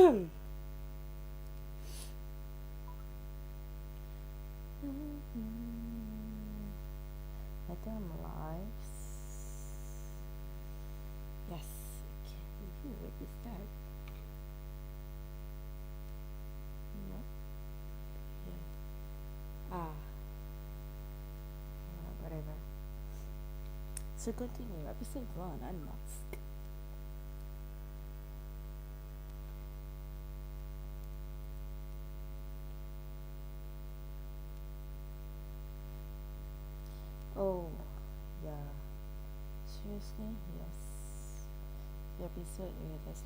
Madam lives. Yes. Okay. What is that? No. Yeah. Whatever. So continue. Episode 1, Unmasked. Oh, yeah. Seriously? Yes. The episode is like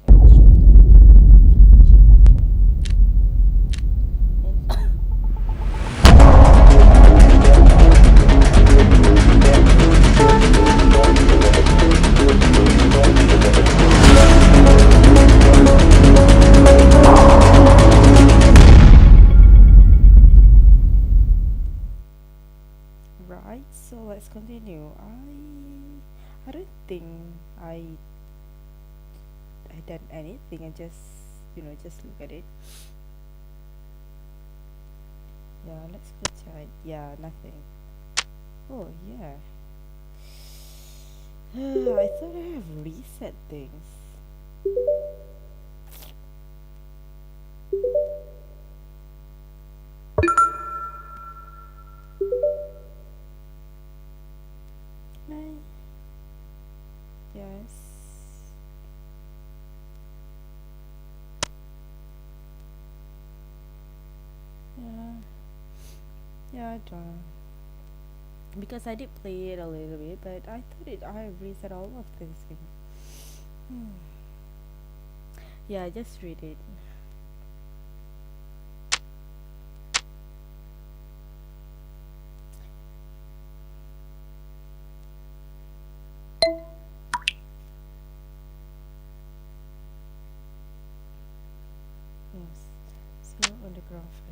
right, so let's continue. I don't think I done anything. I just just look at it. Yeah, let's go try. Yeah, nothing. Oh yeah. I thought I have reset things. Can I? Yes. Yeah. Yeah, I don't. Because I did play it a little bit, but I thought I reset all of these things. Yeah, just read it. Yes. So on the ground first.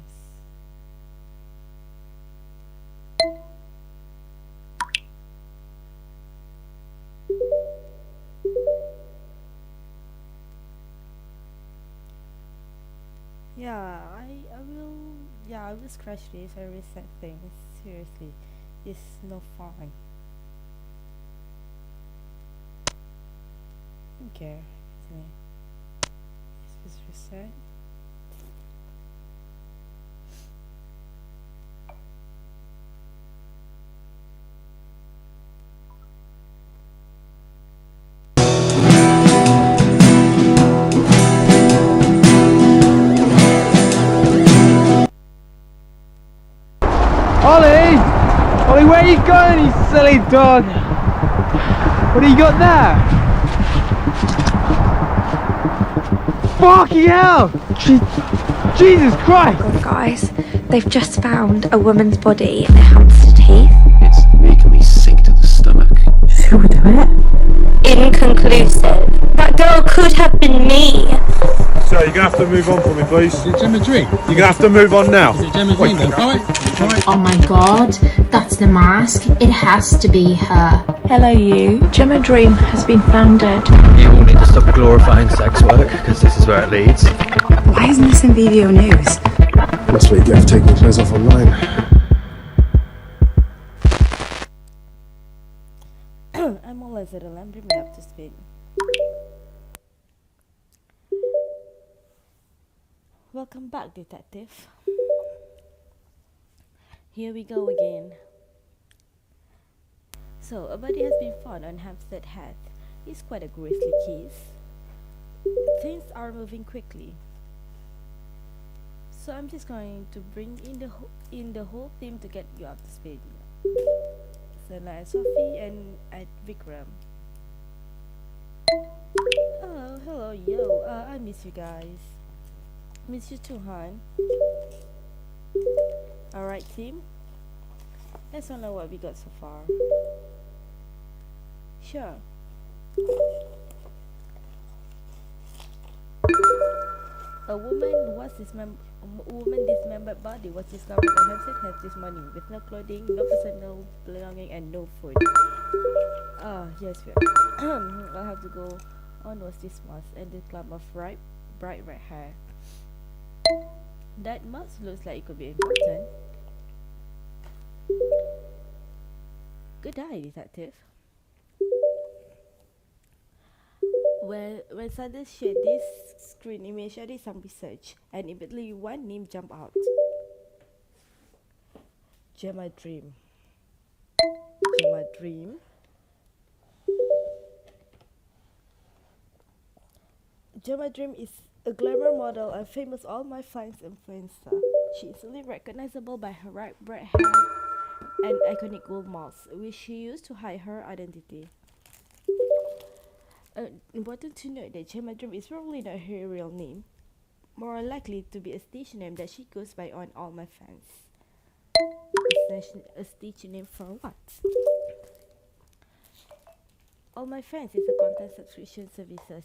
I will scratch this and reset things. Seriously. It's no fun. Okay. Let's just reset. Ollie! Ollie, where are you going, you silly dog? What do you got there? Fucking hell! Jesus Christ! Oh God, guys, they've just found a woman's body in a hamster teeth. It's making me sick to the stomach. Who would do it? Inconclusive. That girl could have been me. So you're gonna have to move on for me, please. Is it Gemma Dream? You're gonna have to move on now. Is it Gemma Dream then? Alright. Oh my god, that's the mask. It has to be her. Hello, you. Gemma Dream has been found dead. You all need to stop glorifying sex work, because this is where it leads. Why isn't this in video news? Must be a gift taking your clothes off online. I'm always at a lamp. Bring me up to speed. Welcome back, detective. Here we go again. So, a body has been found on Hampstead Heath. It's quite a grisly case. Things are moving quickly. So I'm just going to bring in the whole team to get you up to speed. Sana and Sophie and Vikram. Oh, hello, yo. I miss you guys. Miss you too, hon. Alright, team. Let's know what we got so far. Sure. A woman dismembered body was discovered on Hampstead Heath this morning with no clothing, no personal belonging, and no food. Ah, yes, I'll have to go onwards this month and the clump of ripe bright red hair. That must looks like it could be important. Good eye, detective. Well, when Sanders shared this screen image, I did some research, and immediately one name jumped out. Gemma Dream. Gemma Dream. Gemma Dream is a glamour model and famous All My Fans influencer. She is easily recognizable by her bright red hair and iconic gold mask, which she used to hide her identity. Important to note that Gemma Dream is probably not her real name, more likely to be a stage name that she goes by on All My Fans. A stage name for what? All My Fans is a content subscription services.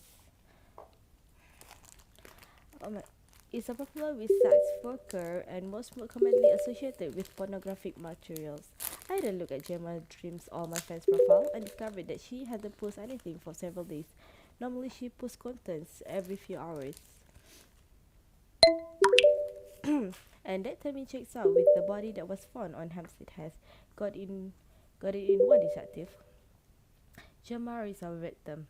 It's a popular with sex worker and most commonly associated with pornographic materials. I had a look at Gemma Dream's All My Fans profile and discovered that she hasn't posted anything for several days. Normally she posts contents every few hours. And that timing checks out with the body that was found on Hampstead Heath. Got it in one, detective. Gemma is our victim.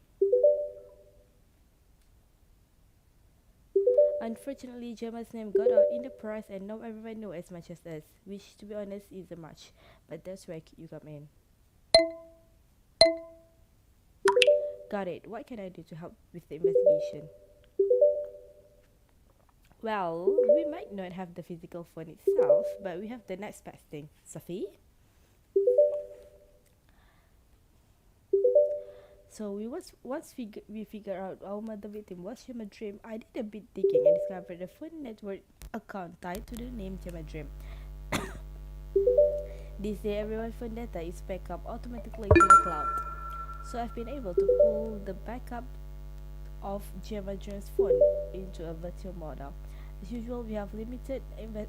Unfortunately, Gemma's name got out in the press and not everyone knows as much as us, which to be honest isn't much, but that's where you come in. Got it. What can I do to help with the investigation? Well, we might not have the physical phone itself, but we have the next best thing. Sophie? So once we figure out our mother victim was Gemma Dream, I did a bit digging and discovered a phone network account tied to the name Gemma Dream. These days, everyone's phone data is backed up automatically to the cloud. So I've been able to pull the backup of Gemma Dream's phone into a virtual model. As usual, we have limited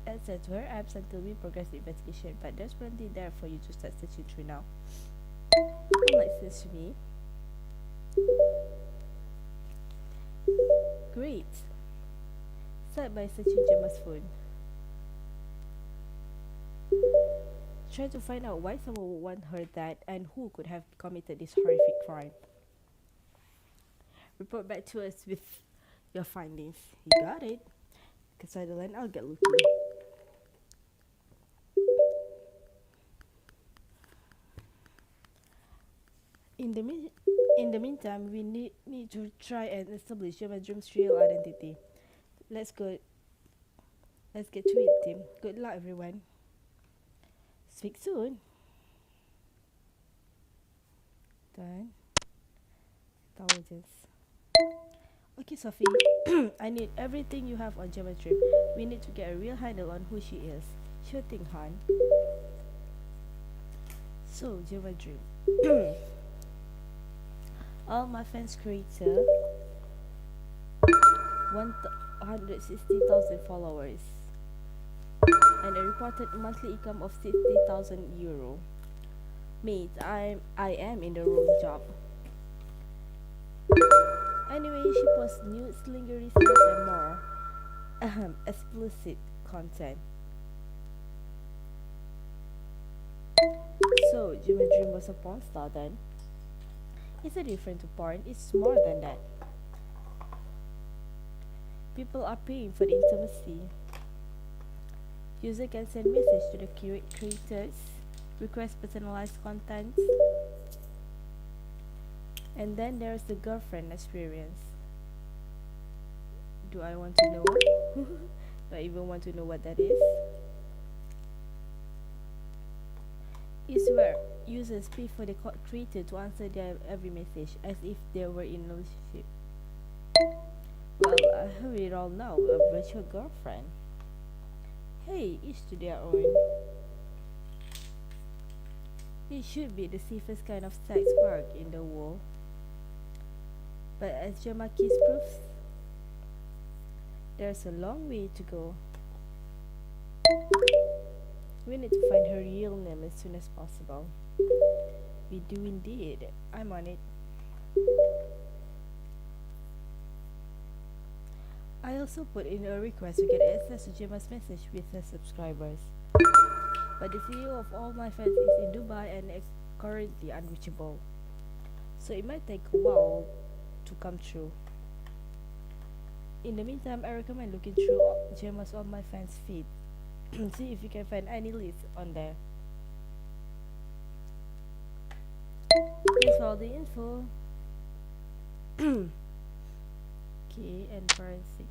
access to her apps until we progress the investigation, but there's plenty there for you to start searching through now. Unlike search me. Great. Start by searching Gemma's phone. Try to find out why someone would want her dead and who could have committed this horrific crime. Report back to us with your findings. You got it. Because I don't, I'll get looking. In the meantime, we need to try and establish Gemma Dream's real identity. Let's get to it, team. Good luck, everyone. Speak soon. Done. Intelligence. Okay, Sophie. I need everything you have on Gemma Dream. We need to get a real handle on who she is. Sure thing, hon. So, Gemma Dream. All My Fans creator, 160,000 followers, and a reported monthly income of 60,000 euro. Mate, I am in the wrong job. Anyway, she posts nudes, lingerie sets, and more explicit content. So, Gemma Dream was a porn star then? It's a different to porn, it's more than that. People are paying for the intimacy. User can send messages to the creators, request personalized content, and then there's the girlfriend experience. Do I want to know? Do I even want to know what that is? Is where users pay for the creator to answer their every message as if they were in a relationship. Well, I have it all now, a virtual girlfriend. Hey, each to their own. It should be the safest kind of sex work in the world. But as Gemma Keys proves, there's a long way to go. We need to find her real name as soon as possible. We do indeed. I'm on it. I also put in a request to get access to Gemma's message with her subscribers. But the CEO of all my friends is in Dubai and is currently unreachable. So it might take a while to come through. In the meantime, I recommend looking through Gemma's all my fans feed. See if you can find any list on there. Here's all the info. Okay, and forensic.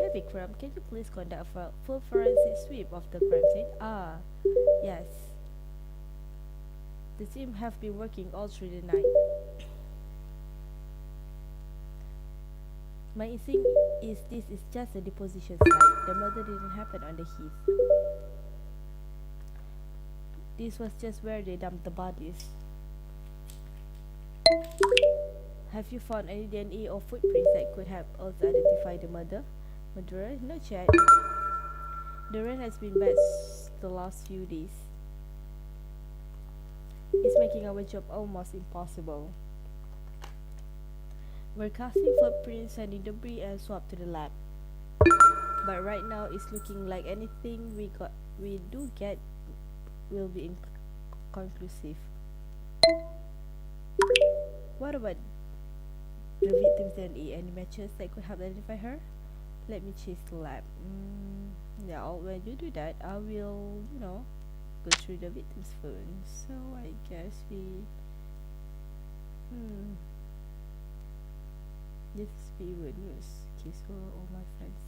Heavy crime, can you please conduct a full forensic sweep of the crime scene? Ah, yes. The team have been working all through the night. My instinct is this is just a deposition site. The murder didn't happen on the heath. This was just where they dumped the bodies. Have you found any DNA or footprints that could help us identify the murderer? Not yet. The rain has been bad the last few days. It's making our job almost impossible. We're casting footprints, sending debris and swab to the lab. But right now it's looking like anything we do get will be inconclusive. What about the victim's DNA? Any matches that could help identify her? Let me chase the lab. Yeah, when you do that, I will, go through the victim's phone. So I guess this is good news. Okay, so all my friends.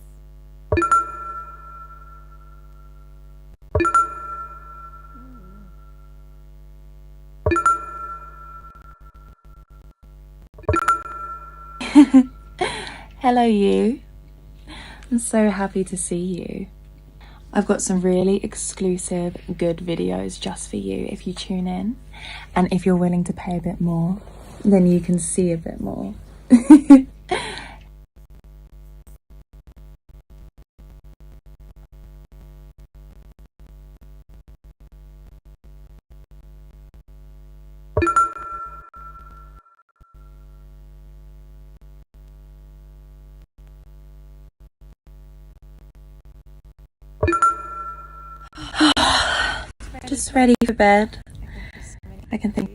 Hello, you. I'm so happy to see you. I've got some really exclusive, good videos just for you if you tune in. And if you're willing to pay a bit more, then you can see a bit more. Just ready for bed. I can think.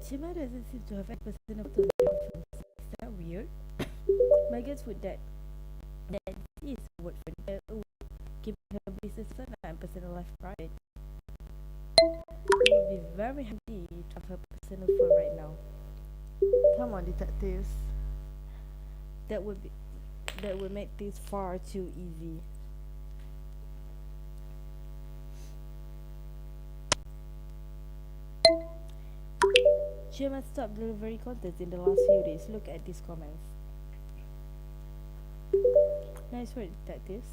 Shima doesn't seem to have any personal photos. Is that weird? My guess would that is a word for that. Keeping her business persona and personal life private. It would be very handy to have her personal phone right now. Come on, detectives. That would make things far too easy. Gemma stopped delivering content in the last few days. Look at these comments. Nice work, detectives.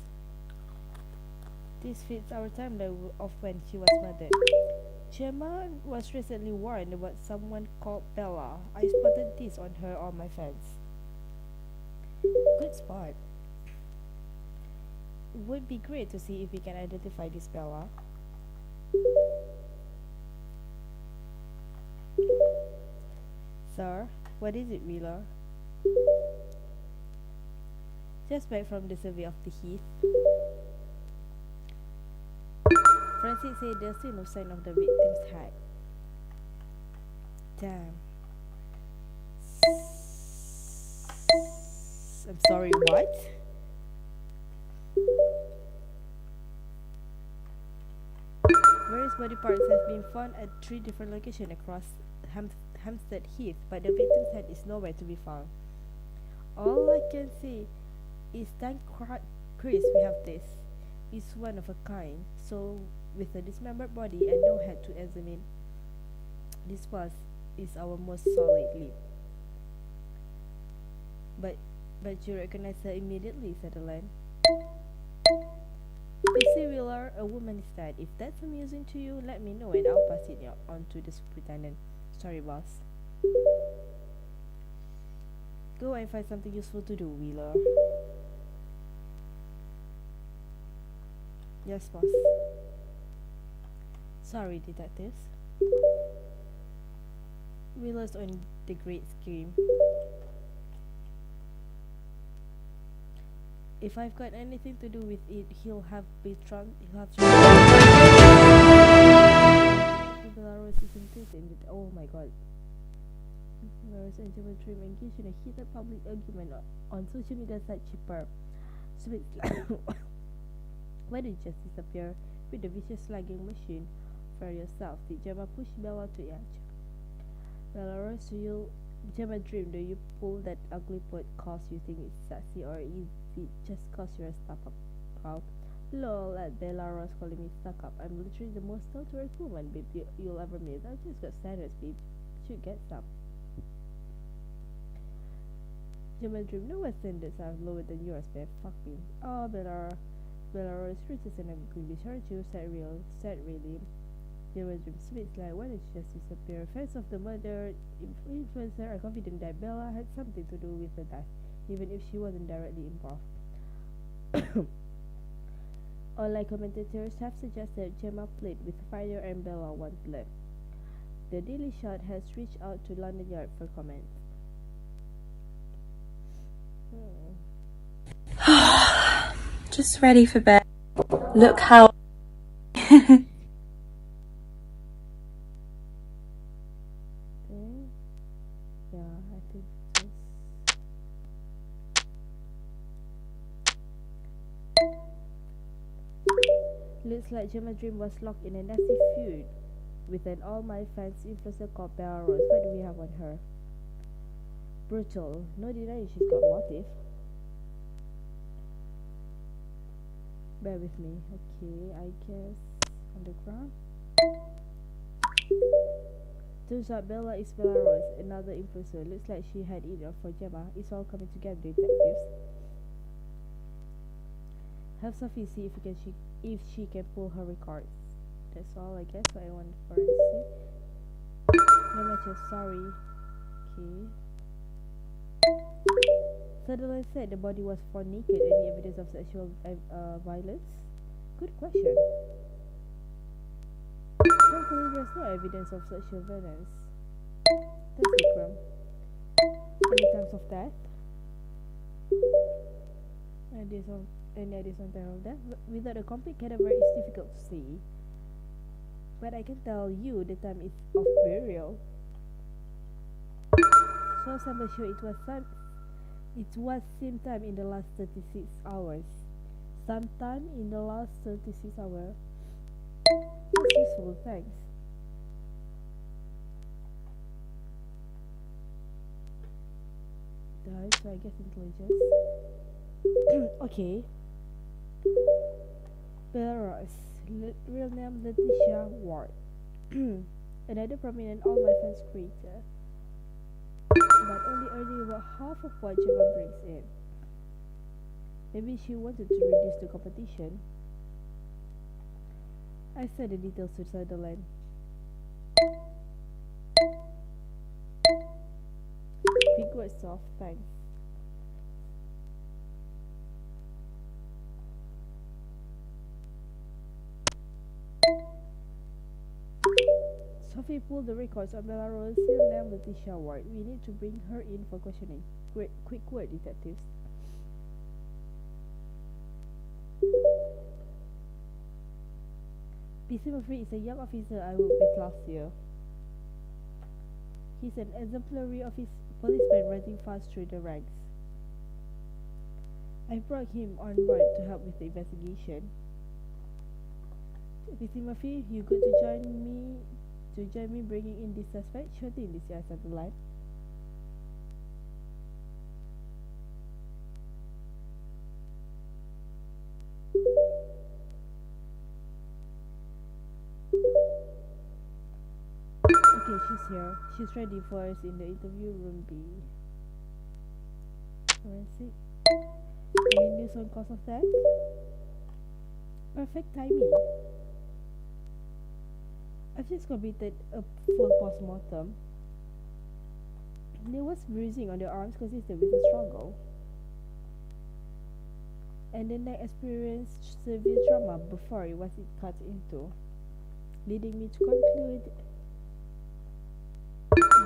This fits our timeline of when she was murdered. Gemma was recently warned about someone called Bella. I spotted this on her on my fence. Good spot. Would be great to see if we can identify this Bella. Sir, what is it, Wheeler? Just back from the survey of the heath. Francis said there's still no sign of the victim's head. Damn. I'm sorry, what? Where is body parts have been found at 3 different locations across Hampstead Heath, but the victim's head is nowhere to be found. All I can say is thank Chris we have this. It's one of a kind. So, with a dismembered body and no head to examine, this is our most solid lead. But you recognize her immediately, Sutherland. Lucy Wheeler, a woman is dead. If that's amusing to you, let me know and I'll pass it on to the superintendent. Sorry, boss. Go and find something useful to do, Wheeler. Yes, boss. Sorry, detectives. Wheeler's on the great scheme. If I've got anything to do with it, he'll have Belarus is imprisoned. Oh my god. Belarus and German Dream engaged in a heated public argument on social media site Chipper. So it's like, why did you just disappear with the vicious slugging machine for yourself? Did Gemma push Bella to edge? Belarus, Gemma Dream, do you pull that ugly pot cause you think it's sassy, or is it just cause you're stuck up proud? Lol, at Belarus calling me stuck up. I'm literally the most down-to-earth woman, babe, you'll ever meet. I've just got standards, babe. Should get some. Gemma Dream, no what standards are lower than yours, babe. Fuck me. Oh, Belarus, riches and I'm going to charge you, said really. Gemma Dream, sweet like, why did she just disappear? Fans of the murdered influencer are confident that Bella had something to do with the death, even if she wasn't directly involved. Online commentators have suggested Gemma played with fire and Bella once left. The Daily Shot has reached out to London Yard for comments. Just ready for bed. Look how Yeah, I think looks like Gemma Dream was locked in a nasty feud with an All My Fans influencer called Belarus. What do we have on her? Brutal. No denying she's got motive. Bear with me. Okay, I guess on the ground. Turns out Bella is Belarus, another influencer. Looks like she had it for Gemma. It's all coming together, detectives. Have Sophie see if she can pull her records. That's all I guess what I want for her to see. No matches, sorry. Okay. Sutherland said the body was found naked. Any evidence of sexual violence? Good question. Thankfully, there's no evidence of sexual violence. That's Vikram. Any times of death? Any ideas on time of death? Without a complete cadaver, it's difficult to see. But I can tell you the time is of burial. So some show it was same time in the last 36 hours. Sometime in the last 36 hours. That's useful, thanks. Died, so I guess intelligence. Okay. Belarus. Real name Letitia Ward. Another prominent All My Fans creator. But only earning about half of what Gemma brings in. Maybe she wanted to reduce the competition. I sent the details to Sutherland. Big words off, thanks. Sophie pulled the records on Belarus real name Letitia Ward. We need to bring her in for questioning. Great, quick word, detectives. PC Murphy is a young officer I worked with last year. He's an exemplary policeman rising fast through the ranks. I brought him on board to help with the investigation. PC Murphy, you good to join me bringing in this suspect? Sure thing, this is on the line. Okay, she's here. She's ready for us in the interview room B. Forensic. Any news on cause of death? Perfect timing. I've just completed a full post-mortem. There was bruising on the arms consistent with a struggle. And the neck experienced severe trauma before it was cut into, leading me to conclude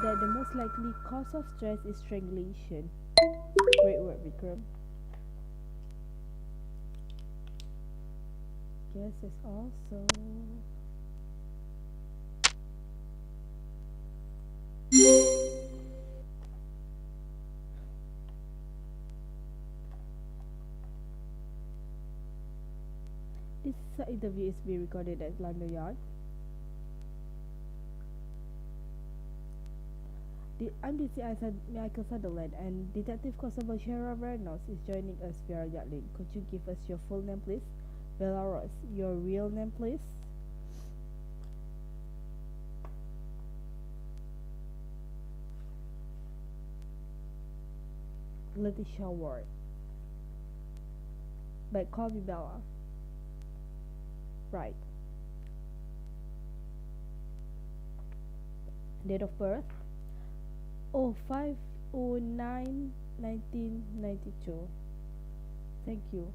that the most likely cause of stress is strangulation. Great work, Vikram. Guess it's also this interview is being recorded at London Yard. I'm DCI Michael Sutherland, and Detective Constable Shara Reynolds is joining us via Yatlink. Could you give us your full name, please? Bella Ross, your real name, please? Letitia Ward. But call me Bella. Right. Date of birth? 05/09/1992. Thank you.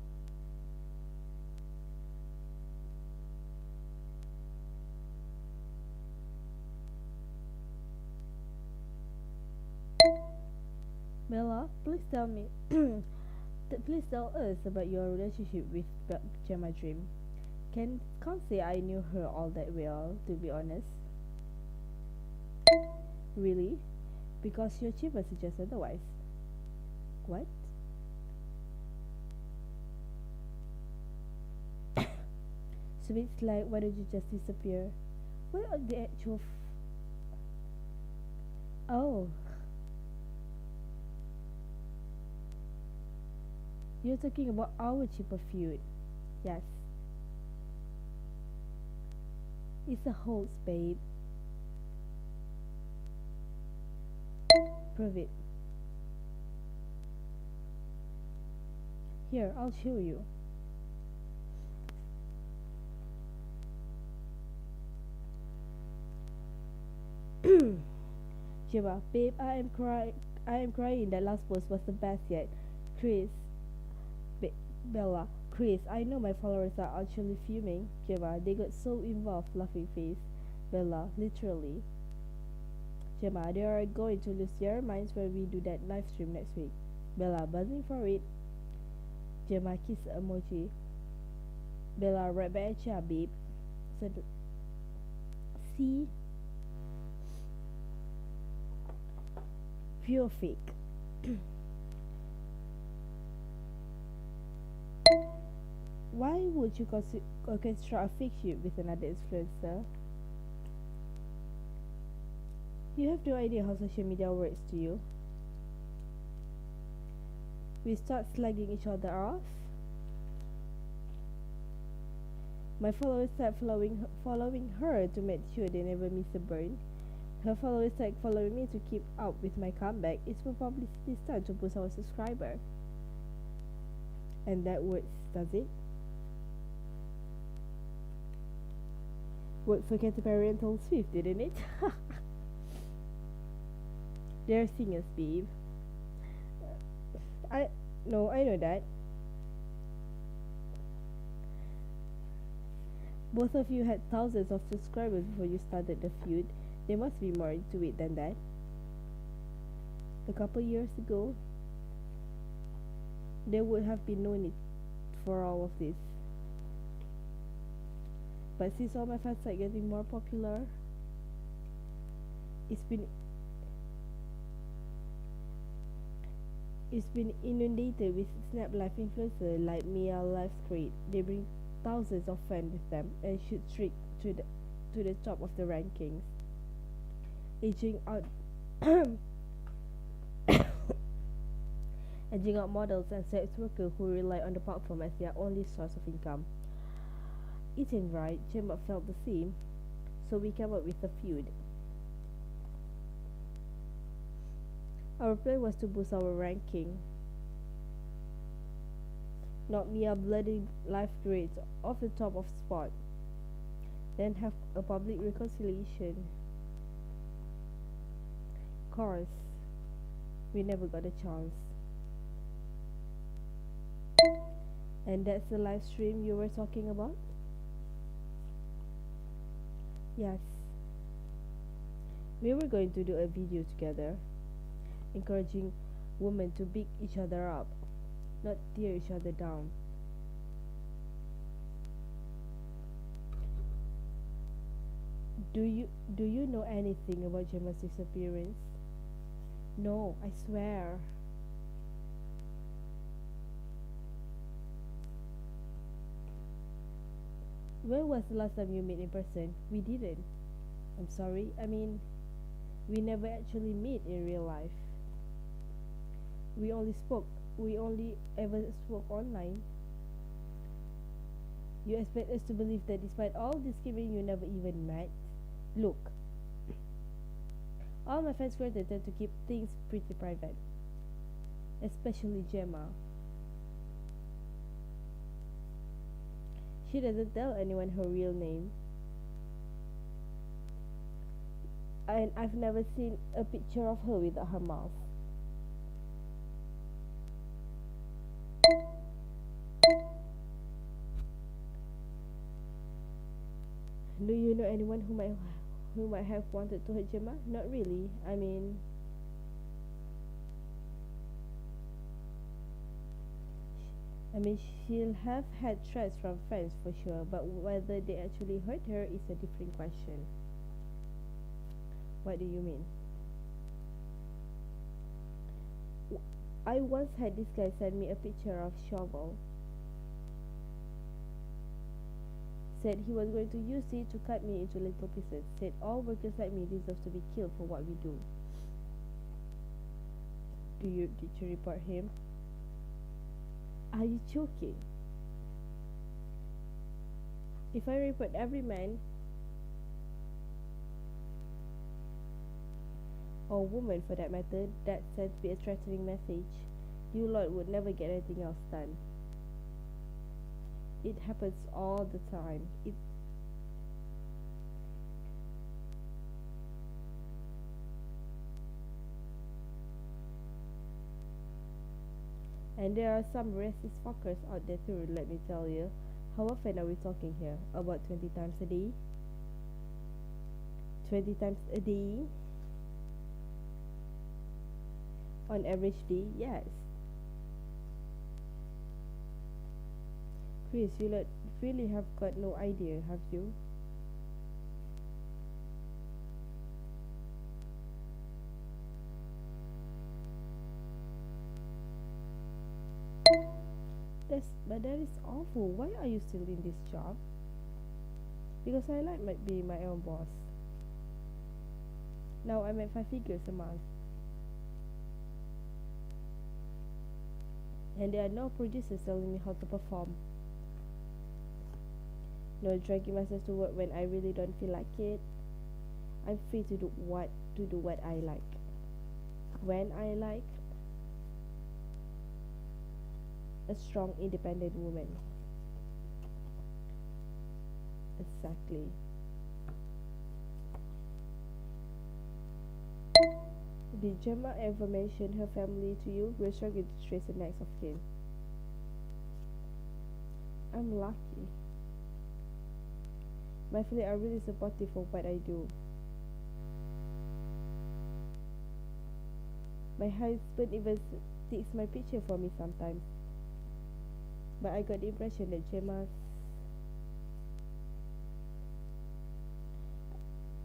Bella, please tell me. Please tell us about your relationship with Gemma Dream. Can't say I knew her all that well, to be honest. Really? Because your achievement suggests otherwise. What? So it's like, why don't you just disappear? What are the actual oh. You're talking about our cheaper feud. Yes. It's a hoax, babe. Prove it. Here, I'll show you. Shiva, babe, I am crying. That last post was the best yet. Chris, Bella, Chris, I know my followers are actually fuming. Shiva, they got so involved. Laughing face. Bella, literally. Gemma, they are going to lose their minds when we do that live stream next week. Bella, buzzing for it. Gemma, kiss emoji. Bella, right back at ya, babe. So, see? Pure fake. Why would you orchestrate a fake shoot with another influencer? You have no idea how social media works, do you? We start slugging each other off. My followers start following her to make sure they never miss a burn. Her followers start following me to keep up with my comeback. It's more publicity stunt to boost our subscriber. And that works, does it? Worked for Katy Perry and Taylor Swift, didn't it? They're singers, babe. I know that. Both of you had thousands of subscribers before you started the feud. There must be more into it than that. A couple years ago, there would have been no need for all of this. But since all my fans are getting more popular, it's been inundated with Snap Life influencers like Mia Life Street. They bring thousands of fans with them and should streak to the top of the rankings. Aging out edging out models and sex workers who rely on the platform as their only source of income. It ain't right, Gemma felt the same, so we came up with a feud. Our plan was to boost our ranking, not mere bloody life grades off the top of spot, then have a public reconciliation. Course, we never got a chance. And that's the live stream you were talking about? Yes. We were going to do a video together, encouraging women to pick each other up, not tear each other down. Do you know anything about Gemma's disappearance? No, I swear. When was the last time you met in person? We didn't. I'm sorry. I mean, we never actually meet in real life. We only ever spoke online. You expect us to believe that despite all this giving you never even met? Look, all my friends were tend to keep things pretty private, especially Gemma. She doesn't tell anyone her real name. And I've never seen a picture of her without her mouth. Do you know anyone who might have wanted to hurt Gemma? Not really. I mean, she'll have had threats from friends for sure, but whether they actually hurt her is a different question. What do you mean? I once had this guy send me a picture of shovel. Said he was going to use it to cut me into little pieces. Said all workers like me deserve to be killed for what we do. Did you report him? Are you joking? If I report every man or woman for that matter that sends me a threatening message, you lot would never get anything else done. It happens all the time. And there are some racist fuckers out there too, let me tell you. How often are we talking here? About 20 times a day? 20 times a day? On average day? Yes. Chris, you really have got no idea, have you? But that is awful. Why are you still in this job? Because I like being my own boss. Now I'm at 5 figures a month. And there are no producers telling me how to perform. No dragging myself to work when I really don't feel like it. I'm free to do what I like. When I like. A strong, independent woman. Exactly. Did Gemma ever mention her family to you? We're struggling to trace the next of kin. I'm lucky. My family are really supportive of what I do. My husband even takes my picture for me sometimes. But I got the impression that Gemma,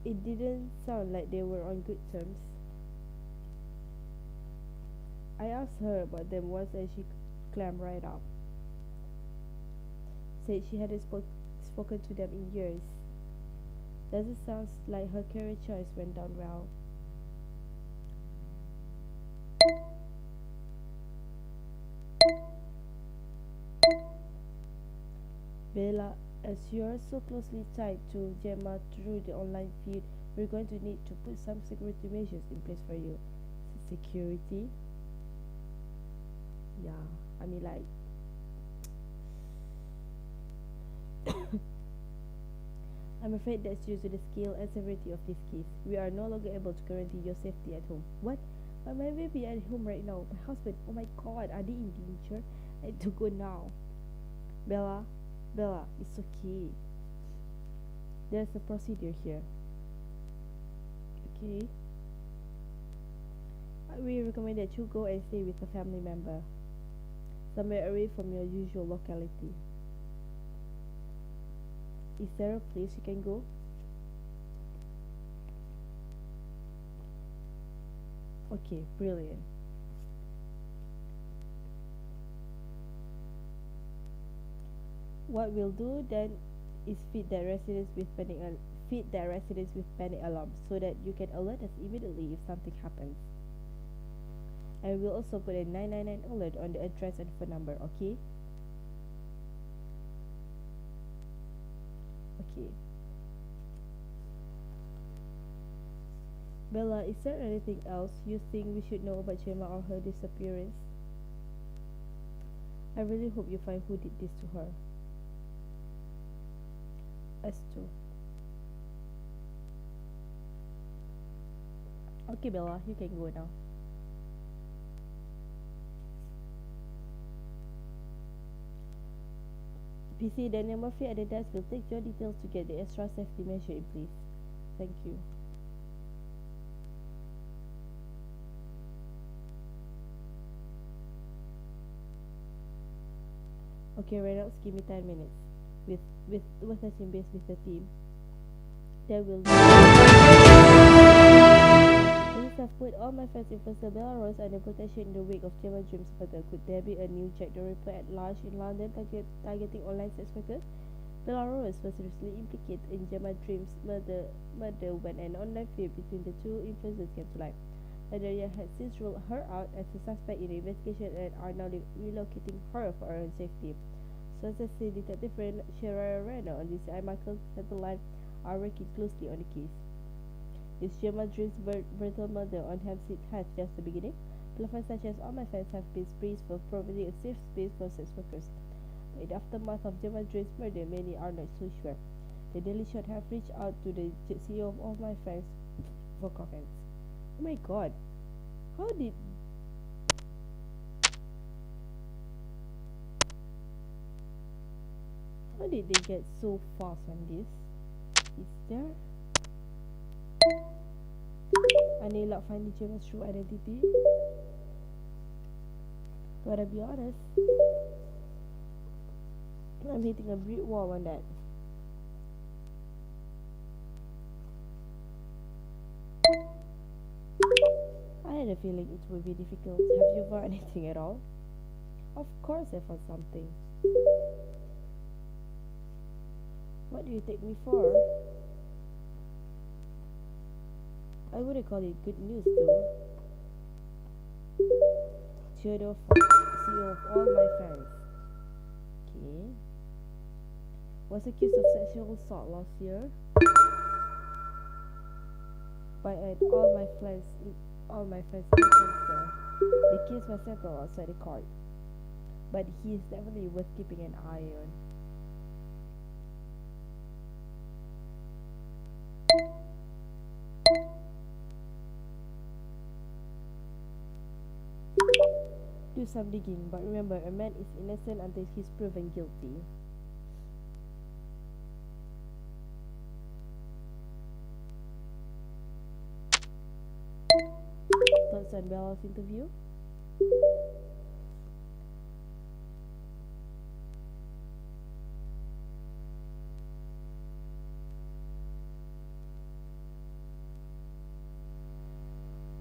it didn't sound like they were on good terms. I asked her about them once and she clammed right up. said she hadn't spoken to them in years. Doesn't sound like her career choice went down well. Bella, as you're so closely tied to Gemma through the online feud, we're going to need to put some security measures in place for you. Security? Yeah, I mean, like, I'm afraid that's due to the scale and severity of this case. We are no longer able to guarantee your safety at home. What? But my baby at home right now. My husband. Oh my God, are they in danger? I need to go now. Bella, Bella, it's okay. There's a procedure here. Okay. We recommend that you go and stay with a family member, somewhere away from your usual locality. Is there a place you can go? Okay, brilliant. What we'll do then is feed that residents with panic alarms so that you can alert us immediately if something happens. And we'll also put a 999 alert on the address and phone number, okay? Okay. Bella, is there anything else you think we should know about Gemma or her disappearance? I really hope you find who did this to her. Us too. Okay, Bella, you can go now. PC Daniel Murphy at the desk will take your details to get the extra safety measure in place. Thank you. Okay, Reynolds, give me 10 minutes. With touching base with the team. There will be. Police have put all my friends in First Belarus under protection in the wake of Gemma Dreams murder. Could there be a new Jack the Ripper at large in London targeting online sex workers? Belarus was seriously implicated in Gemma Dreams murder when an online feud between the two influencers came to light. Nigeria has since ruled her out as a suspect in the investigation and are now relocating her for her own safety. Sources say Detective Sherara Reno and DCI Michael Sutherland are working closely on the case. This Gemma Dreams brutal murder on Hampstead has just the beginning. Platforms such as All My Fans have been praised for providing a safe space for sex workers. But in the aftermath of Gemma Dreams' murder, many are not so sure. The Daily Shot have reached out to the CEO of All My Fans for comments. Oh my God, how did they get so fast on this? Is there any luck finding Gemma's true identity? Gotta be honest, I'm hitting a brick wall on that. I had a feeling it would be difficult. Have you found anything at all? Of course I found something. What do you take me for? I wouldn't call it good news though. Theodore CEO of All My Fans. Okay. Was accused of sexual assault last year by an All My Fans influencer. The case was settled outside the court, but he is definitely worth keeping an eye on. Do some digging, but remember, a man is innocent until he's proven guilty. Thoughts on Bella's interview?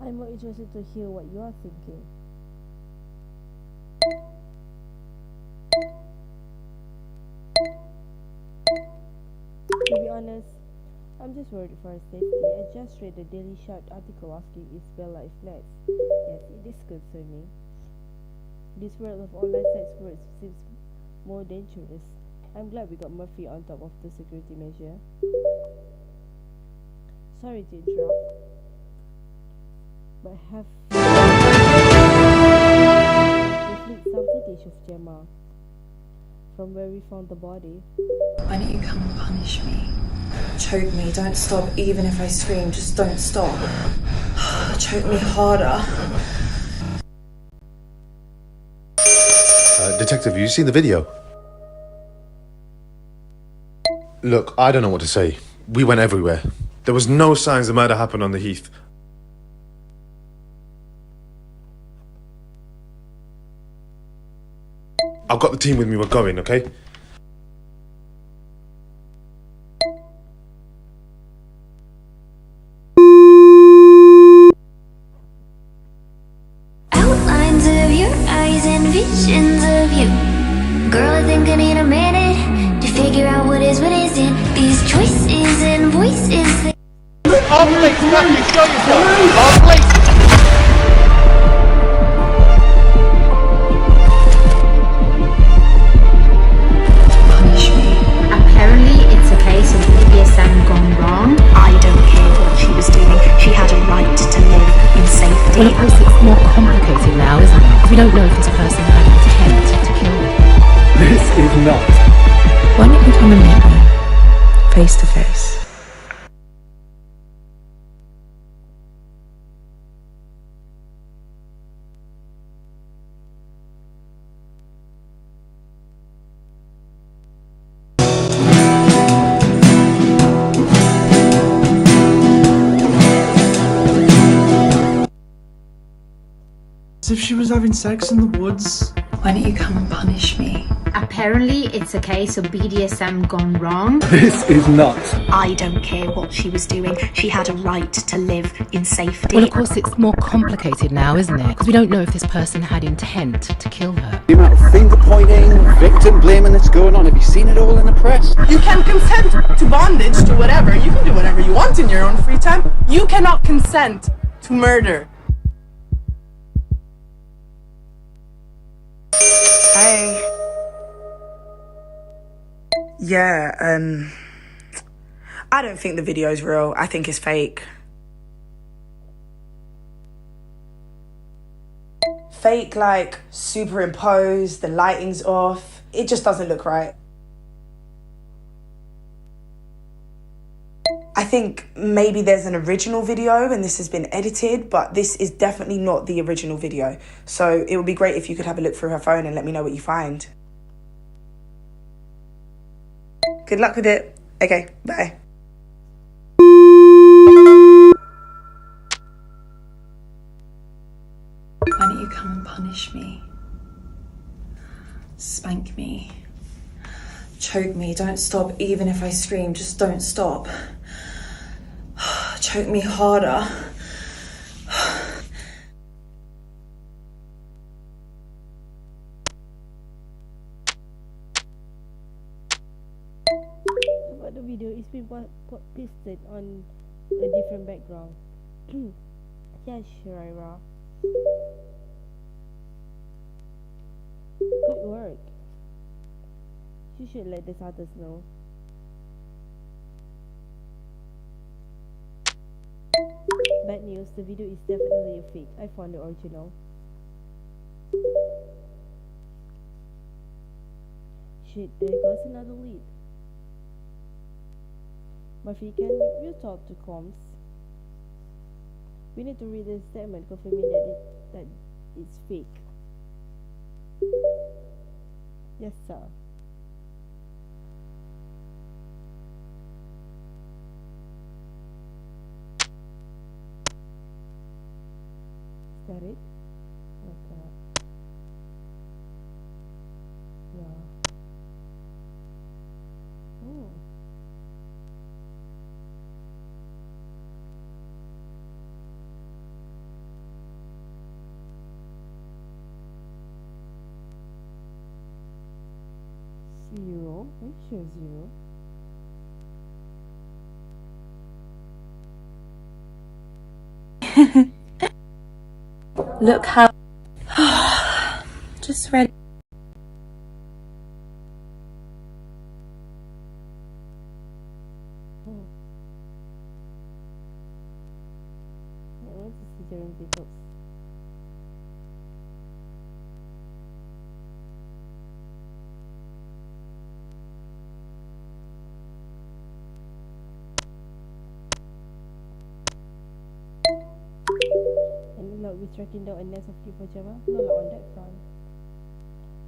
I'm more interested to hear what you are thinking. honest, I'm just worried for her safety. I just read a Daily Shout article asking is Bella is next. Yes, it is concerning. This world of online sex works seems more dangerous. I'm glad we got Murphy on top of the security measure. Sorry to interrupt, but I have to flick some footage of Gemma from where we found the body. Why don't you come and punish me? Choke me, don't stop, even if I scream, just don't stop. Choke me harder. Detective, have you seen the video? Look, I don't know what to say. We went everywhere. There was no signs the murder happened on the heath. I've got the team with me, we're going, okay? Outlines of your eyes and visions of you. Girl, I think I need a minute to figure out what is what isn't. These choices and voices. Off links, Matthew, show yourself. Off links. Punish me. Apparently, it's a case of BDSM gone wrong. I don't care what she was doing. She had a right to live in safety. Well, of course, it's more complicated now, isn't it? Because we don't know if this person had intent to kill her. This is not. Why don't you come and meet me? Face to face. As if she was having sex in the woods. Why don't you come and punish me? Apparently, it's a case of BDSM gone wrong. This is not. I don't care what she was doing. She had a right to live in safety. Well, of course, it's more complicated now, isn't it? Because we don't know if this person had intent to kill her. The amount of finger pointing, victim blaming that's going on. Have you seen it all in the press? You can consent to bondage, to whatever. You can do whatever you want in your own free time. You cannot consent to murder. Hey. Yeah, I don't think the video's real. I think it's fake. Fake, like, superimposed, the lighting's off. It just doesn't look right. I think maybe there's an original video and this has been edited, but this is definitely not the original video. So it would be great if you could have a look through her phone and let me know what you find. Good luck with it. Okay, bye. Why don't you come and punish me? Spank me. Choke me, don't stop, even if I scream, just don't stop. Choke me harder. About the video, it's been pasted on a different background. Yes, Shiraira. Good work. You should let the others know. Bad news, the video is definitely a fake. I found the original. Shit, there goes another lead. Murphy, can you talk to Combs? We need to read the statement confirming that it's fake. Yes, sir. Is that it? Okay. Yeah. Oh. Zero? Are you sure zero? Look how just ready. I want to see during detox. And not with tracking down a nest of cute pajama? No, not on that front.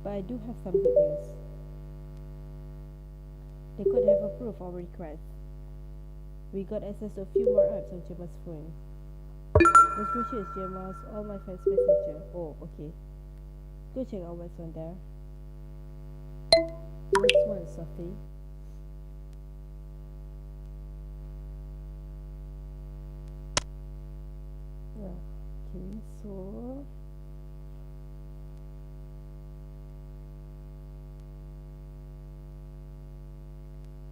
But I do have some good news. They could have approved our request. We got access to a few more apps on Gemma's phone. The spreadsheet is Gemma's All My Friends Messenger. Oh, okay. Go check out what's on there. Next one, Sophie. Yeah. Okay, so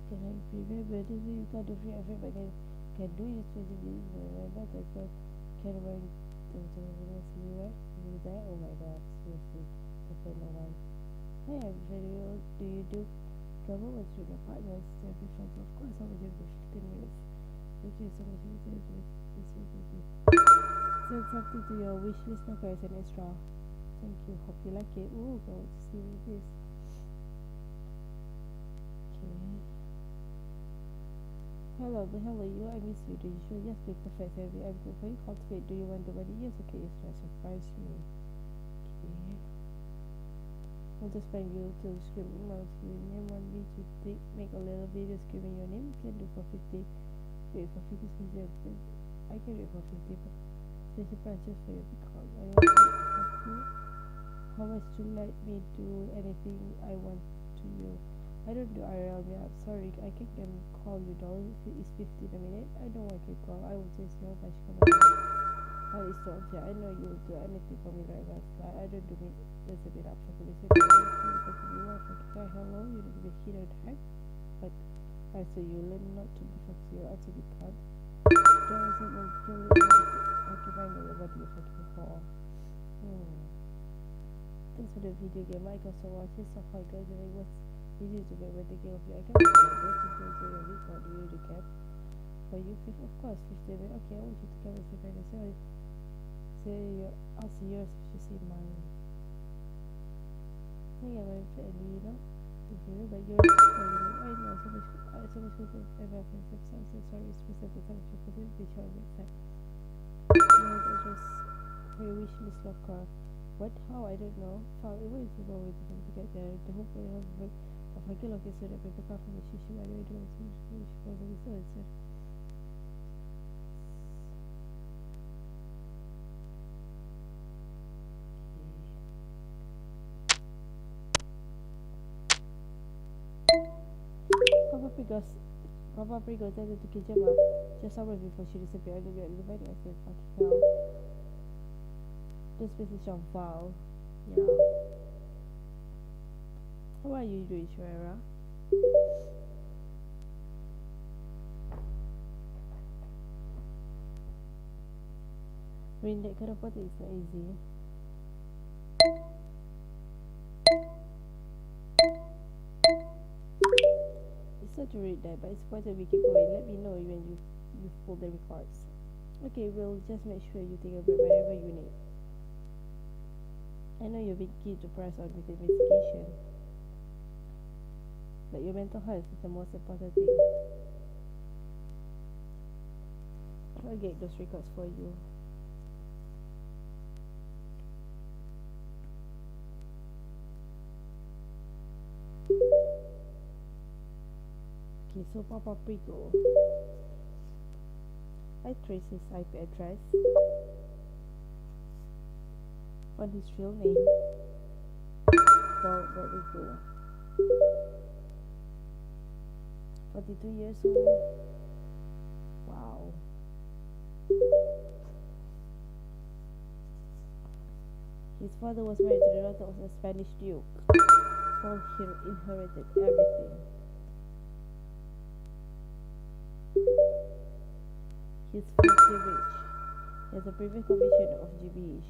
can I prepare better so you can't do free effort but can do it specifically whenever the girl can wear the everywhere do that? Oh my god, seriously. Okay, no one. Hey, I'm very old. Do you do governments with your partners? They'll be friends, of course. I'll be there for 15 minutes. Thank you so much for this week. Send something to your wish list number as an extra. Thank you. Hope you like it. Ooh, I want to see what this. Okay. Hello, you. I miss you. Do you sure? Yes, be perfect. Heavy. I'm good for you. Cultivate. Do you want the money? Yes, okay. It's try surprise me. Okay. I'll just find you to scream out your name. Want me to make a little video screaming your name? Can do for 50. Wait for 50 special. I can wait for 50, but special price just for you because I want to help you. How much to let me do anything I want to you? I don't do IRL, yeah. Sorry, I can call you doll. It's 50 a minute. I don't want to call. I will just how much come on. That is so yeah. I know you will do anything for me like that. I don't do me. There's a bit up for me. Because you want to say hello, you don't be here at time. But I say you learn not to be fucked you after the card. Don't say well, kill you. I can find out what you're fucking for. Thanks for the video game. I got so watch this. So how it goes. It was easy to get with the game of you. I can do this to a week or do you recap? For you, of course, 50 minutes. Okay, I want you to come and say that. Say I'll see yours if you see mine. Yeah, my friend, you know. But you're I know so much people ever been so sorry, specific time for people to try next time. Just for your wish list locker. What? How? I don't know. How? It was a way to get there. The hope for your husband. If I get okay, so that people come from the shishi, I don't know. So it's Papa Prigo tell her to kill Gemma just hours before she disappeared. I get invited. I said, fucking hell. This message on file. Yeah. How are you doing, Shuera? Reading that kind of body is not easy. It's not to read that, but it's important we keep going. Let me know when you pull the records. Okay, we'll just make sure you take a break wherever you need. I know you're being keen to press on with the investigation, but your mental health is the most important thing. I'll get those records for you. Okay, so Papa Prigo. I trace his IP address on his real name. Well, there we go. 42 years old. Wow. His father was married to the daughter of a Spanish duke, so he inherited everything. He's filthy rich. There's a previous conviction of GBH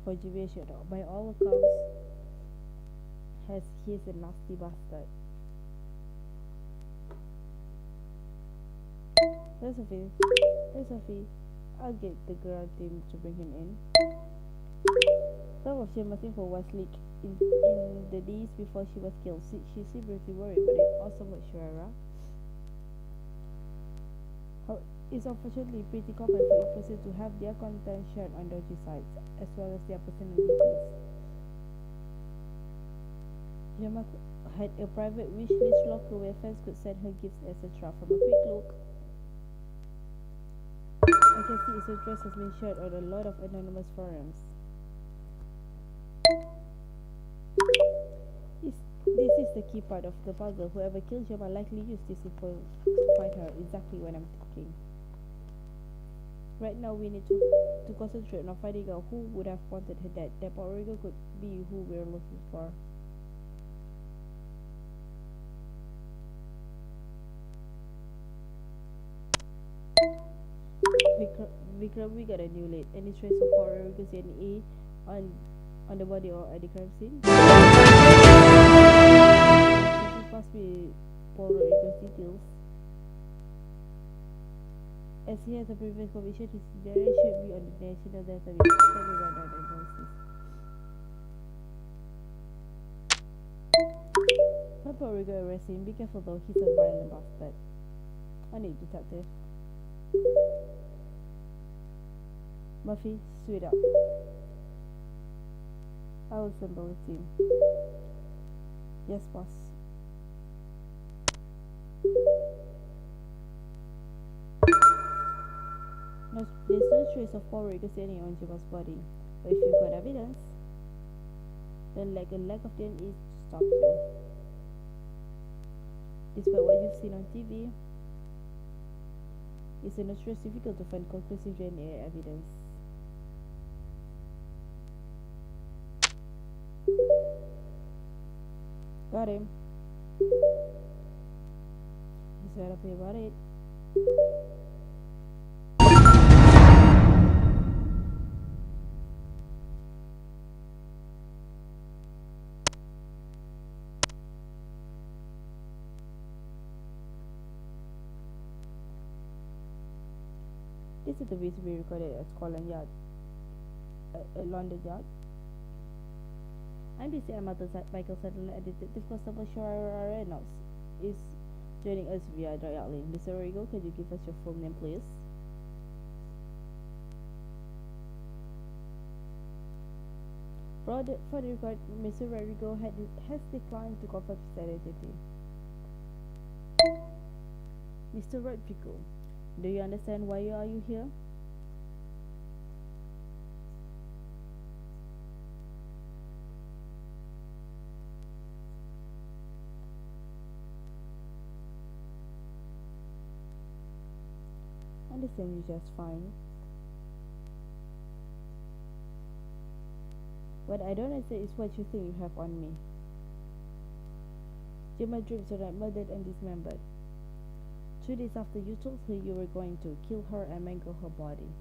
for GBH. By all accounts, he's a nasty bastard. There's Sophie. I'll get the girl team to bring him in. Some of Gemma's info was leaked in the days before she was killed. She's seriously worried, but it also much rarer. It's unfortunately pretty common for influencers to have their content shared on dodgy sites, as well as their personal details. Gemma had a private wish list locker where fans could send her gifts, etc. From a quick look, I can see its address has been shared on a lot of anonymous forums. This is the key part of the puzzle. Whoever killed Gemma likely used this info to find her, exactly when I'm thinking. Right now we need to concentrate on finding out who would have wanted her dead. That Puerto Rico could be who we're looking for. Vikram, we got a new lead. Any trace of Puerto Rico's DNA on the body or at the crime scene? This must be Puerto Rico's details. As he has a previous conviction, his DNA should be on the national database. Let me run out analysis. When Puerto Rico arrests him, be careful though, he's a violent bastard. I need detective. Murphy, suit up. I will assemble a team. Yes, boss. No, there's no trace of Puerto Rico DNA on Gemma's body. But if you've got evidence, then like a lack of DNA stops you. Despite what you've seen on TV, it's notoriously difficult to find conclusive DNA evidence. Got him. He's not happy about it. This is the video to be recorded at Scotland Yard, London Yard. NBC Michael Sutherland and Detective Constable Shara Reynolds is joining us via dial link. Mr. Rodrigo, could you give us your full name, please? For the record, Mr. Rodrigo has declined to confirm his identity. Mr. Rodrigo, do you understand why are you here? I understand you just fine. What I don't understand is what you think you have on me. Gemma dreams are not murdered and dismembered. 2 days after you told her you were going to kill her and mangle her body.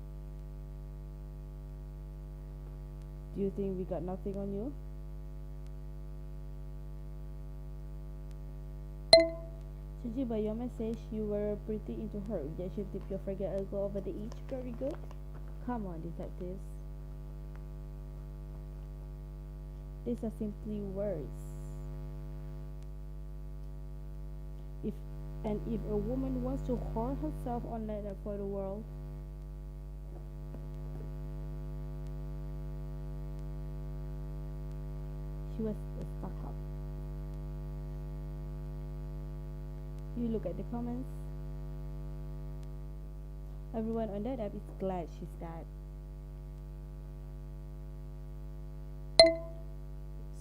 Do you think we got nothing on you? Judging by your message, you were pretty into her. Yet you tip your fragile ego over the edge. Very good. Come on, detectives. These are simply words. If a woman wants to whore herself online and for the world, she was stuck up. You look at the comments. Everyone on that app is glad she's dead.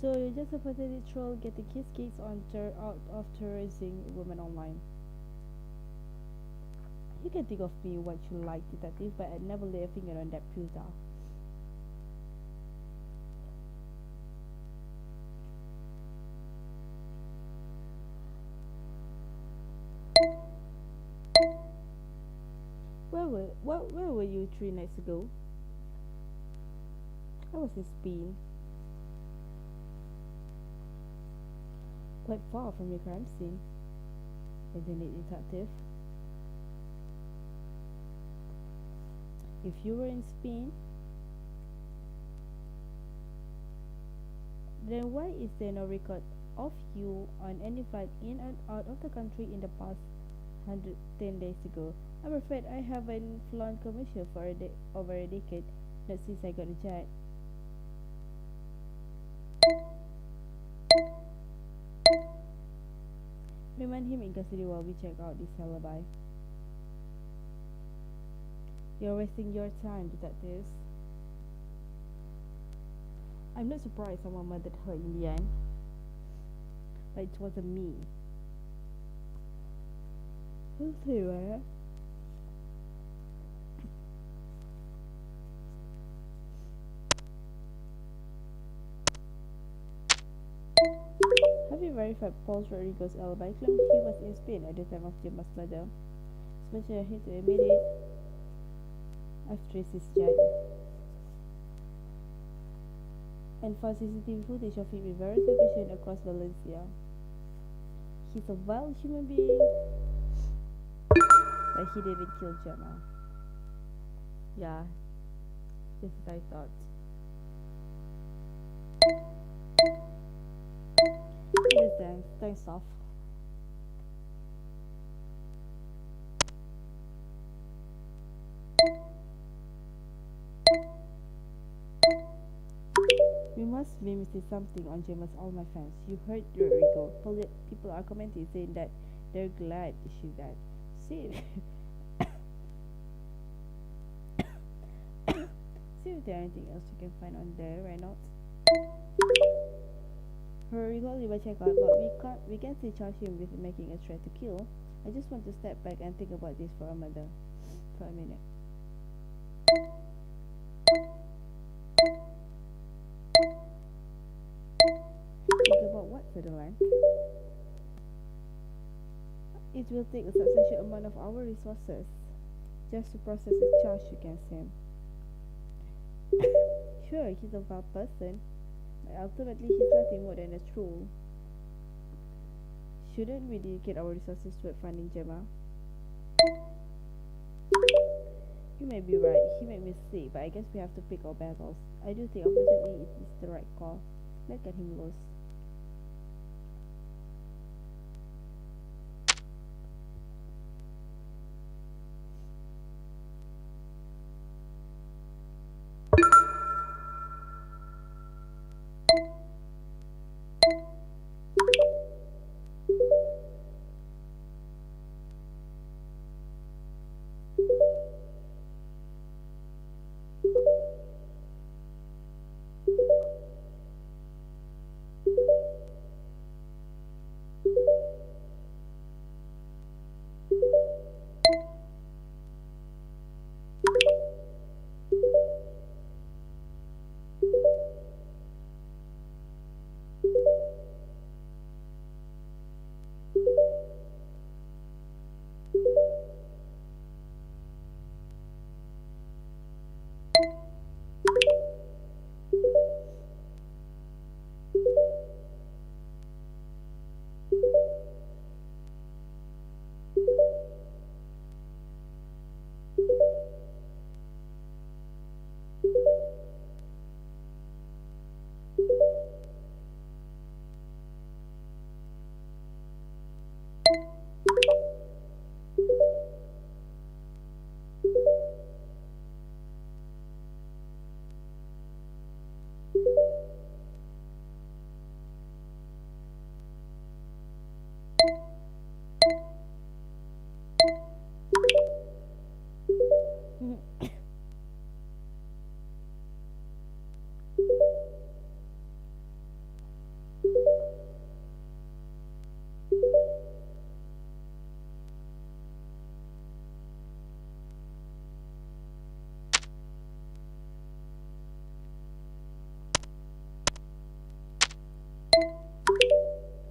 So you're just a pathetic troll getting kiss kicks out of terrorizing women online. You can think of me what you like, detective, but I'd never lay a finger on that pewter. Where were you 3 nights ago? I was in Spain. Quite far from your crime scene, isn't it, detective? If you were in Spain, then why is there no record of you on any flight in and out of the country in the past 110 days ago? I'm afraid I haven't flown commercial for over a decade, not since I got a jet. Remind him in custody while we check out this alibi. You're wasting your time, detectives. I'm not surprised someone murdered her in the end, but it wasn't me. We'll see, right? Have you verified Paul Rodrigo's alibi? Claimed he was in Spain at the time of Gemma's murder. Especially he to admit it after his jet. And found CCTV footage of him in various locations across Valencia. He's a vile human being, but he didn't kill Gemma. Yeah, just what I thought. Understand, thanks off. We must be missing something on Gemma's All My Fans. You heard Rodrigo. People are commenting saying that they're glad she's dead. See see if there's anything else you can find on there, right? Not Rodrigo will check out, but we can't still charge him with making a threat to kill. I just want to step back and think about this for a minute. Think about what, Ferdinand? It will take a substantial amount of our resources just to process a charge against him. Sure, he's a bad person, but ultimately he's nothing more than a troll. Shouldn't we dedicate our resources toward finding Gemma? You may be right, he made me sick, but I guess we have to pick our battles. I do think unfortunately it is the right call. Let's get him loose.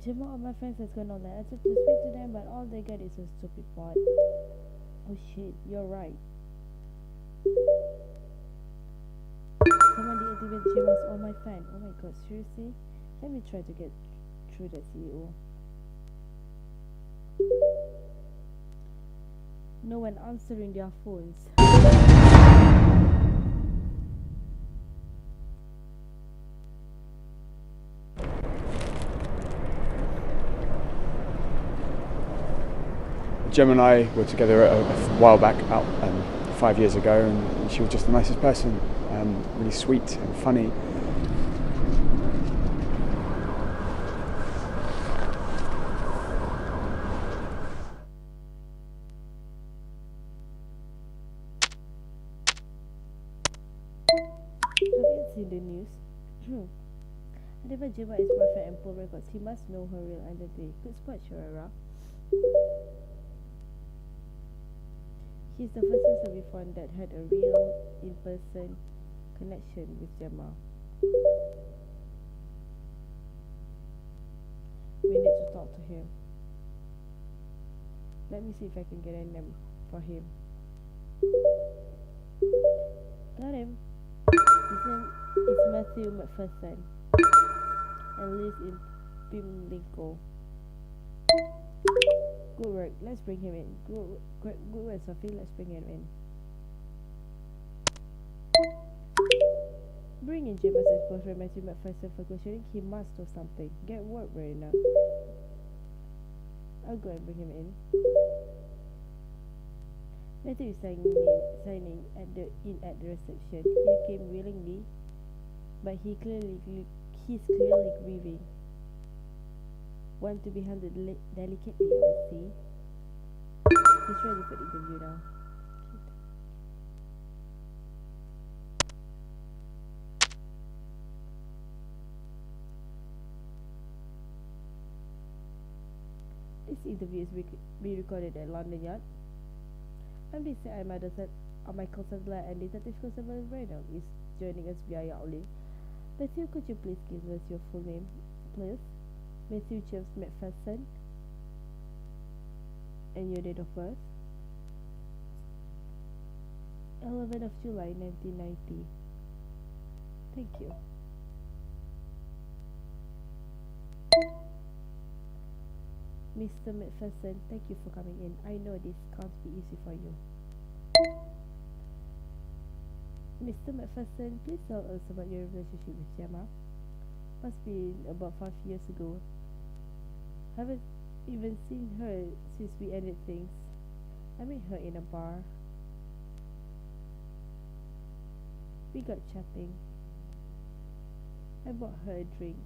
Gemma, all my friends has gone online. I tried to speak to them, but all they get is a stupid plot. Oh shit, you're right. Someone deactivated Gemma's on my fan. Oh my god, seriously? Let me try to get through the CEO. No one answering their phones. Gemma and I were together a while back, about 5 years ago, and she was just the nicest person, really sweet and funny. Have you seen the news? Whenever Gemma is boyfriend and pull records, he must know her real identity. Good spot, Shurara. He's the first person we found that had a real in-person connection with Gemma. We need to talk to him. Let me see if I can get a name for him. Got him. His name is Matthew McPherson and lives in Pimlico. Good work. Let's bring him in. Good work, Sophie. Let's bring him in. Bring in Gemma's ex-boyfriend Matthew McPherson for questioning. He must know something. Get work, Verena. I'll go and bring him in. Matthew is signing at the reception. He came willingly, but he's clearly grieving. Want to be handled delicately, I would see. He's ready for the interview now. This interview is being recorded at London Yard. I'm pleased to say Michael Sandler and Detective Constable Reynolds is joining us via audio. Matthew, could you please give us your full name, please? Matthew James McPherson. And your date of birth? 11th of July 1990. Thank you. Mr. McPherson, thank you for coming in. I know this can't be easy for you. Mr. McPherson, please tell us about your relationship with Gemma. Must be about 5 years ago. Haven't even seen her since we ended things. I met her in a bar. We got chatting. I bought her a drink.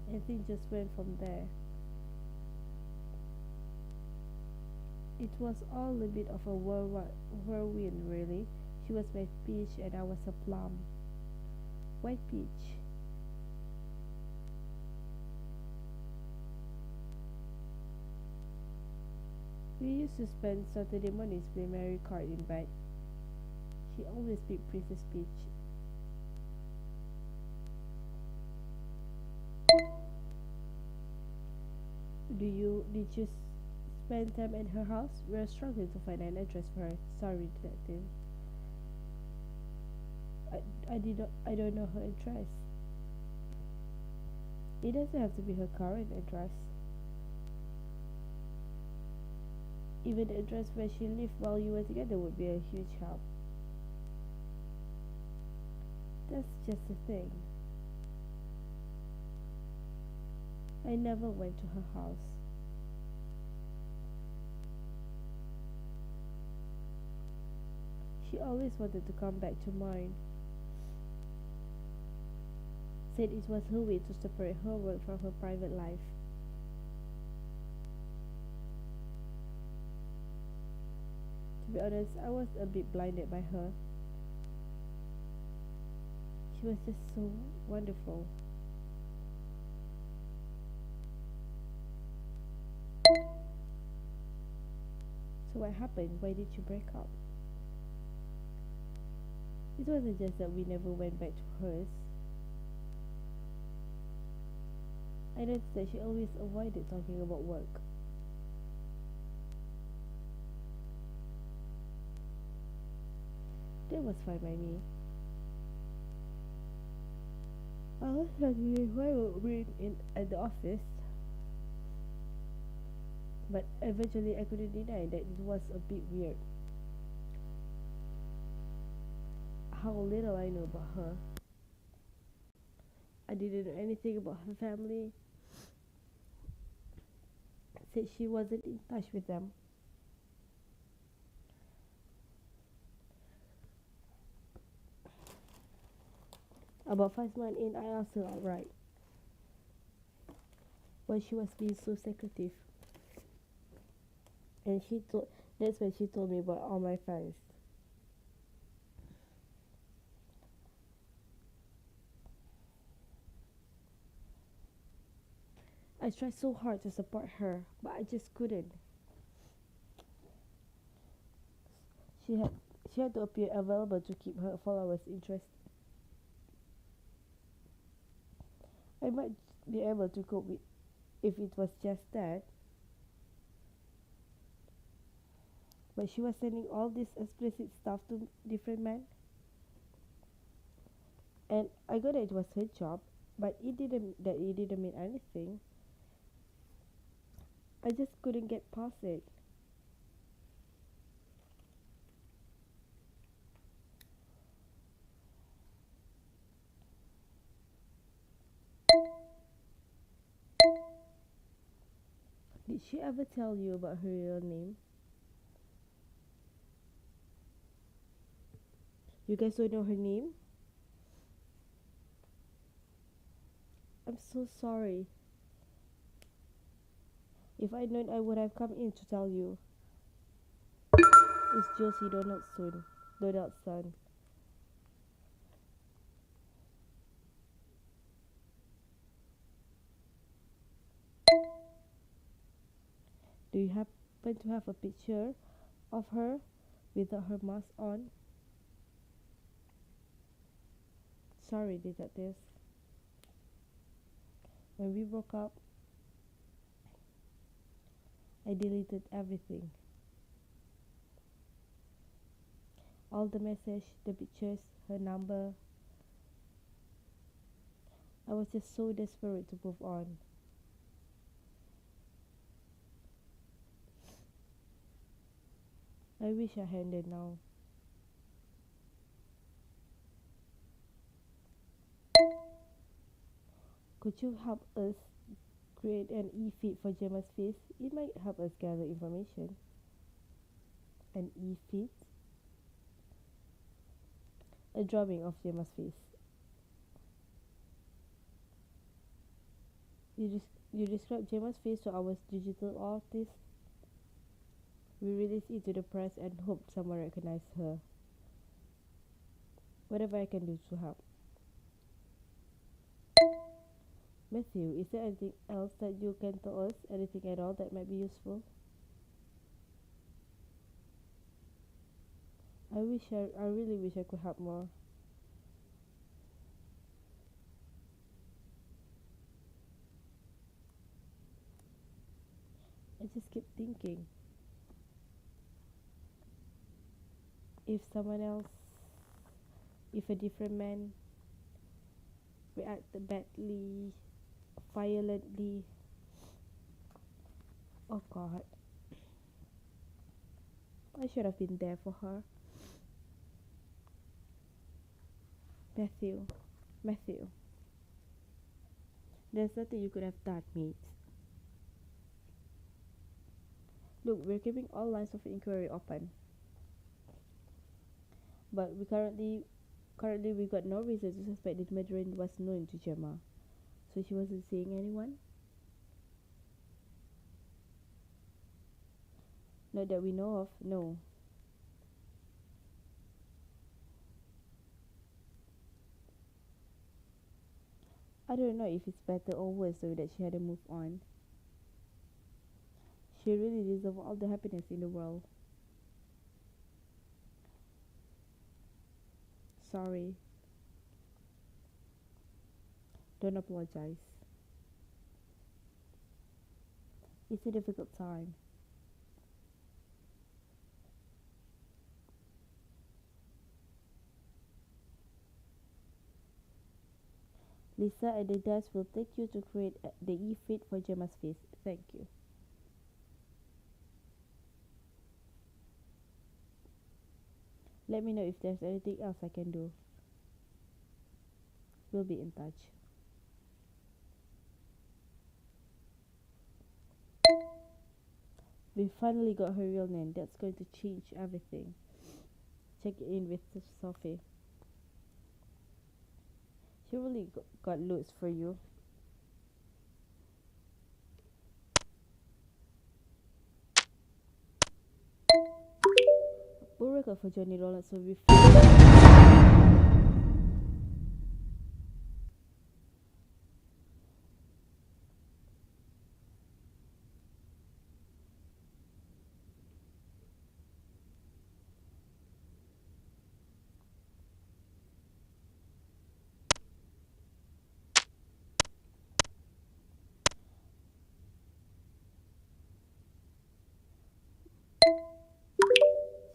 And things just went from there. It was all a bit of a whirlwind, really. She was my peach and I was a plum. White peach. We used to spend Saturday mornings playing Mario Kart in bed. She always picked Princess Peach. Did you spend time at her house? We're struggling to find an address for her. Sorry, detective. I don't know her address. It doesn't have to be her current address. Even the address where she lived while you were together would be a huge help. That's just the thing. I never went to her house. She always wanted to come back to mine. Said it was her way to separate her work from her private life. To be honest, I was a bit blinded by her. She was just so wonderful. So what happened? Why did you break up? It wasn't just that we never went back to hers. I noticed that she always avoided talking about work. That was fine by me. I was wondering why we in at the office, but eventually I couldn't deny that it was a bit weird. How little I know about her. I didn't know anything about her family. Said she wasn't in touch with them. About 5 months in, I asked her outright why she was being so secretive, and that's when she told me about all my fans. I tried so hard to support her, but I just couldn't. She had she had to appear available to keep her followers interested. I might be able to cope with if it was just that, but she was sending all this explicit stuff to different men, and I got that it was her job, but it didn't mean anything. I just couldn't get past it. Did she ever tell you about her real name? You guys don't know her name? I'm so sorry. If I'd known, I would have come in to tell you. It's Josie Donald's son. Do you happen to have a picture of her without her mask on? Sorry, detectives. When we broke up, I deleted everything. All the message, the pictures, her number. I was just so desperate to move on. I wish I hadn't now. Could you help us create an e-feed for Gemma's face? It might help us gather information. An e-feed? A drawing of Gemma's face. You describe Gemma's face to our digital artist. We release it to the press and hope someone recognizes her. Whatever I can do to help. Matthew, is there anything else that you can tell us? Anything at all that might be useful? I really wish I could help more. I just keep thinking, if a different man reacted badly, violently, oh God, I should have been there for her. Matthew, there's nothing you could have done, mate. Look, we're keeping all lines of inquiry open, but we currently we got no reason to suspect that Madeleine was known to Gemma, so she wasn't seeing anyone. Not that we know of, no. I don't know if it's better or worse so that she had to move on. She really deserves all the happiness in the world. Sorry. Don't apologize. It's a difficult time. Lisa and the dads will take you to create the e-feed for Gemma's face. Thank you. Let me know if there's anything else I can do. We'll be in touch. We finally got her real name. That's going to change everything. Check in with Sophie. She really got loads for you. We'll record for Johnny Rollins will be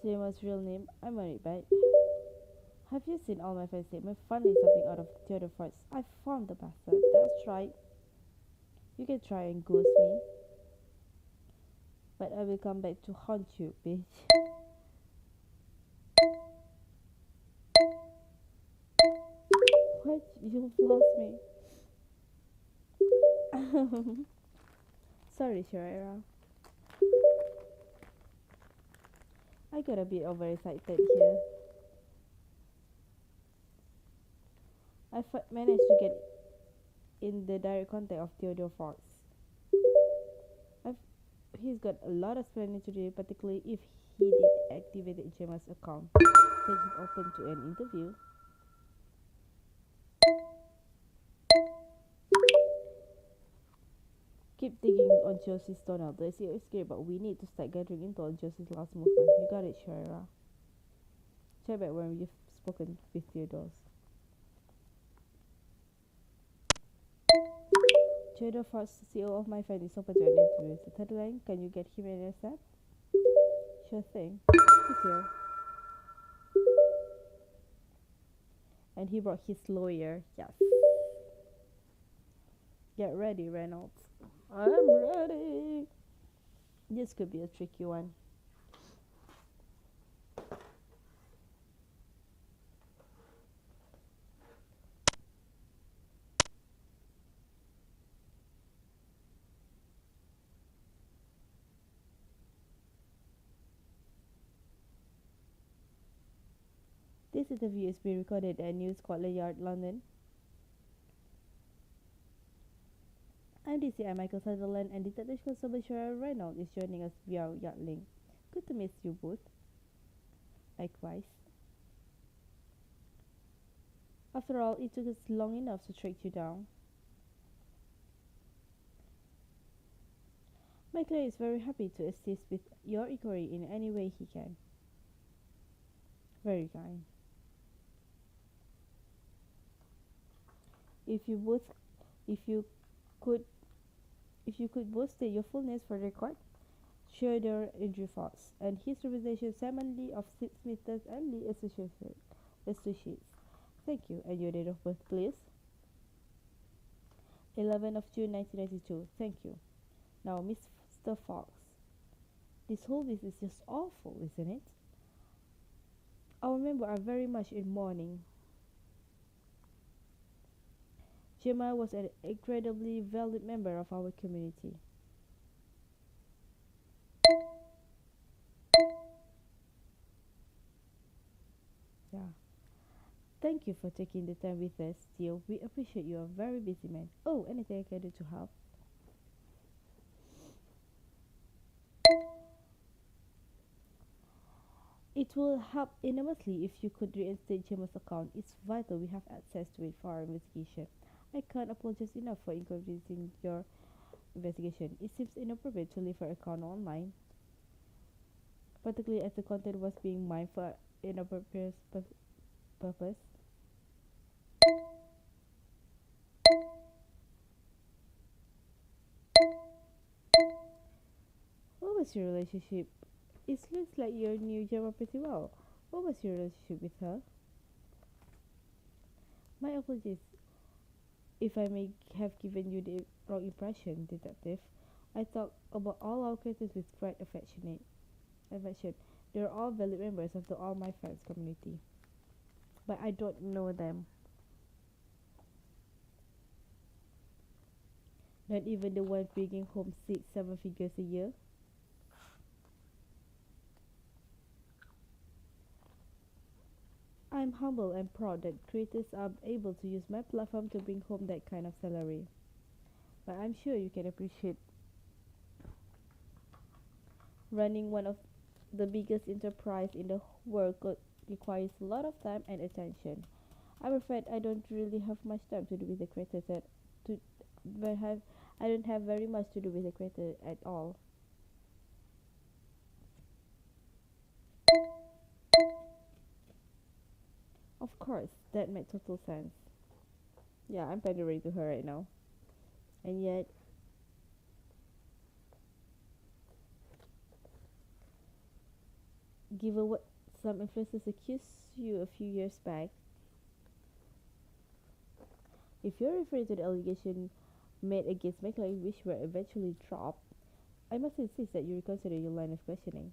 Gemma's real name. I'm worried, right? Have you seen all my friends say my finally something out of Theodore Force? I found the bastard. That's right. You can try and ghost me, but I will come back to haunt you, bitch. What? You've lost me. Sorry, Shirera. I got a bit overexcited here. I managed to get in the direct contact of Theodore Fox. He's got a lot of planning to do, particularly if he did activate Gemma's account. Said he's open to an interview. Keep digging on Josie's tunnel. The SEO is great, but we need to start gathering intel on Josie's last movement. You got it, Shara. Check back when you've spoken with Theodore. Theodore Fox, CEO of my friend, is open to an interview. The third line, can you get him an ASAP? Sure thing. He's here. And he brought his lawyer. Yes. Get ready, Reynolds. I'm ready. This could be a tricky one. This interview is being recorded at New Scotland Yard, London. I'm DCI Michael Sutherland, and Detective Constable Cheryl Reynolds is joining us via Yard Link. Good to meet you both. Likewise. After all, it took us long enough to track you down. Michael is very happy to assist with your inquiry in any way he can. Very kind. If you could both state your full names for the record. Theodore Andrew Fox and his representation Simon Lee of 6 Meters and Lee Associates. Thank you. And your date of birth, please? 11th of June 1992. Thank you. Now, Mr. Fox, this whole business is just awful, isn't it? Our members are very much in mourning. Gemma was an incredibly valued member of our community. Yeah. Thank you for taking the time with us, Theo. We appreciate you. Are a very busy man. Oh, anything I can do to help? It will help enormously if you could reinstate Gemma's account. It's vital we have access to it for our investigation. I can't apologize enough for inconveniencing your investigation. It seems inappropriate to leave her account online, particularly as the content was being mined for inappropriate purpose. What was your relationship? It looks like you knew Gemma pretty well. What was your relationship with her? My apologies. if I may have given you the wrong impression, detective. I talk about all our creators with great affection. They're all valued members of the All My Friends community. But I don't know them. Not even the one bringing home 6-7 figures a year. I'm humble and proud that creators are able to use my platform to bring home that kind of salary. But I'm sure you can appreciate running one of the biggest enterprise in the world requires a lot of time and attention. I'm afraid I don't really have much time to do with the creators to but have I don't have very much to do with the creator at all. Of course, that made total sense. Yeah, I'm pandering to her right now. And yet, given what some influencers accused you a few years back, if you're referring to the allegation made against my client which were eventually dropped, I must insist that you reconsider your line of questioning.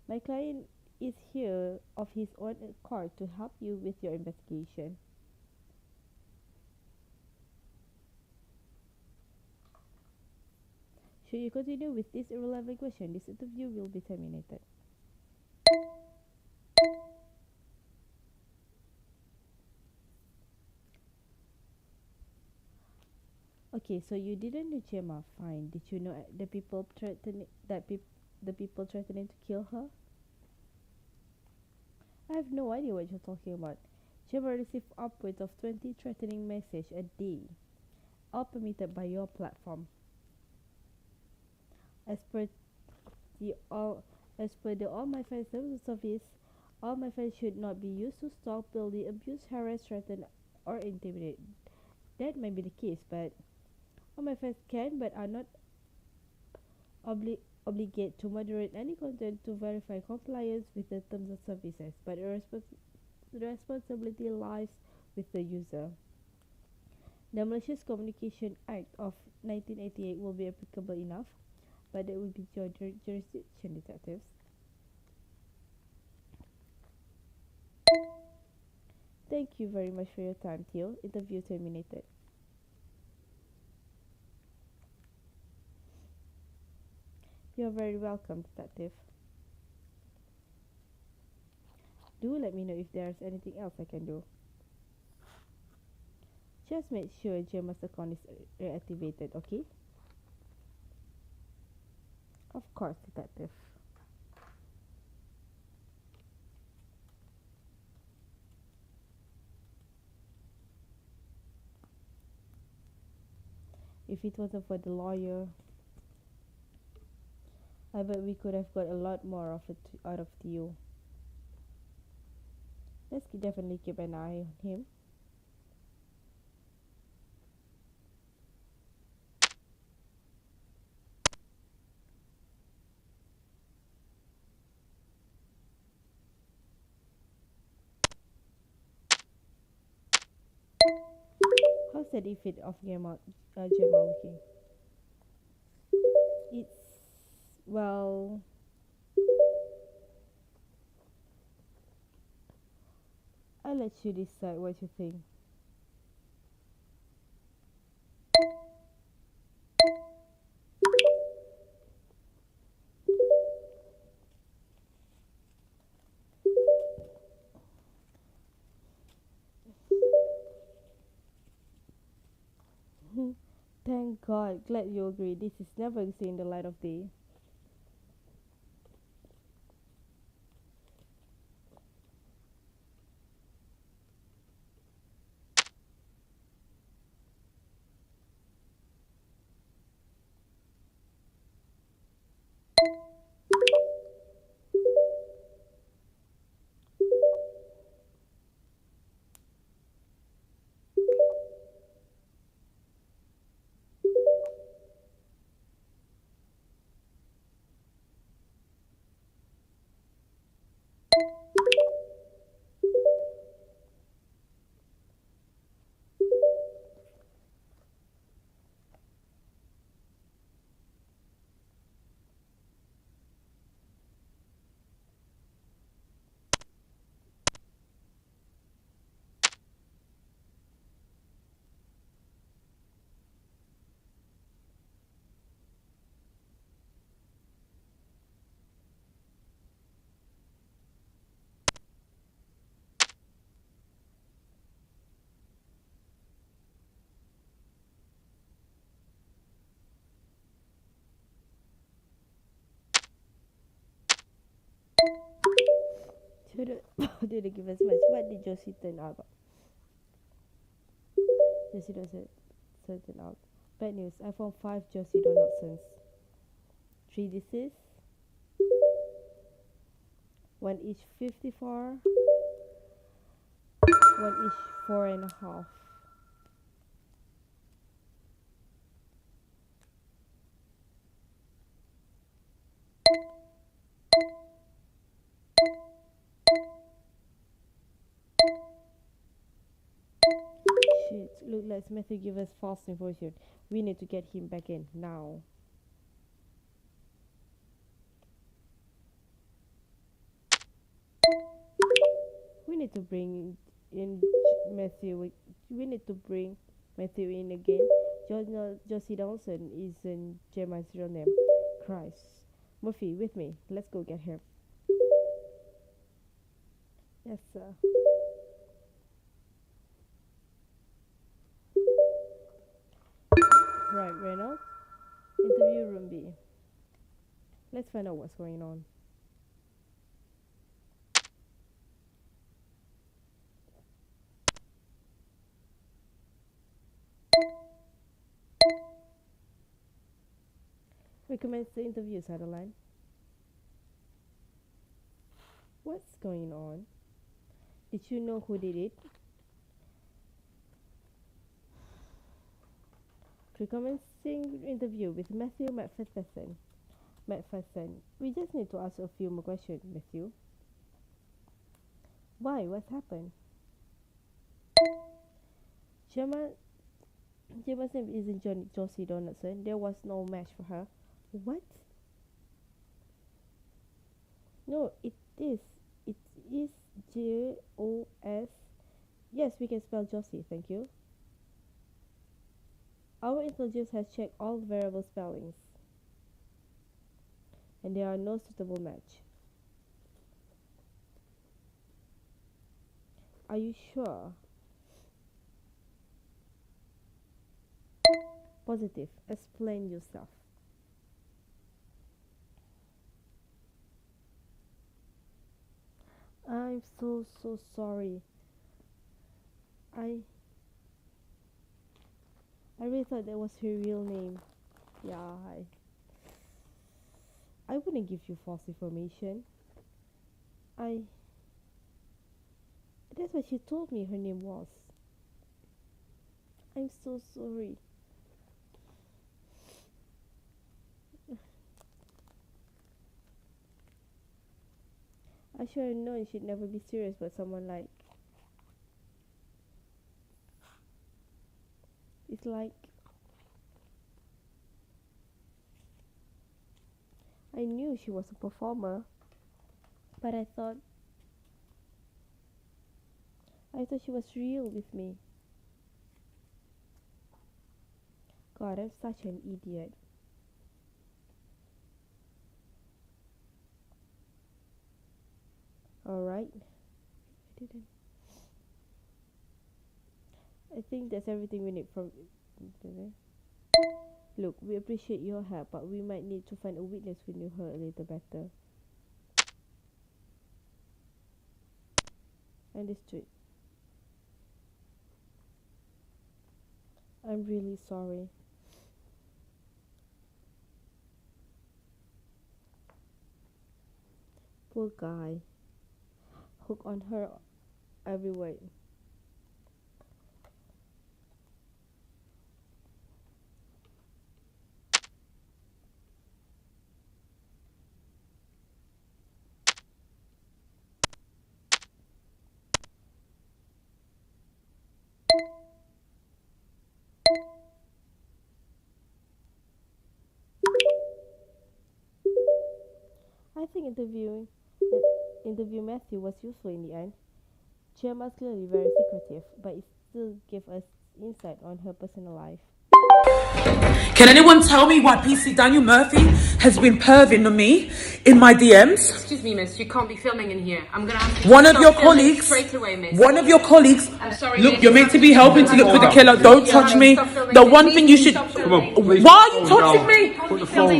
My client is here of his own accord to help you with your investigation. Should you continue with this irrelevant question, this interview will be terminated. Okay, so you didn't know Gemma, fine. Did you know the people threatening to kill her? I have no idea what you're talking about. Gemma received upwards of 20 threatening messages a day, all permitted by your platform. As per the All My Friends Service, All My Friends should not be used to stalk, bully, abuse, harass, threaten, or intimidate. That may be the case, but All My Friends can but are not obligated to moderate any content to verify compliance with the terms of services, but the responsibility lies with the user. The Malicious Communication Act of 1988 will be applicable enough, but that will be your jurisdiction, detectives. Thank you very much for your time, Theo. Interview terminated. You're very welcome, detective. Do let me know if there's anything else I can do. Just make sure Gemma's account is reactivated, okay? Of course, detective. If it wasn't for the lawyer, I bet we could have got a lot more of it out of Theo. Let's definitely keep an eye on him. How's that effect of Gemma looking? It's, well, I'll let you decide what you think. Thank God, glad you agree. This is never seen the light of day. didn't give us much. What did Josie turn out? Josie doesn't turn out. Bad news. I found 5 Josie Donaldsons. 3 deceased. 1 each 54. 1 each 4.5. Shit, look like Matthew give us false information. We need to get him back in now. We need to bring in Matthew. We need to bring Matthew in again. Josie Dawson isn't Gemma's real name. Christ. Murphy, with me. Let's go get her. Yes, sir. Right, Reynolds. Interview room B. Let's find out what's going on. We commence the interview, Sutherland. What's going on? Did you know who did it? Recommencing interview with Matthew McPherson. We just need to ask a few more questions, Matthew. Why? What happened? Gemma's name isn't Josie Donaldson. There was no match for her. What? No, it is. It is J-O-S. Yes, we can spell Josie, thank you. Our intelligence has checked all variable spellings, and there are no suitable match. Are you sure? Positive. Explain yourself. I'm so sorry. I really thought that was her real name. Yeah, I wouldn't give you false information. That's what she told me her name was. I'm so sorry. I should have known she'd never be serious with someone like. It's like I knew she was a performer, but I thought she was real with me. God, I'm such an idiot. Alright. I think that's everything we need from today. Look, we appreciate your help, but we might need to find a witness who knew her a little better. Understood. I'm really sorry. Poor guy. Hook on her every way. I think interview Matthew was useful in the end. Gemma's clearly very secretive, but it still gave us insight on her personal life. Can anyone tell me why PC Daniel Murphy has been perving on me in my DMs? Excuse me, miss. You can't be filming in here. I'm gonna ask you One to of stop your filming colleagues. Straight away, miss. One of your colleagues. I'm sorry. Look, miss, you're meant to be helping to look for the killer. Don't touch me. The one thing you should. Why are you touching me?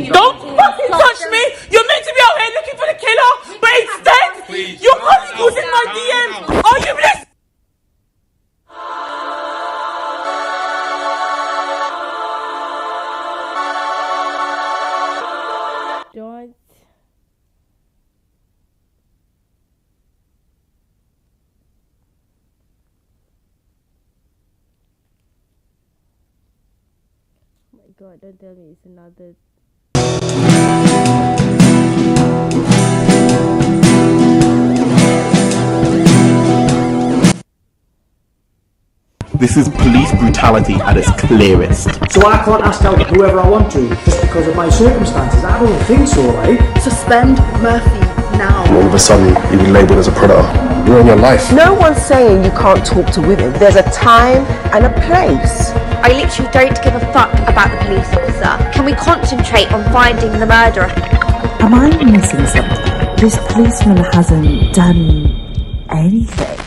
Don't fucking touch me. You're meant to be out here looking for the killer, but instead Your colleague was in my DMs! Are you listening? Don't. Oh my god, don't tell me it's another. This is police brutality at its clearest. So I can't ask out whoever I want to just because of my circumstances? I don't think so, right? Suspend Murphy now. All of a sudden, you've been labelled as a predator. Ruin your life. No one's saying you can't talk to women. There's a time and a place. I literally don't give a fuck about the police officer. Can we concentrate on finding the murderer? Am I missing something? This policeman hasn't done anything.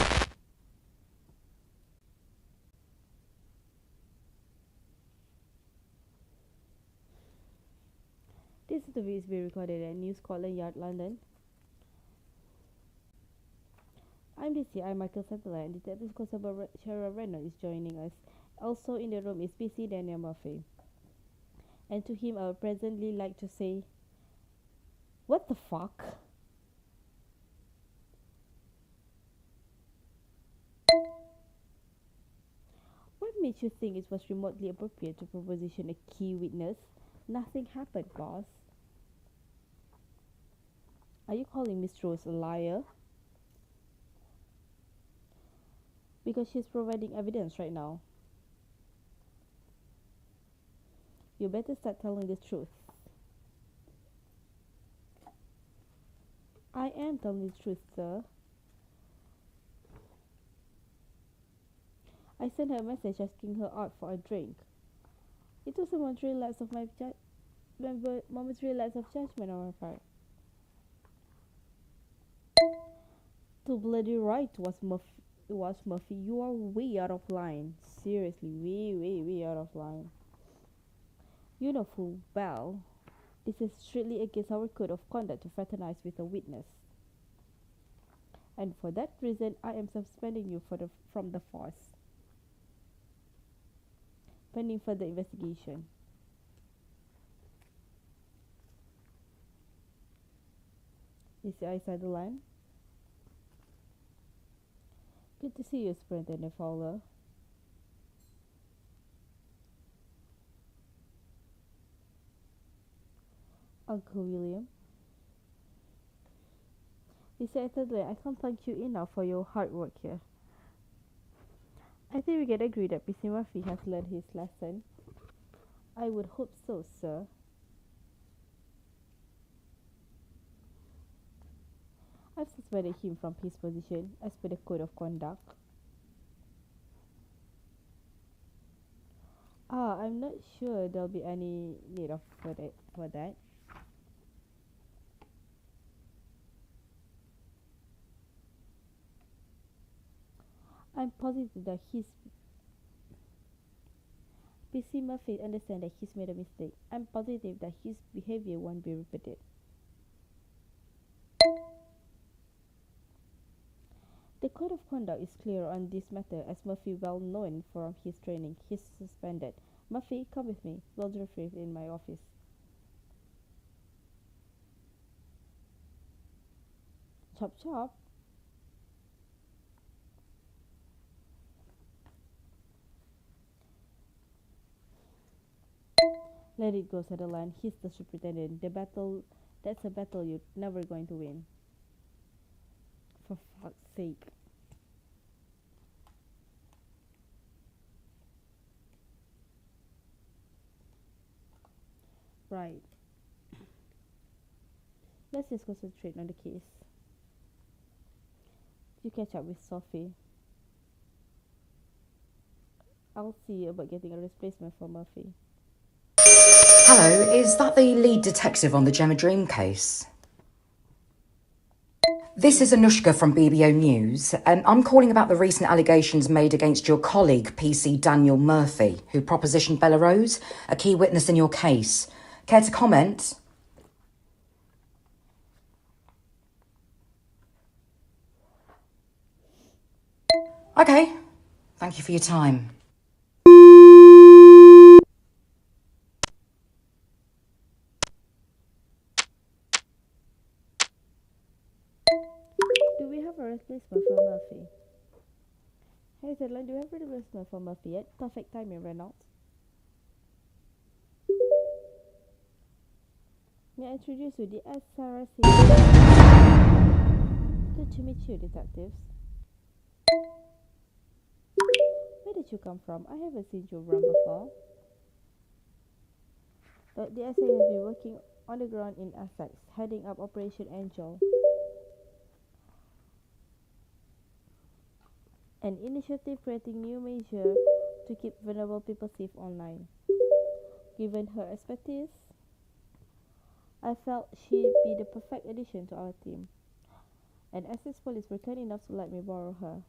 This interview is being recorded at New Scotland Yard, London. I'm DCI Michael Sutherland. Detective Constable Cheryl Reynolds is joining us. Also in the room is PC Daniel Murphy. And to him, I would presently like to say, what the fuck? What made you think it was remotely appropriate to proposition a key witness? Nothing happened, boss. Are you calling Miss Rose a liar? Because she's providing evidence right now. You better start telling the truth. I am telling the truth, sir. I sent her a message asking her out for a drink. It was a momentary lapse of judgment on my part. Too bloody right was Murphy. You are way out of line. Seriously, way out of line. You know full well this is strictly against our code of conduct to fraternize with a witness. And for that reason, I am suspending you from the force, pending further investigation. Is your eyes on the line? Good to see you, Superintendent Fowler. Uncle William. He said, I can't thank you enough for your hard work here. I think we can agree that PC Murphy has learned his lesson. I would hope so, sir. I've suspended him from his position as per the code of conduct. I'm not sure there'll be any need for that. I'm positive that PC Murphy understands that he's made a mistake. I'm positive that his behavior won't be repeated. The code of conduct is clear on this matter, as Murphy, well known from his training. He's suspended. Murphy, come with me. We'll retrieve in my office. Chop chop. Let it go, Sutherland. He's the superintendent. That's a battle you're never going to win. For fuck's sake. Right. Let's just concentrate on the case. You catch up with Sophie. I'll see about getting a replacement for Murphy. Hello, is that the lead detective on the Gemma Dream case? This is Anushka from BBO News. I'm calling about the recent allegations made against your colleague, PC Daniel Murphy, who propositioned Bella Rose, a key witness in your case. Care to comment? Okay. Thank you for your time. Do we have a replacement for Murphy? Hey Zedline, do we have a replacement for Murphy yet? Perfect timing, Reynolds. May I introduce you, the S. Sarah Singh. Good to meet you, detectives. Where did you come from? I haven't seen you around before. The SA has been working on the ground in Essex, heading up Operation Angel, an initiative creating new measures to keep vulnerable people safe online. Given her expertise, I felt she'd be the perfect addition to our team, and Essex Police were kind enough to let me borrow her.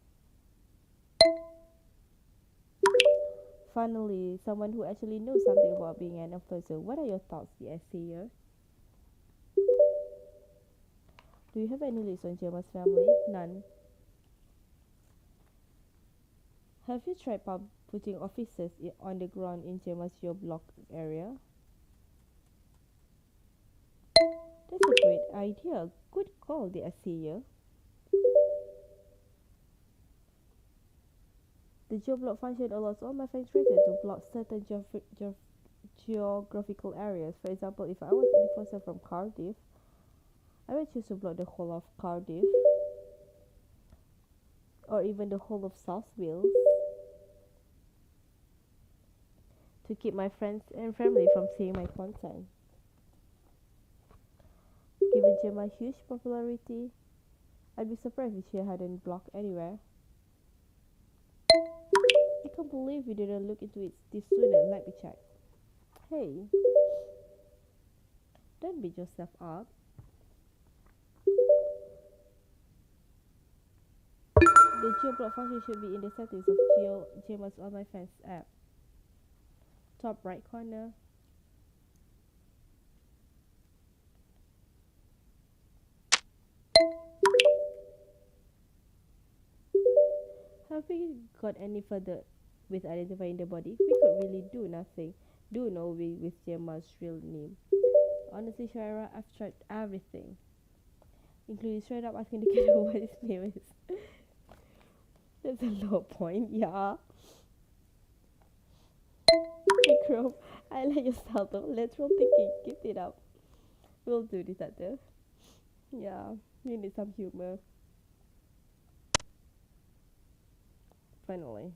Finally, someone who actually knows something about being an officer. What are your thoughts, the SCO? Do you have any leads on Gemma's family? None. Have you tried putting officers on the ground in Gemma's geoblock area? That's a great idea. Good call, the SCO. The geoblock function allows all my fenstrators to block certain geographical areas. For example, if I was an enforcer from Cardiff, I would choose to block the whole of Cardiff, or even the whole of South Wales, to keep my friends and family from seeing my content. Given Gemma's huge popularity, I'd be surprised if she hadn't blocked anywhere. I can't believe you didn't look into it this sooner. Let me check. Hey, don't beat yourself up. The geoblock function should be in the settings of Gemma's Online Fans app. Top right corner. Have we got any further with identifying the body? We could really do nothing. Do no way with Gemma's real name. Honestly, Shaira, I've tried everything, including straight up asking the kid what his name is. That's a low point, yeah. Vikram, I like your style though. Lateral thinking, keep it up. We'll do, detective. Yeah, you need some humor. Finally.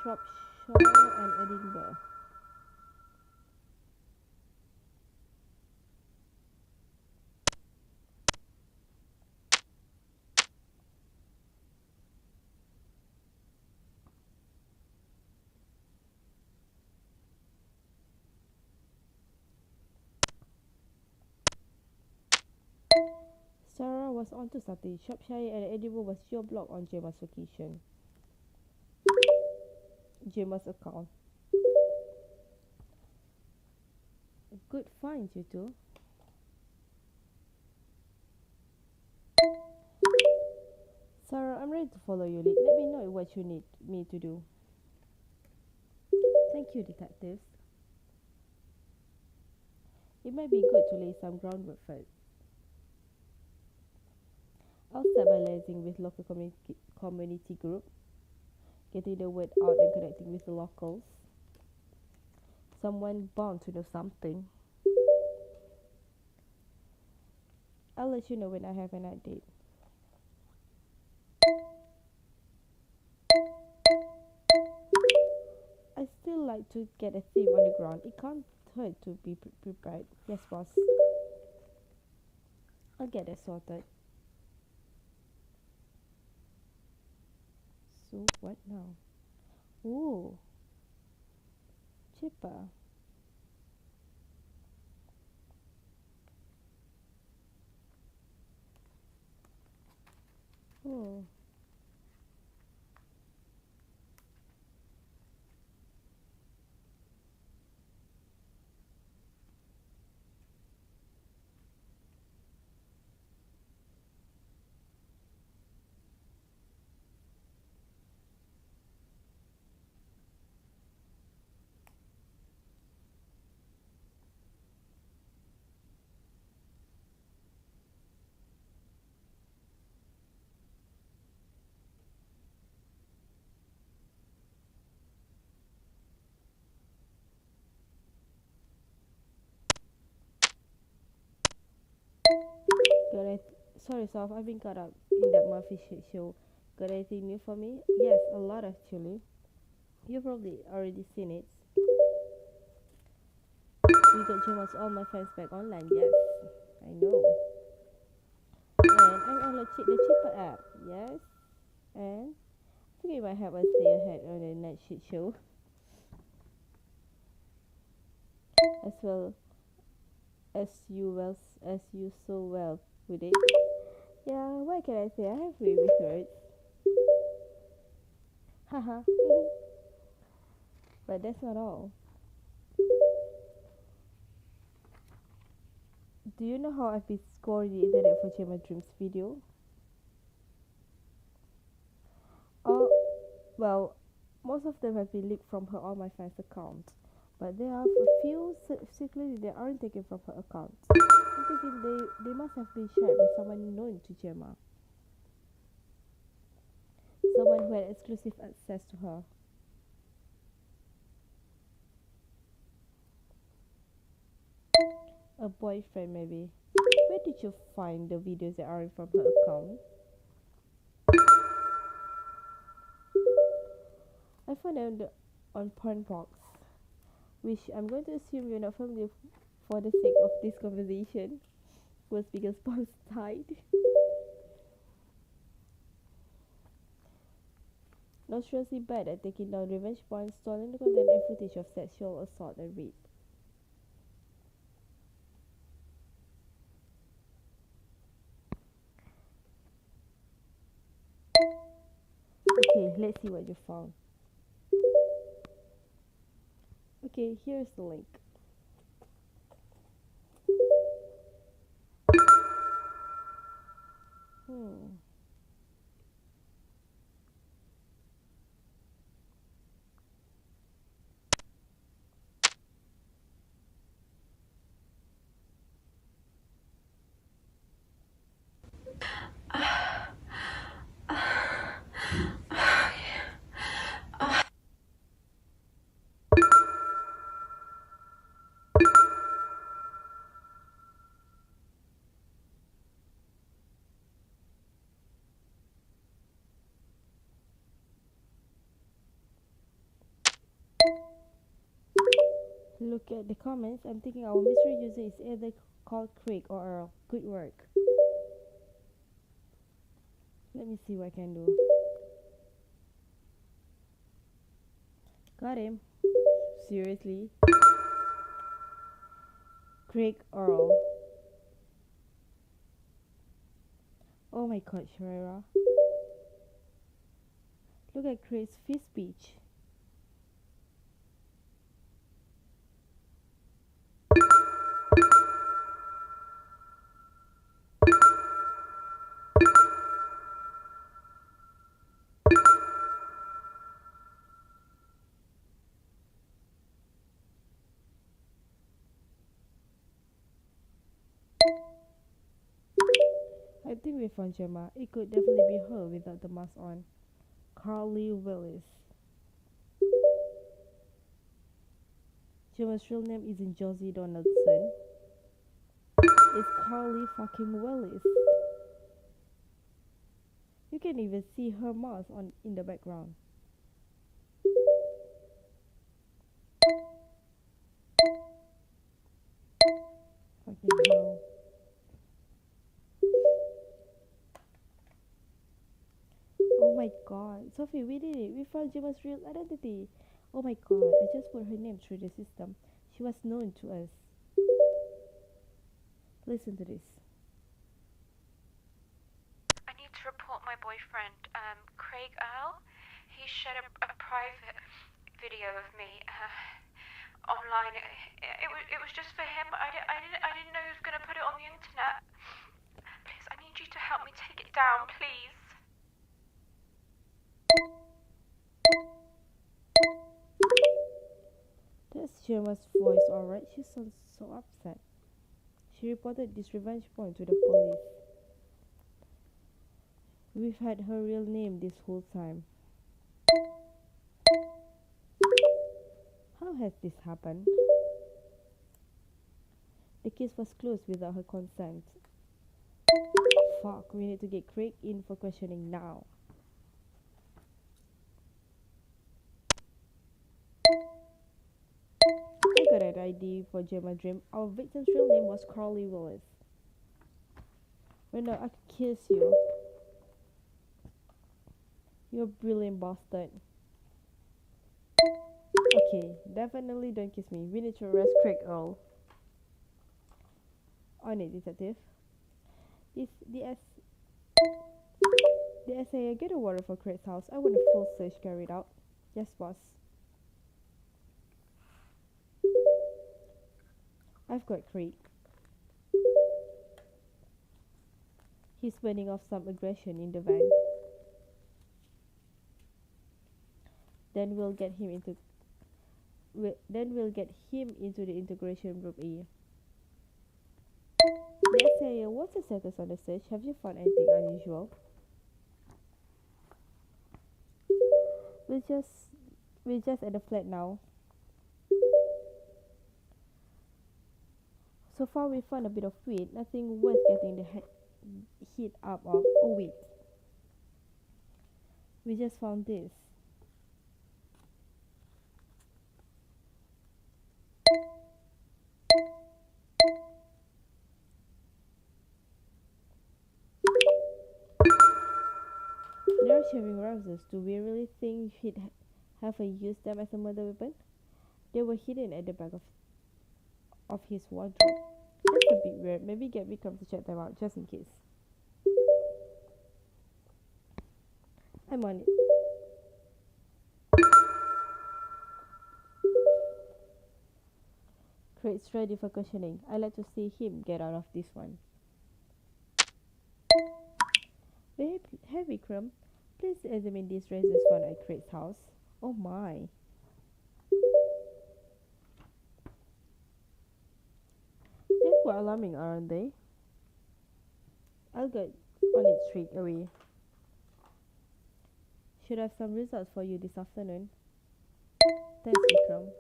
Shropshire and Edinburgh. Sarah was onto something. Shropshire and Edinburgh was geoblocked on Gemma's location. Gemma's account. Good find, you two. Sarah, I'm ready to follow your lead. Let me know what you need me to do. Thank you, detectives. It might be good to lay some groundwork first. I'll start by liaising with local community group, getting the word out and connecting with the locals. Someone bound to know something. I'll let you know when I have an update. I still like to get a theme on the ground. It can't hurt to be prepared. Yes, boss. I'll get that sorted. So what now? Ooh, chipper. Oh. Sorry, Soph, I've been caught up in that Murphy shit show. Got anything new for me? Yes, a lot actually. You've probably already seen it. We got Gemma's All My Friends back online. Yes, I know. And I'm on the cheaper app. Yes, and I think it might help us stay ahead on the night shit show as well as you so well with it. Yeah, what can I say? I have baby threats. Haha. But that's not all. Do you know how I've been scoring the internet for Gemma Dreams video? Oh, well, most of them have been leaked from her All My Fans account, but there are a few secretly that aren't taken from her account. I'm thinking they must have been shared by someone known to Gemma, someone who had exclusive access to her. A boyfriend, maybe. Where did you find the videos that aren't from her account? I found them on Pornbox, which I'm going to assume you're not familiar for the sake of this conversation, was because Paul's died. Notoriously bad at taking down revenge porn, stolen the content and footage of sexual assault and rape. Okay, let's see what you found. Okay, here's the link. Look at the comments. I'm thinking our mystery user is either called Craig or Earl. Good work. Let me see what I can do. Got him. Seriously? Craig Earl. Oh my god, Sharira. Look at Craig's fist speech. I think we found Gemma. It could definitely be her without the mask on. Carly Willis. Gemma's real name isn't Josie Donaldson. It's Carly fucking Willis. You can even see her mask on in the background. Fucking hell. Oh my god. Sophie, we did it. We found Gemma's real identity. Oh my god. I just put her name through the system. She was known to us. Listen to this. I need to report my boyfriend, Craig Earl. He shared a private video of me online. It was just for him. I didn't know he was going to put it on the internet. Please, I need you to help me take it down, please. That's Gemma's voice, alright. She sounds so upset. She reported this revenge porn to the police. We've had her real name this whole time. How has this happened? The case was closed without her consent. Fuck, we need to get Craig in for questioning now. I got an ID for Gemma Dream. Our victim's real name was Carly Willis. When I could kiss you. You're a brilliant bastard. Okay, definitely don't kiss me. We need to arrest Craig Earl. On it, detective. The SAA get a warrant for Craig's house. I want a full search carried out. Yes, boss. I've got Craig. He's burning off some aggression in the van. Then we'll get him into the integration group A. The SAA, what's the status on the search? Have you found anything unusual? We're just at the flat now. So far we found a bit of weed, nothing worth getting the heat up of. Oh wait. We just found this. They're sharing roses. Do we really think he'd have used them as a murder weapon? They were hidden at the back of his wardrobe. That's a bit weird. Maybe get Vikram to check them out, just in case. I'm on it. Craig's ready for questioning. I'd like to see him get out of this one. Hey Vikram, please examine these razors found at Craig's house. Oh my. They're quite alarming, aren't they? I'll get on it straight away. Should have some results for you this afternoon. Thanks, Vikram.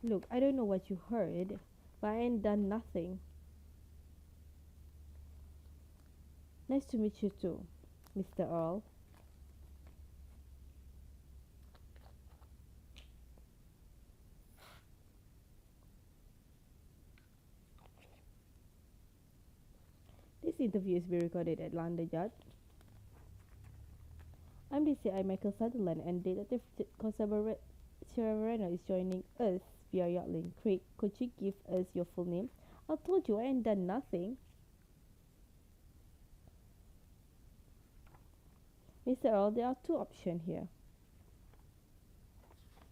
Look, I don't know what you heard, but I ain't done nothing. Nice to meet you too, Mr. Earl. This interview is being recorded at London Yard. I'm DCI Michael Sutherland, and Detective Constable Serrano is joining us via Yachtlink. Craig, could you give us your full name? I told you I ain't done nothing. Mr. Earl, there are two options here.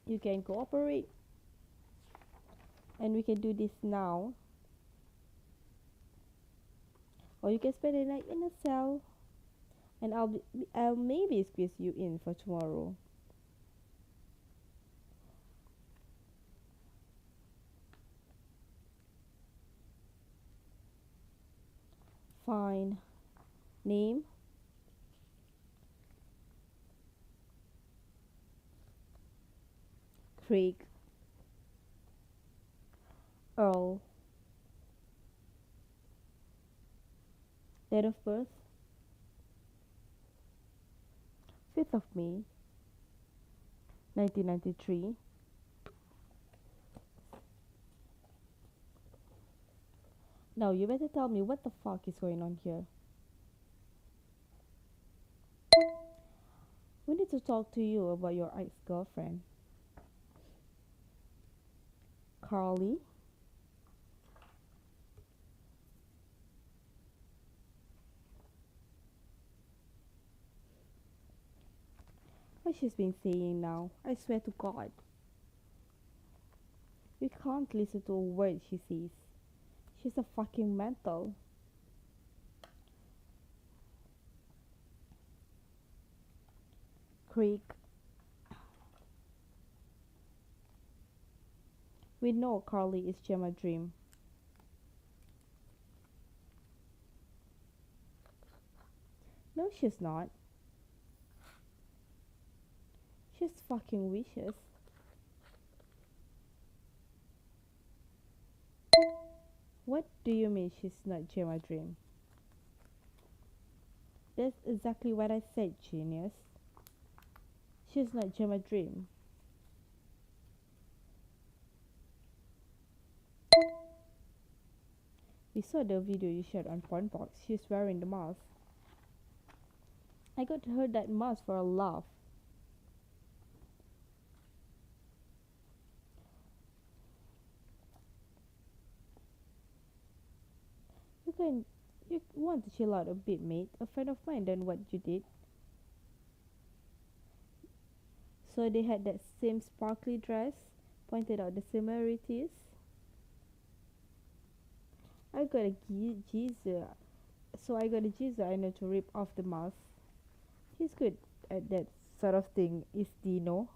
You can cooperate, and we can do this now. Or you can spend the night in a cell, and I'll maybe squeeze you in for tomorrow. Fine. Name? Craig Earl. Date of birth? 5th of May 1993. Now you better tell me what the fuck is going on here. We need to talk to you about your ex-girlfriend, Carly. What she's been saying now, I swear to God. You can't listen to a word she says. She's a fucking mental. Craig. We know Carly is Gemma Dream. No, she's not. She's fucking vicious. What do you mean she's not Gemma Dream? That's exactly what I said, genius. She's not Gemma Dream. We saw the video you shared on Pornbox. She's wearing the mask. I got her that mask for a laugh. You want to chill out a bit, mate. A friend of mine done what you did. So they had that same sparkly dress, pointed out the similarities. I got a geezer. So I got a geezer I know to rip off the mask. He's good at that sort of thing, is Dino.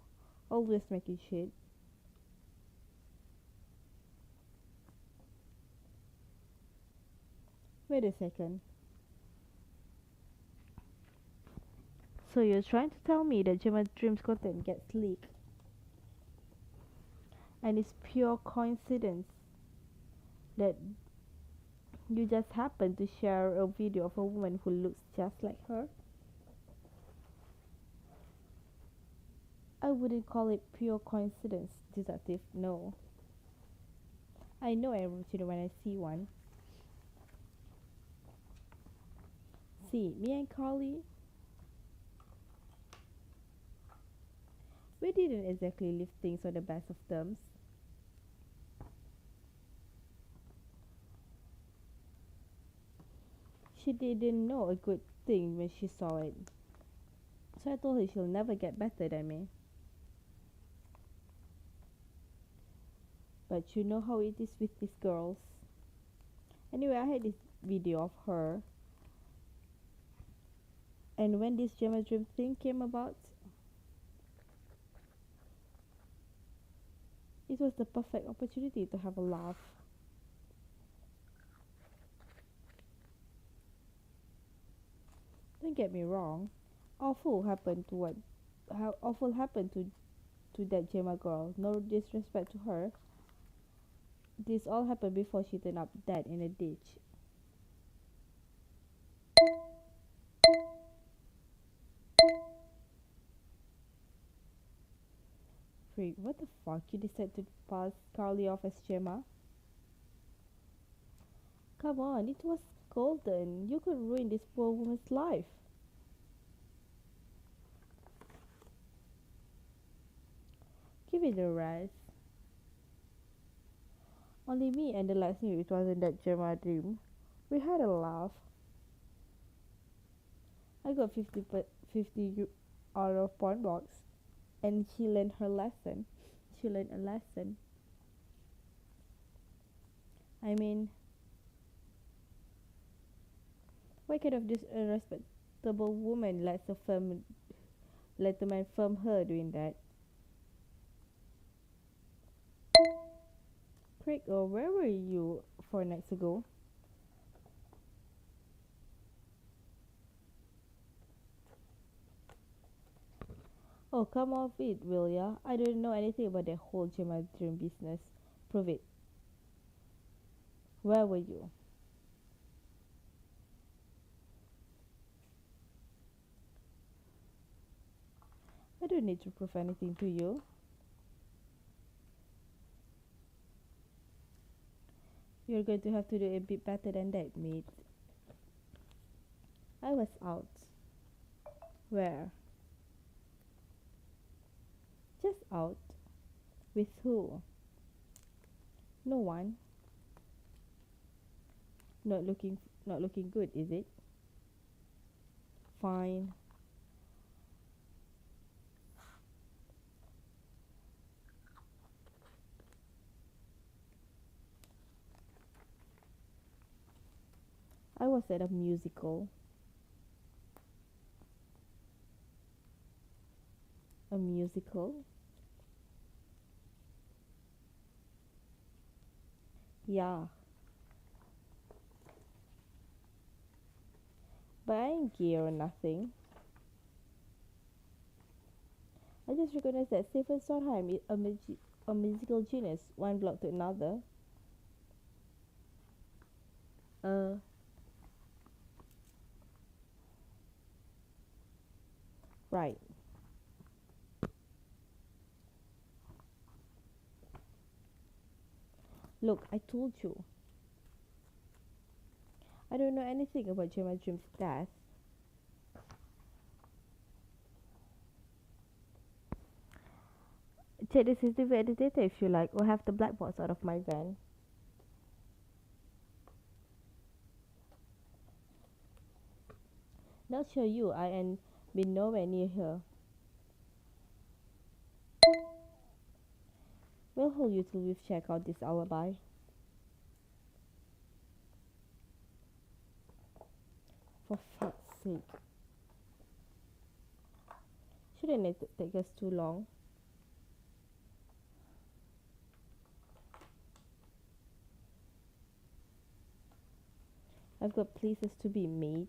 Always making shit. Wait a second. So you're trying to tell me that Gemma Dream's content gets leaked? And it's pure coincidence that you just happen to share a video of a woman who looks just like her? I wouldn't call it pure coincidence, detective, no. I know a routine when I see one. See, me and Carly, we didn't exactly leave things on the best of terms. She didn't know a good thing when she saw it. So I told her she'll never get better than me. But you know how it is with these girls. Anyway, I had this video of her. And when this Gemma Dream thing came about, it was the perfect opportunity to have a laugh. Don't get me wrong. Awful happened to that Gemma girl. No disrespect to her. This all happened before she turned up dead in a ditch. Freak, what the fuck? You decided to pass Carly off as Gemma? Come on, it was golden. You could ruin this poor woman's life. Give it a rest. Only me and the last knew it wasn't that Gemma Dream. We had a laugh. I got 50 out of Pornbox, and she learned her lesson. She learned a lesson. I mean, what kind of disrespectable woman lets a man firm her doing that? Craig, where were you 4 nights ago? Oh, come off it, will ya? I don't know anything about the whole Gemma Dream business. Prove it. Where were you? I don't need to prove anything to you. You're going to have to do a bit better than that, mate. I was out. Where? Just out. With who? No one. Not looking good, is it? Fine. I was at a musical. A musical? Yeah. But I ain't gay or nothing. I just recognized that Stephen Sondheim is a musical genius, one block to another. Right. Look, I told you. I don't know anything about Gemma Dream's death. Check the CCTV at the data if you like, or have the black box out of my van. Not sure you, I ain't been nowhere near her. We'll hold you till we've checked out this alibi. For fuck's sake. Shouldn't it take us too long? I've got places to be, mate.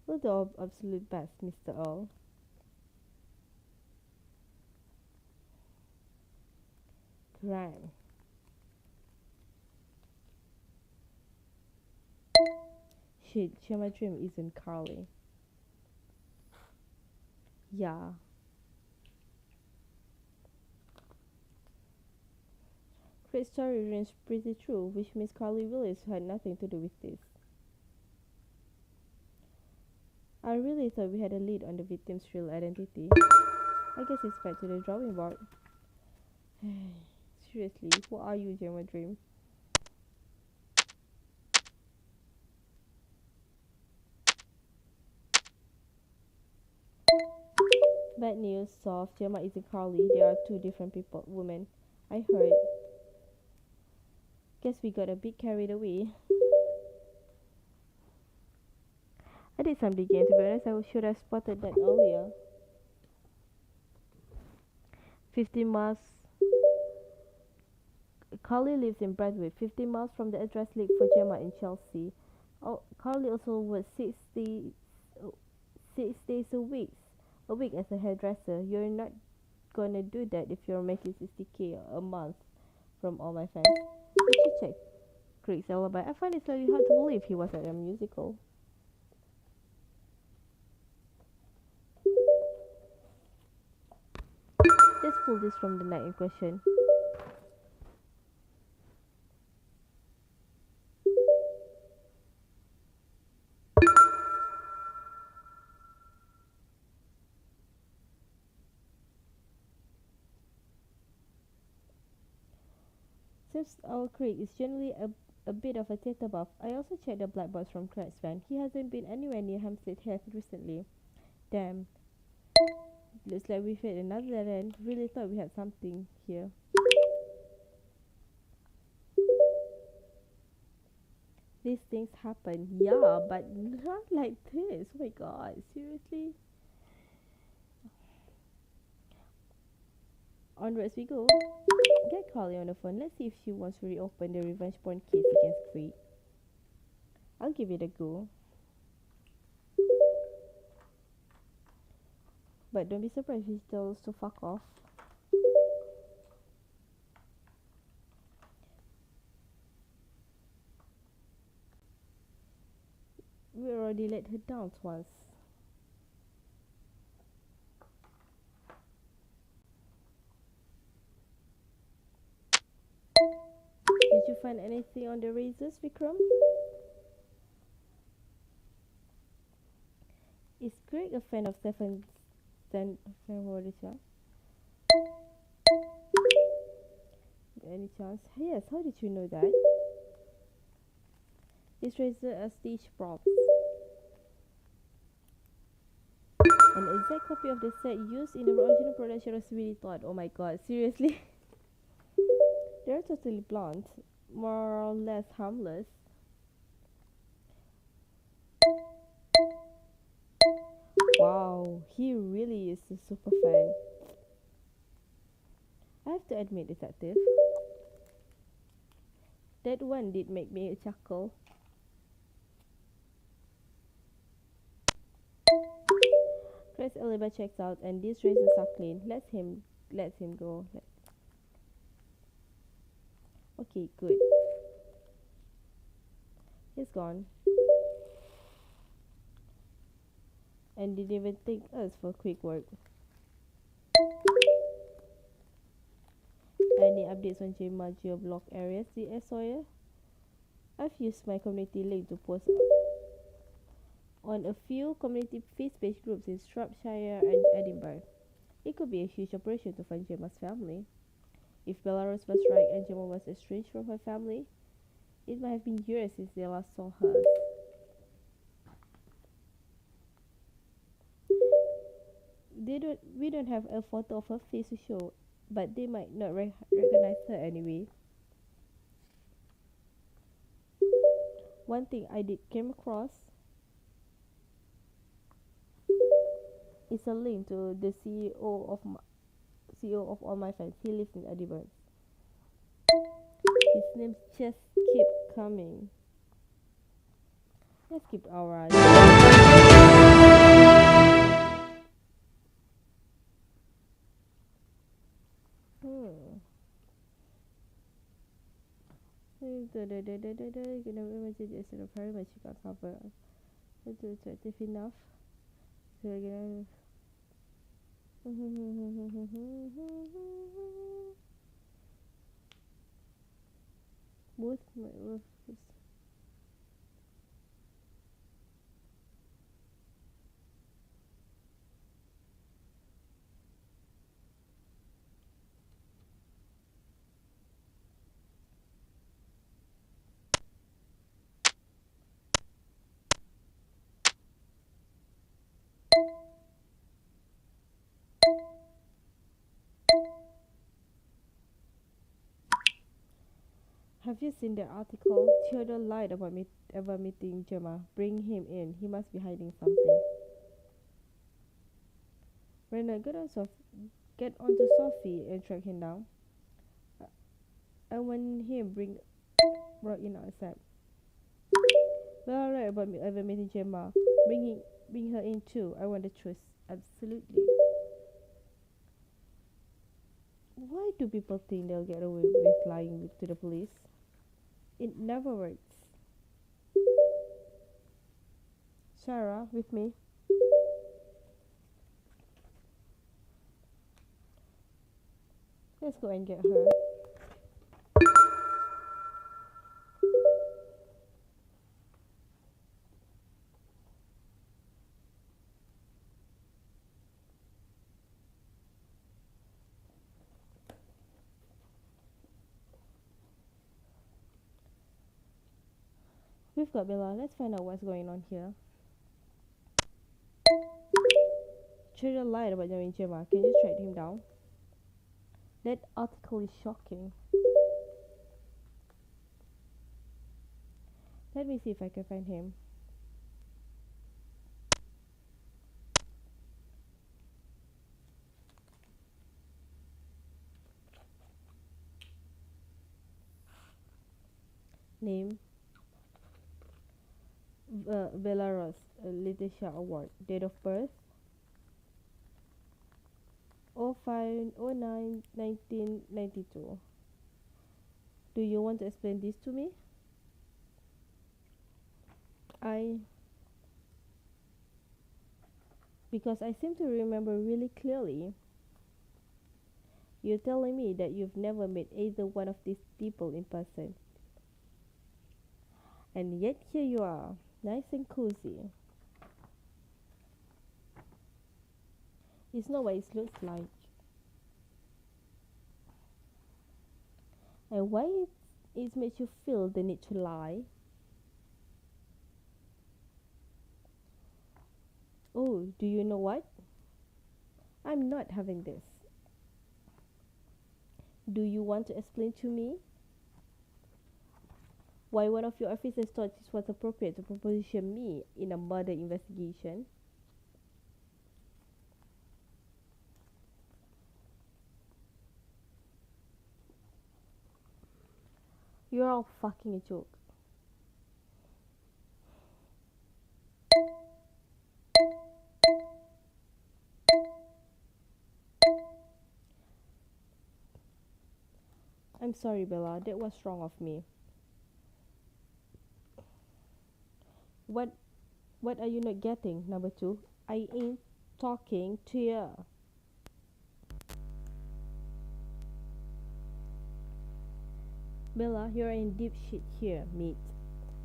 We'll do our absolute best, Mr. Earl. Grand. Shit, Gemma Dream isn't Carly. Yeah. Craig's story rings pretty true, which means Carly Willis had nothing to do with this. I really thought we had a lead on the victim's real identity. I guess it's back to the drawing board. Seriously, who are you, Gemma Dream? Bad news, soft. Gemma isn't Carly. They are two different women. I heard. Guess we got a bit carried away. I did some digging, to be honest. I should have spotted that earlier. 15 miles. Carly lives in Bradwood, 15 miles from the address leaked for Gemma in Chelsea. Oh, Carly also works 6 days a week as a hairdresser. You're not gonna do that if you're making 60k a month from all my fans. Did you check Craig's alibi? I find it slightly hard to believe he was at a musical. Let's pull this from the night in question. Since our Craig is generally a bit of a theatre buff, I also checked the black box from Craig's van. He hasn't been anywhere near Hampstead Heath recently. Damn. Looks like we've hit another dead end. Really thought we had something here. These things happen, yeah, but not like this. Oh my god, seriously? Onwards we go. Get Carly on the phone. Let's see if she wants to reopen the revenge porn case against Craig. I'll give it a go. But don't be surprised if she tells us to fuck off. We already let her down once. Did you find anything on the razors, Vikram? Is Craig a fan of Stephen? What is that? Any chance? Yes, how did you know that? These razors are stage props. An exact copy of the set used in the original production was really thought. Oh my god, seriously? They're totally blunt, more or less harmless. Wow, he really is a super fan. I have to admit, detective, that one did make me chuckle. Yes, Aliba checks out, and these razors are clean. Let him go. Okay, good. He's gone. And didn't even thank us for quick work. Any updates on Gemma geoblock areas, DS Sawyer? I've used my community link to post on a few community Facebook groups in Shropshire and Edinburgh. It could be a huge operation to find Gemma's family. If Belarus was right and Gemma was estranged from her family, it might have been years since they last saw her. We don't have a photo of her face to show, but they might not recognize her anyway. One thing I did came across is a link to the CEO of all my friends. He lives in Edinburgh. His names just keep coming. Let's keep our eyes. You know, imagine this in a very much you can cover. It's attractive enough. So we're gonna. Both my work. Have you seen the article? Theodore lied about meeting Gemma. Bring him in. He must be hiding something. Rena, get onto Sophie and track him down. I want him brought in outside. Well, right about me ever meeting Gemma. Bring her in too. I want the truth. Absolutely. Why do people think they'll get away with lying to the police? It never works. Sarah, with me. Let's go and get her. We've got Bella. Let's find out what's going on here. Children lied about knowing Gemma. Can you track him down? That article is shocking. Let me see if I can find him. Name Belarus Literature Award. Date of birth 05/09/1992. Do you want to explain this to me? Because I seem to remember really clearly. You're telling me that you've never met either one of these people in person. And yet here you are, nice and cozy. It's not what it looks like. And why it makes you feel the need to lie? Oh, do you know what? I'm not having this. Do you want to explain to me why one of your officers thought it was appropriate to proposition me in a murder investigation? You're all fucking a joke. I'm sorry, Bella. That was wrong of me. What are you not getting, number two? I ain't talking to you. Bella, you're in deep shit here, mate.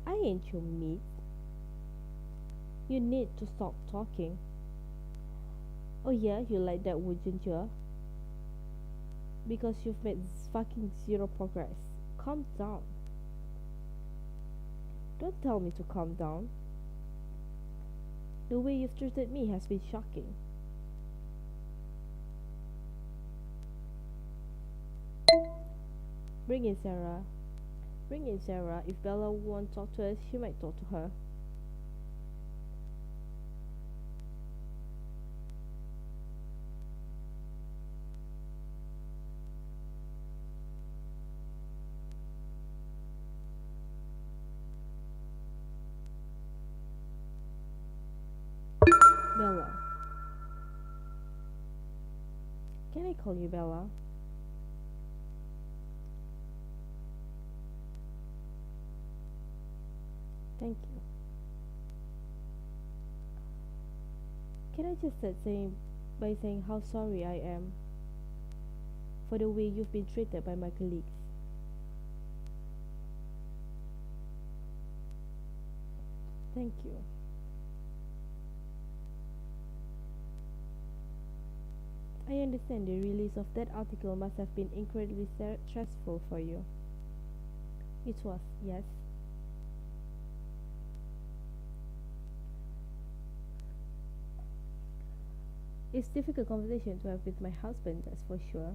I ain't your mate. You need to stop talking. Oh yeah, you like that, wouldn't you? Because you've made fucking zero progress. Calm down. Don't tell me to calm down. The way you've treated me has been shocking. Bring in Sarah. Bring in Sarah. If Bella won't talk to us, she might talk to her. Bella. Can I call you Bella? Thank you. Can I just start by saying how sorry I am for the way you've been treated by my colleagues? Thank you. I understand the release of that article must have been incredibly stressful for you. It was, yes. It's difficult conversation to have with my husband, that's for sure.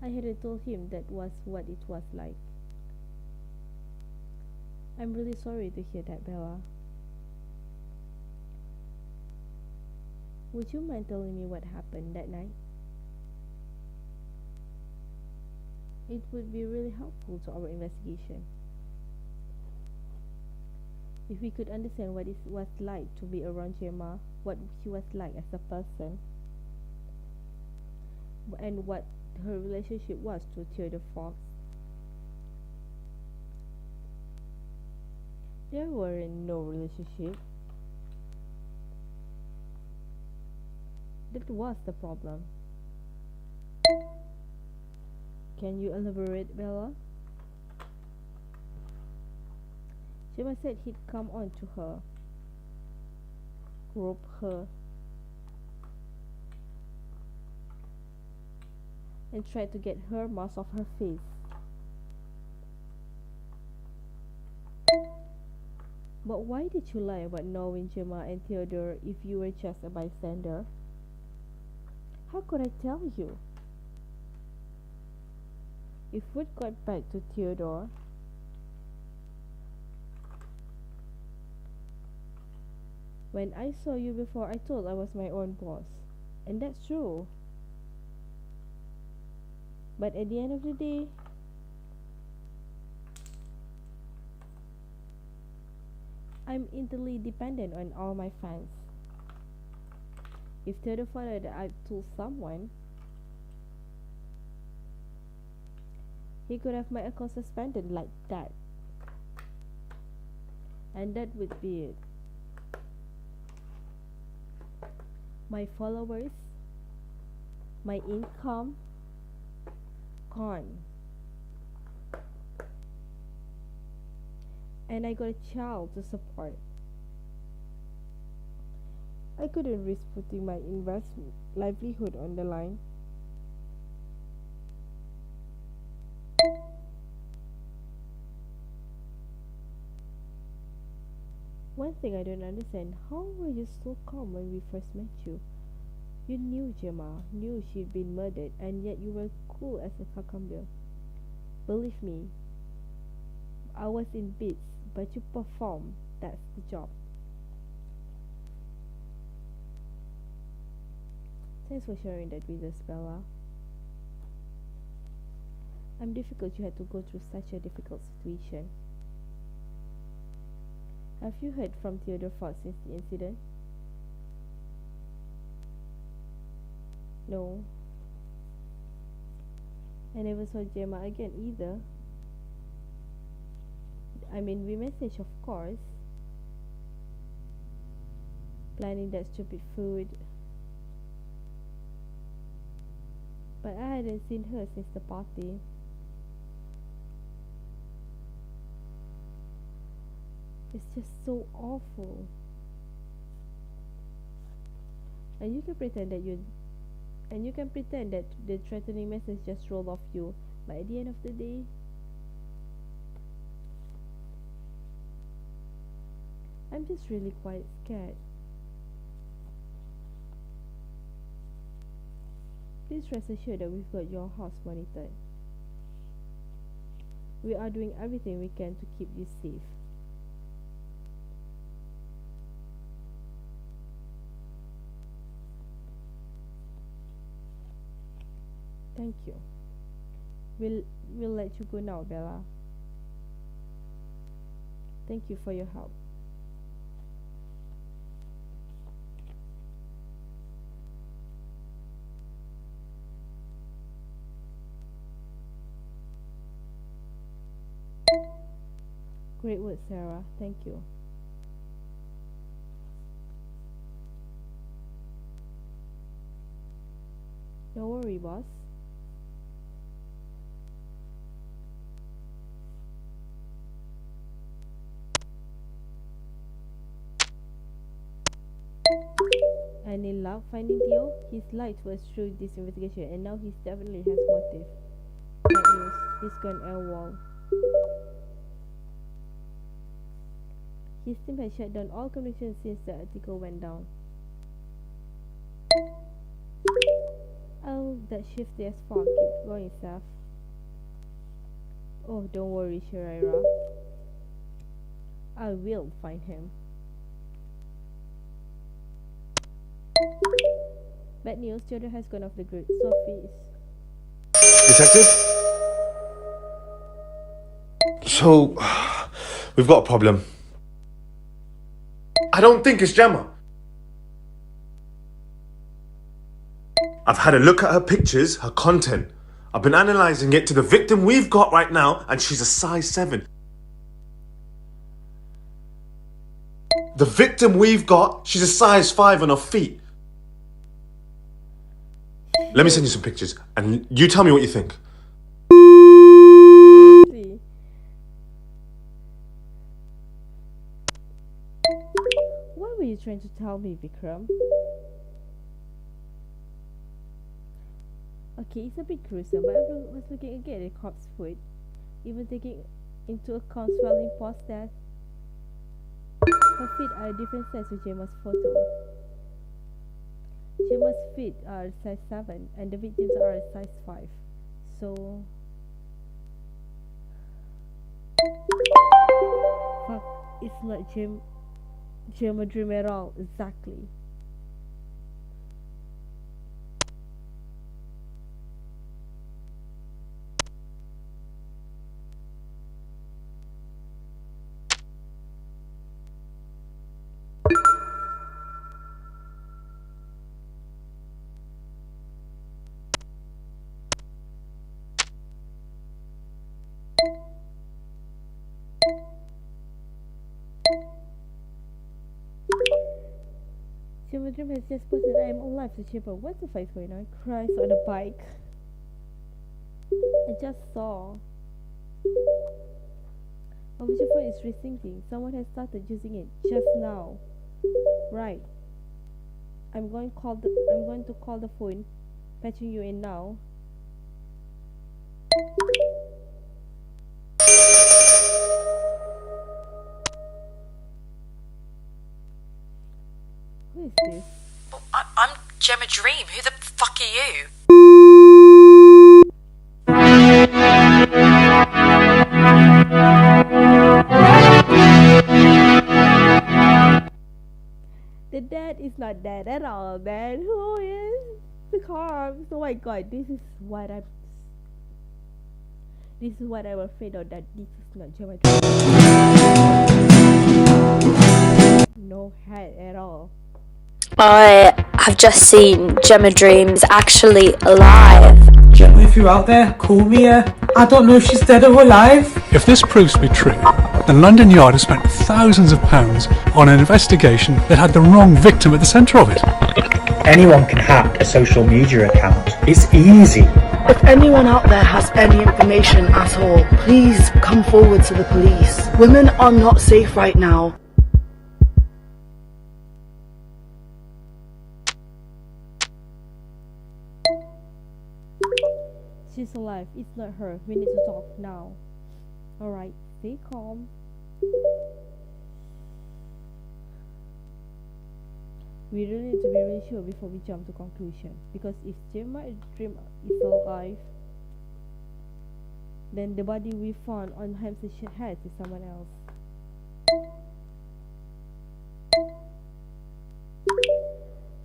I hadn't told him that was what it was like. I'm really sorry to hear that, Bella. Would you mind telling me what happened that night? It would be really helpful to our investigation. If we could understand what it was like to be around Gemma, what she was like as a person, and what her relationship was to Theodore Fox. There weren't no relationship. That was the problem. Can you elaborate, Bella? Gemma said he'd come on to her, rope her, and try to get her mask off her face. But why did you lie about knowing Gemma and Theodore if you were just a bystander? How could I tell you? If we'd got back to Theodore, when I saw you before, I thought I was my own boss. And that's true. But at the end of the day, I'm entirely dependent on all my fans. If Theodore found out that I told someone, he could have my account suspended like that. And that would be it. My followers, my income, gone. And I got a child to support. I couldn't risk putting my livelihood on the line. One thing I don't understand, how were you so calm when we first met you? You knew Gemma, knew she'd been murdered, and yet you were cool as a cucumber. Believe me, I was in bits, but you performed. That's the job. Thanks for sharing that with us, Bella. I'm difficult you had to go through such a difficult situation. Have you heard from Theodore Fox since the incident? No. I never saw Gemma again either. I mean, we messaged, of course. Planning that stupid food. But I hadn't seen her since the party. It's just so awful. And you can pretend that the threatening message just rolled off you. But at the end of the day, I'm just really quite scared. Please rest assured that we've got your house monitored. We are doing everything we can to keep you safe. Thank you. We'll let you go now, Bella. Thank you for your help. Great work, Sarah. Thank you. Don't worry, boss. Any luck finding Theo? He's lied to us through this investigation, and now he definitely has motive. Bad news. He's gone AWOL. His team has shut down all communications since the article went down. Oh, that shifty as fuck. Keep going, Seth. Oh, don't worry, Shiraira. I will find him. Bad news, Theodore has gone off the grid. Sophie is... Detective? So, we've got a problem. I don't think it's Gemma. I've had a look at her pictures, her content. I've been analysing it to the victim we've got right now, and she's a size 7. The victim we've got, she's a size 5 on her feet. Let me send you some pictures, and you tell me what you think. What were you trying to tell me, Vikram? Okay, it's a bit gruesome, but I was looking again at the corpse food, even taking into account swelling post-death. Her feet are a different size with Gemma's photo. Gemma's feet are size 7 and the victims are a size 5. So... fuck, it's not Gemma dream at all, exactly. Gemma Dream has just posted I am alive to Chipper. What the fuck is going on? Cries on a bike. I just saw. Official phone is resyncing. Someone has started using it just now. Right. I'm going to call the phone. Patching you in now. Who is this? Well, I'm Gemma Dream. Who the fuck are you? The dad is not dead at all, man. Who is the Carms? Oh my god, this is what I'm afraid of, that this is not Gemma Dream. No head at all. I have just seen Gemma Dreams actually alive. Gemma, if you're out there, call me. I don't know if she's dead or alive. If this proves to be true, then London Yard has spent thousands of pounds on an investigation that had the wrong victim at the centre of it. Anyone can hack a social media account. It's easy. If anyone out there has any information at all, please come forward to the police. Women are not safe right now. She's alive. It's not her. We need to talk now. Alright, stay calm. We really need to be really sure before we jump to conclusion. Because if Gemma Dream is alive, then the body we found on Hampstead Head is someone else.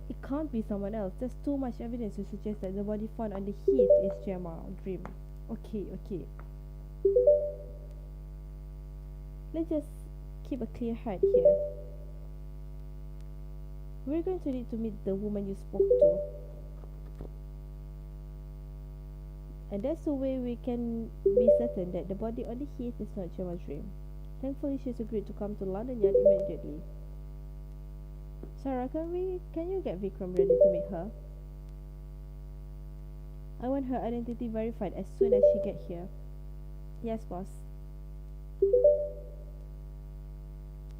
It can't be someone else. There's too much evidence to suggest that the body found on the heath is Gemma Dream. Okay. Let's just keep a clear head here. We're going to need to meet the woman you spoke to. And that's the way we can be certain that the body on the heath is not Gemma Dream. Thankfully, she's agreed to come to London Yard immediately. Sarah, can you get Vikram ready to meet her? I want her identity verified as soon as she gets here. Yes, boss.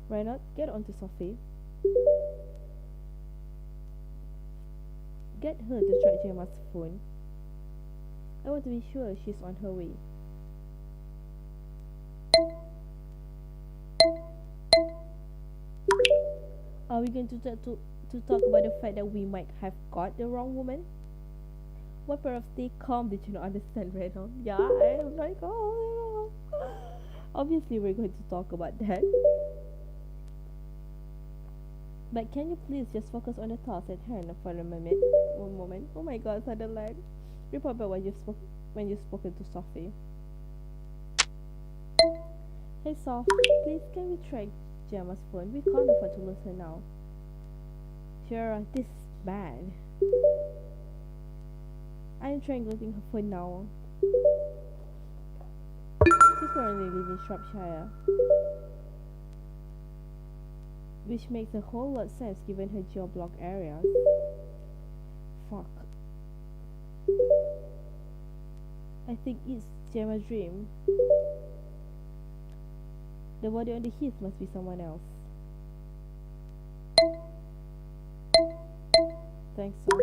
Reynard, get onto Sophie. Get her to track Gemma's phone. I want to be sure she's on her way. Are we going to talk about the fact that we might have got the wrong woman? What part of stay calm did you not understand, Reynald? Yeah, I'm like, oh. Obviously, we're going to talk about that. But can you please just focus on the task at hand for a moment? One moment. Oh my God, Sutherland. Report back when you've spoken to Sophie. Hey Soph, please can we track Gemma's phone? We can't afford to lose her now. Sure, this is bad. I'm triangulating her phone now. She's currently living in Shropshire, which makes a whole lot of sense given her geoblock areas. Fuck. I think it's Gemma's Dream. The body on the heath must be someone else. Thanks, Soph.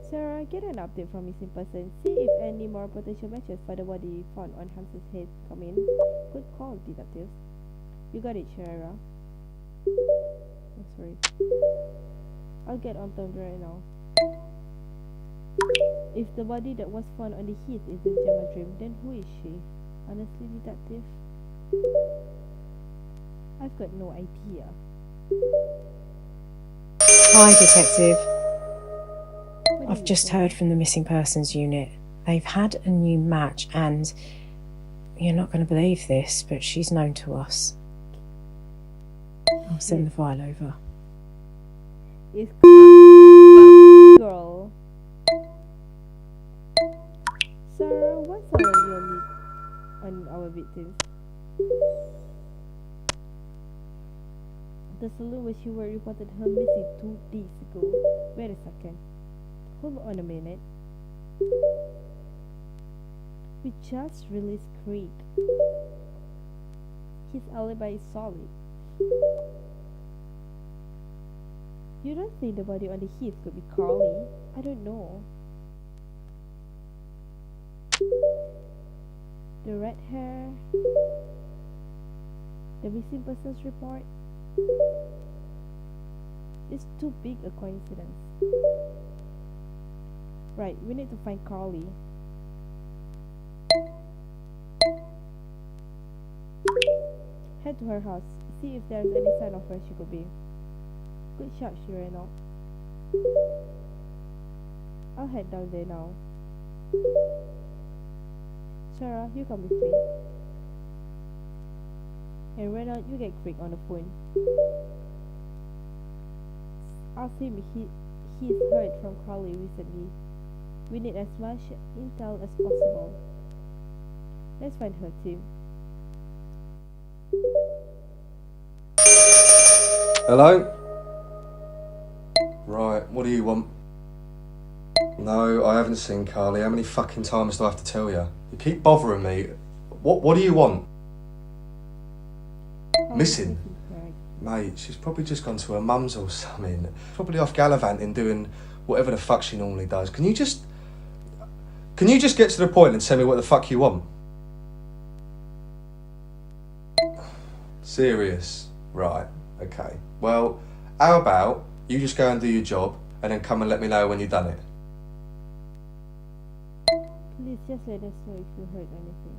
Sarah, get an update from missing person. See if any more potential matches for the body found on Hampstead Head come in. Good call, detective. You got it, Sarah. Oh, sorry. I'll get on them right now. If the body that was found on the heath isn't Gemma Dream, then who is she? Honestly, detective, I've got no idea. Hi, detective. I've just heard from the missing persons unit. They've had a new match and you're not going to believe this, but she's known to us. I'll send the file over. It's girl. Sarah, what's our real need on our victims? The saloon where she was reported her missing 2 days ago. Wait a second. Hold on a minute. We just released Craig. His alibi is solid. You don't think the body on the heath could be Carly? I don't know. The red hair, the missing persons report. It's too big a coincidence. Right, we need to find Carly. Head to her house, see if there's any sign of where she could be. Good shot, she ran out. I'll head down there now. Sarah, you come with me. And Reynald, you get Craig on the phone. Ask him he's heard from Carly recently. We need as much intel as possible. Let's find her team. Hello? Right, what do you want? No, I haven't seen Carly. How many fucking times do I have to tell you? You keep bothering me. What do you want? Missing? Mate, she's probably just gone to her mum's or something. Probably off gallivanting doing whatever the fuck she normally does. Can you just get to the point and tell me what the fuck you want? Serious? Right, okay. Well, how about you just go and do your job and then come and let me know when you've done it? Please just let us know if you heard anything.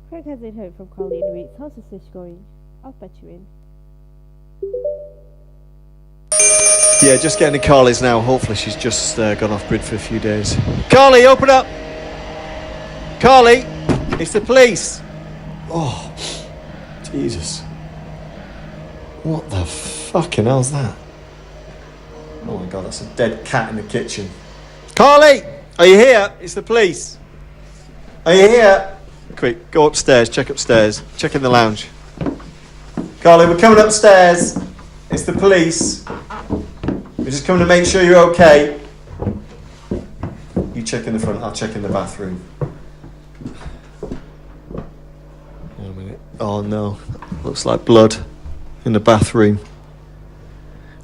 Craig hasn't heard from Carly in weeks. How's the search going? I'll patch you in. Yeah, just getting to Carly's now. Hopefully she's just gone off grid for a few days. Carly, open up! Carly! It's the police! Oh, Jesus. What the fucking hell's that? Oh my God, that's a dead cat in the kitchen. Carly! Are you here? It's the police. Are you here? Quick, go upstairs, check upstairs. Check in the lounge. Carly, we're coming upstairs. It's the police. We're just coming to make sure you're okay. You check in the front, I'll check in the bathroom. Wait a minute. Oh no, looks like blood in the bathroom.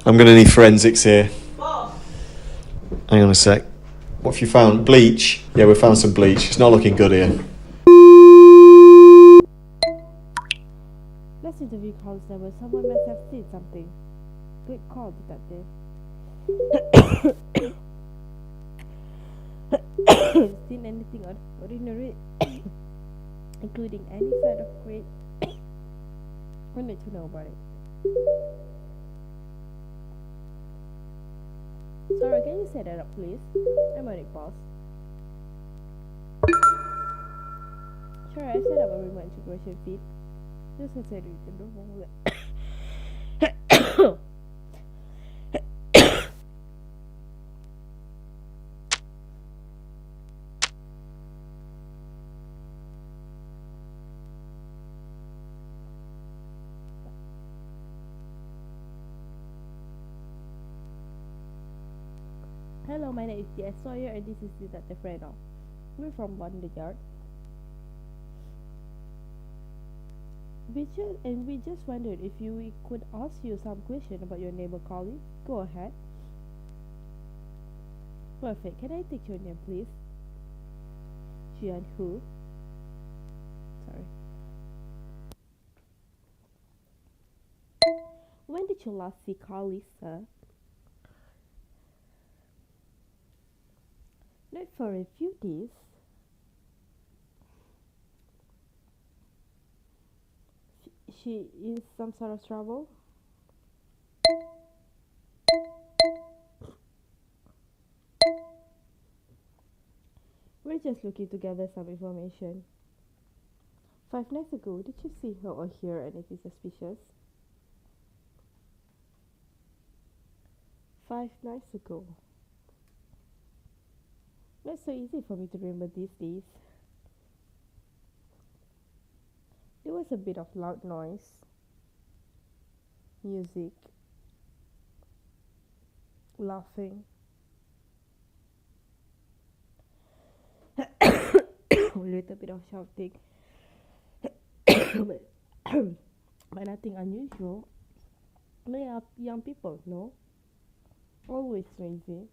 I'm going to need forensics here. Hang on a sec. What have you found? Bleach? Yeah, we found some bleach. It's not looking good here. Let's interview Carl's number. Someone must have seen something. Good call, detective. Seen anything ordinary, including any sort of crate? I need to know about it. Sorry, can you set that up, please? I'm on it, boss. Sure, I set up a remote integration feed. Just consider you can do wrong with it. Hello, my name is DS Sawyer and this is Detective Reno. We're from London Yard. We just wondered if we could ask you some question about your neighbor Carly. Go ahead. Perfect. Can I take your name, please? Jian who? Sorry. When did you last see Carly, sir? Not for a few days. She is some sort of trouble? We're just looking to gather some information. 5 nights ago, did you see her or hear anything suspicious? 5 nights ago. Not so easy for me to remember these days. There was a bit of loud noise, music, laughing. A little bit of shouting. but nothing unusual. They are young people, no? Always noisy.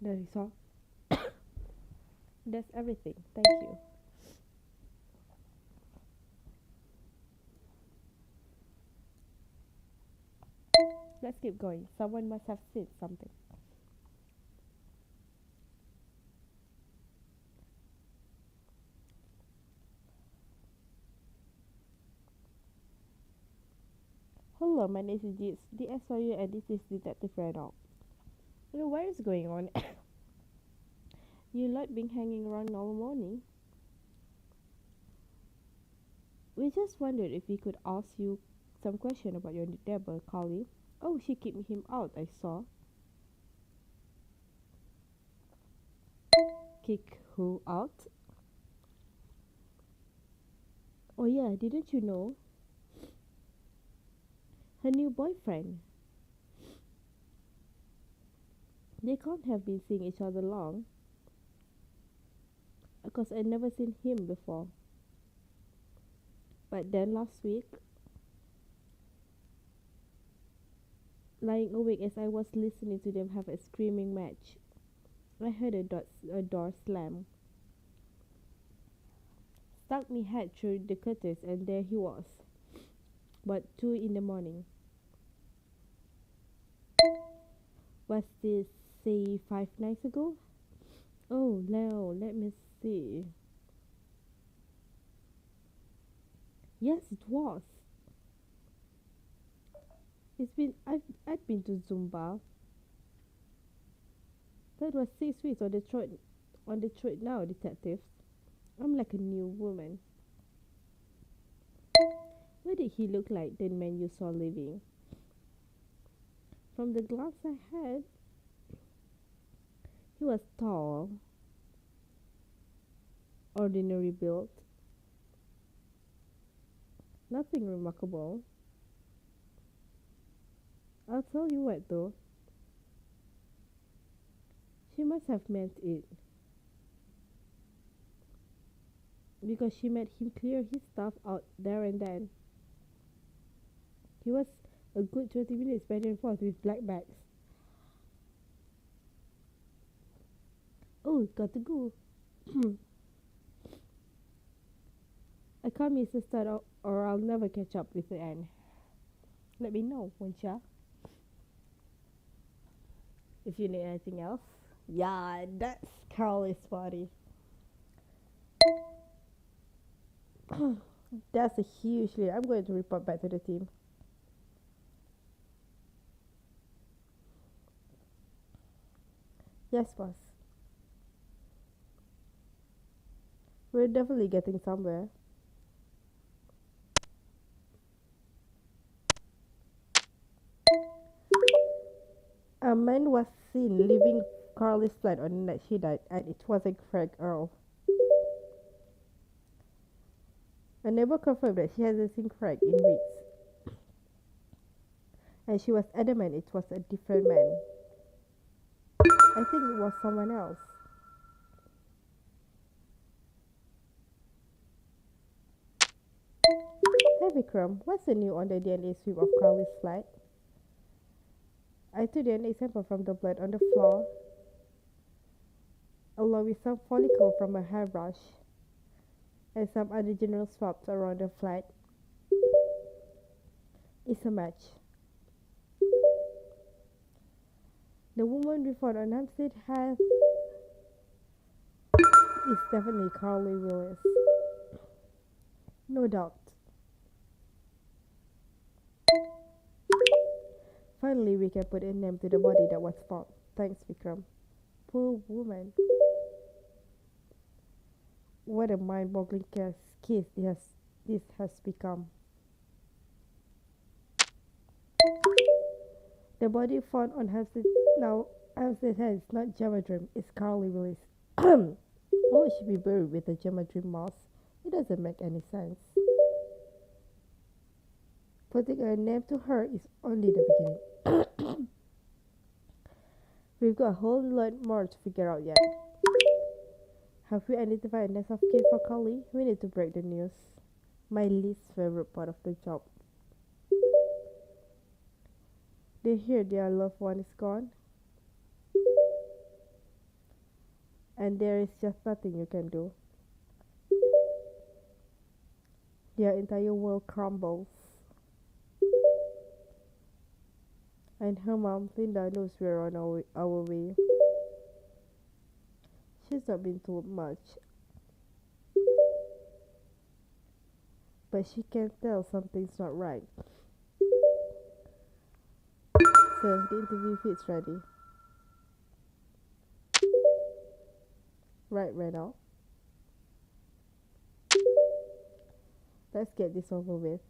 That is all. That's everything. Thank you. Let's keep going. Someone must have said something. Hello, my name is DSOU and this is Detective Reno. What is going on? You like being hanging around all morning? We just wondered if we could ask you some question about your neighbor, Carly. Oh, she kicked him out, I saw. Kick who out? Oh yeah, didn't you know? Her new boyfriend. They can't have been seeing each other long. Because I'd never seen him before. But then last week, lying awake as I was listening to them have a screaming match, I heard a door slam. Stuck me head through the curtains and there he was. But 2 in the morning. Was this, say, 5 nights ago? Oh, no, let me see. Yes, it was. I'd been to Zumba. That was 6 weeks on the throat now, detectives. I'm like a new woman. What did he look like, the man you saw leaving? From the glance I had, he was tall, ordinary built. Nothing remarkable. I'll tell you what though. She must have meant it. Because she made him clear his stuff out there and then. He was a good 20 minutes back and forth with black bags. Oh, got to go. I can't miss the start or I'll never catch up with the end. Let me know, won't ya? If you need anything else. Yeah, that's Carly's body. That's a huge lead. I'm going to report back to the team. Yes, boss. We're definitely getting somewhere. A man was seen leaving Carly's flat on the night she died, and it wasn't Craig Earl. A neighbor confirmed that she hasn't seen Craig in weeks, and she was adamant it was a different man. I think it was someone else. Hey Vikram, what's the new on the DNA sweep of Carly's flat? I took DNA sample from the blood on the floor, along with some follicle from a hairbrush, and some other general swabs around the flat. It's a match. The woman we found on Hampstead Heath is definitely Carly Willis. No doubt. Finally, we can put a name to the body that was found. Thanks, Vikram. Poor woman. What a mind-boggling case this has become. The body found on Hampstead Heath is not Gemma Dream, it's Carly Willis. Why would she be buried with a Gemma Dream moss? It doesn't make any sense. Putting a name to her is only the beginning. We've got a whole lot more to figure out yet. Have we identified a next of kin for Carly? We need to break the news. My least favorite part of the job. They hear their loved one is gone, and there is just nothing you can do. Their entire world crumbles. And her mom, Linda, knows we're on our way. She's not been told much, but she can tell something's not right. So the interview feed's ready. Right, Reno. Let's get this over with.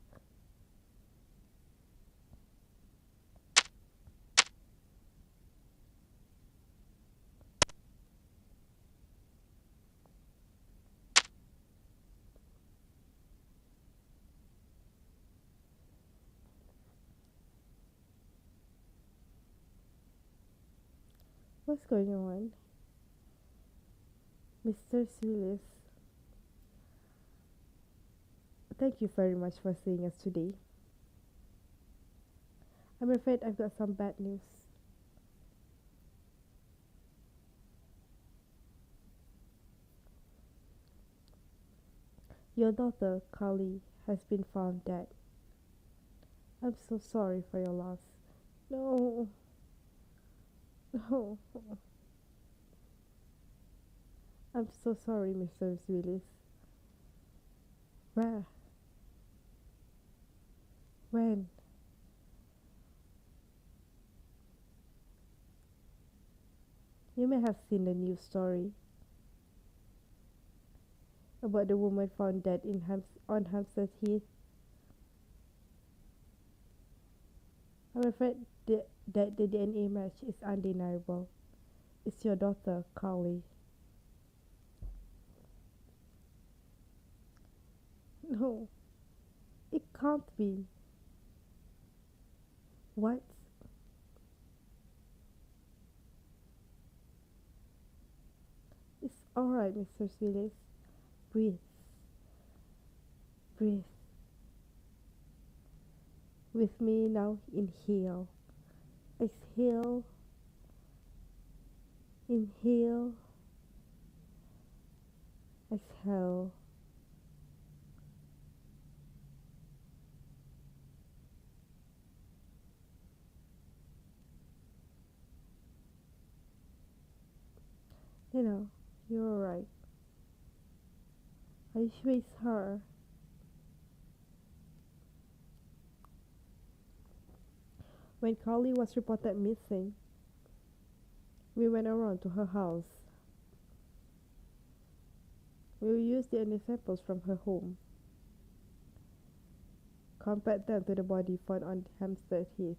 What's going on? Mr. Willis, thank you very much for seeing us today. I'm afraid I've got some bad news. Your daughter, Carly, has been found dead. I'm so sorry for your loss. No. No. I'm so sorry, Mr. Willis. Where? When? You may have seen the news story about the woman found dead on Hampstead Heath. I'm afraid that the DNA match is undeniable. It's your daughter, Carly. No, it can't be. What? It's alright, Mr. Willis. Breathe. Breathe. With me now, inhale. Exhale. Inhale. Exhale. You're alright. Are you sure it's her? When Carly was reported missing, we went around to her house. We used DNA samples from her home, compared them to the body found on Hampstead Heath,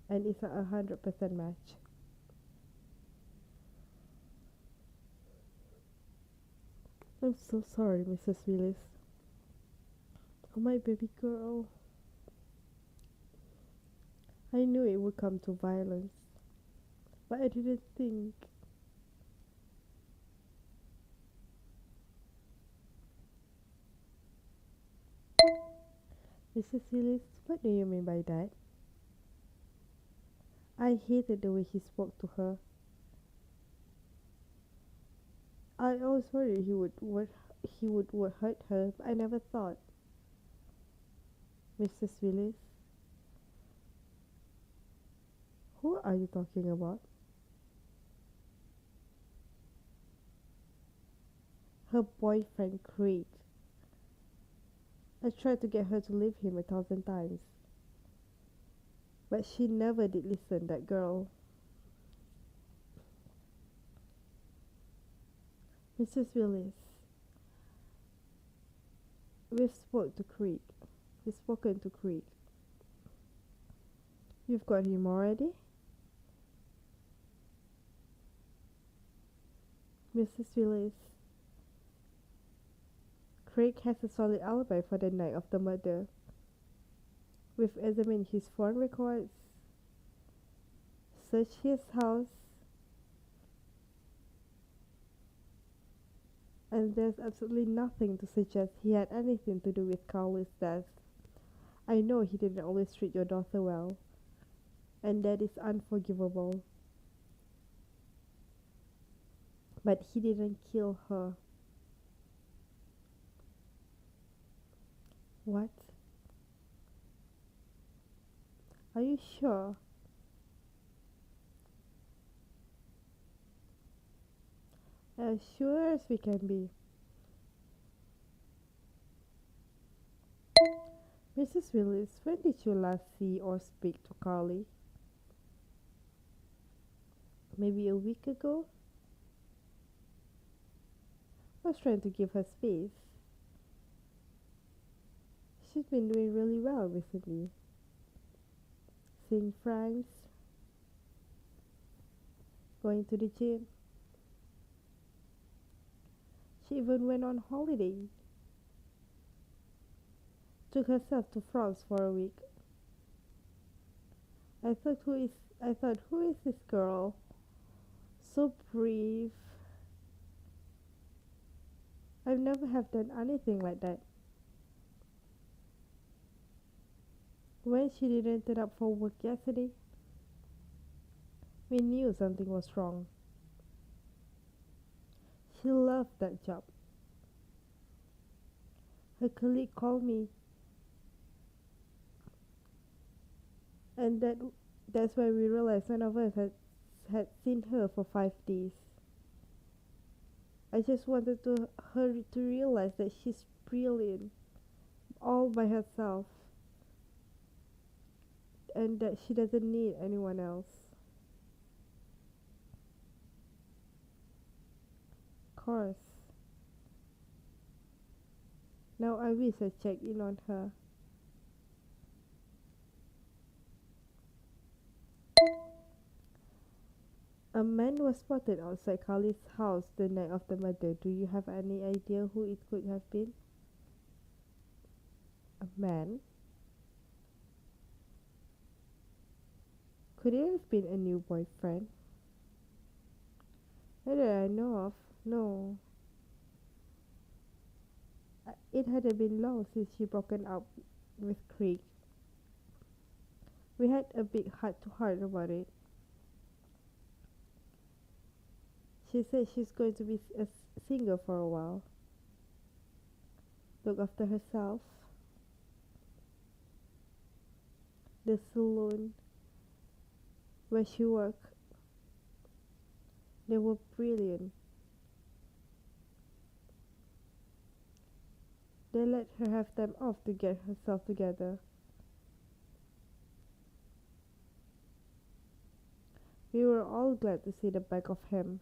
and it's a 100% match. I'm so sorry, Mrs. Willis. Oh, my baby girl. I knew it would come to violence, but I didn't think. Mrs. Willis, what do you mean by that? I hated the way he spoke to her. I always worried he would hurt her, but I never thought. Mrs. Willis, who are you talking about? Her boyfriend, Craig. I tried to get her to leave him 1,000 times, but she never did listen, that girl. Mrs. Willis, we've spoken to Craig. You've got him already? Mrs. Willis, Craig has a solid alibi for the night of the murder. We've examined his phone records, searched his house, and there's absolutely nothing to suggest he had anything to do with Carly's death. I know he didn't always treat your daughter well, and that is unforgivable. But he didn't kill her. What? Are you sure? As sure as we can be. Mrs. Willis, when did you last see or speak to Carly? Maybe a week ago? I was trying to give her space. She's been doing really well recently. Seeing friends, going to the gym. She even went on holiday. Took herself to France for a week. I thought, who is this girl? So brave. I've never have done anything like that. When she didn't turn up for work yesterday, we knew something was wrong. She loved that job. Her colleague called me, and that's when we realized none of us had seen her for 5 days. I just wanted her to realize that she's brilliant, all by herself, and that she doesn't need anyone else. Of course. Now I wish I checked in on her. A man was spotted outside Carly's house the night of the murder. Do you have any idea who it could have been? A man? Could it have been a new boyfriend? Not that I know of, no. It had been long since she broken up with Craig. We had a big heart-to-heart about it. She said she's going to be single for a while. Look after herself. The salon where she worked, they were brilliant. They let her have time off to get herself together. We were all glad to see the back of him.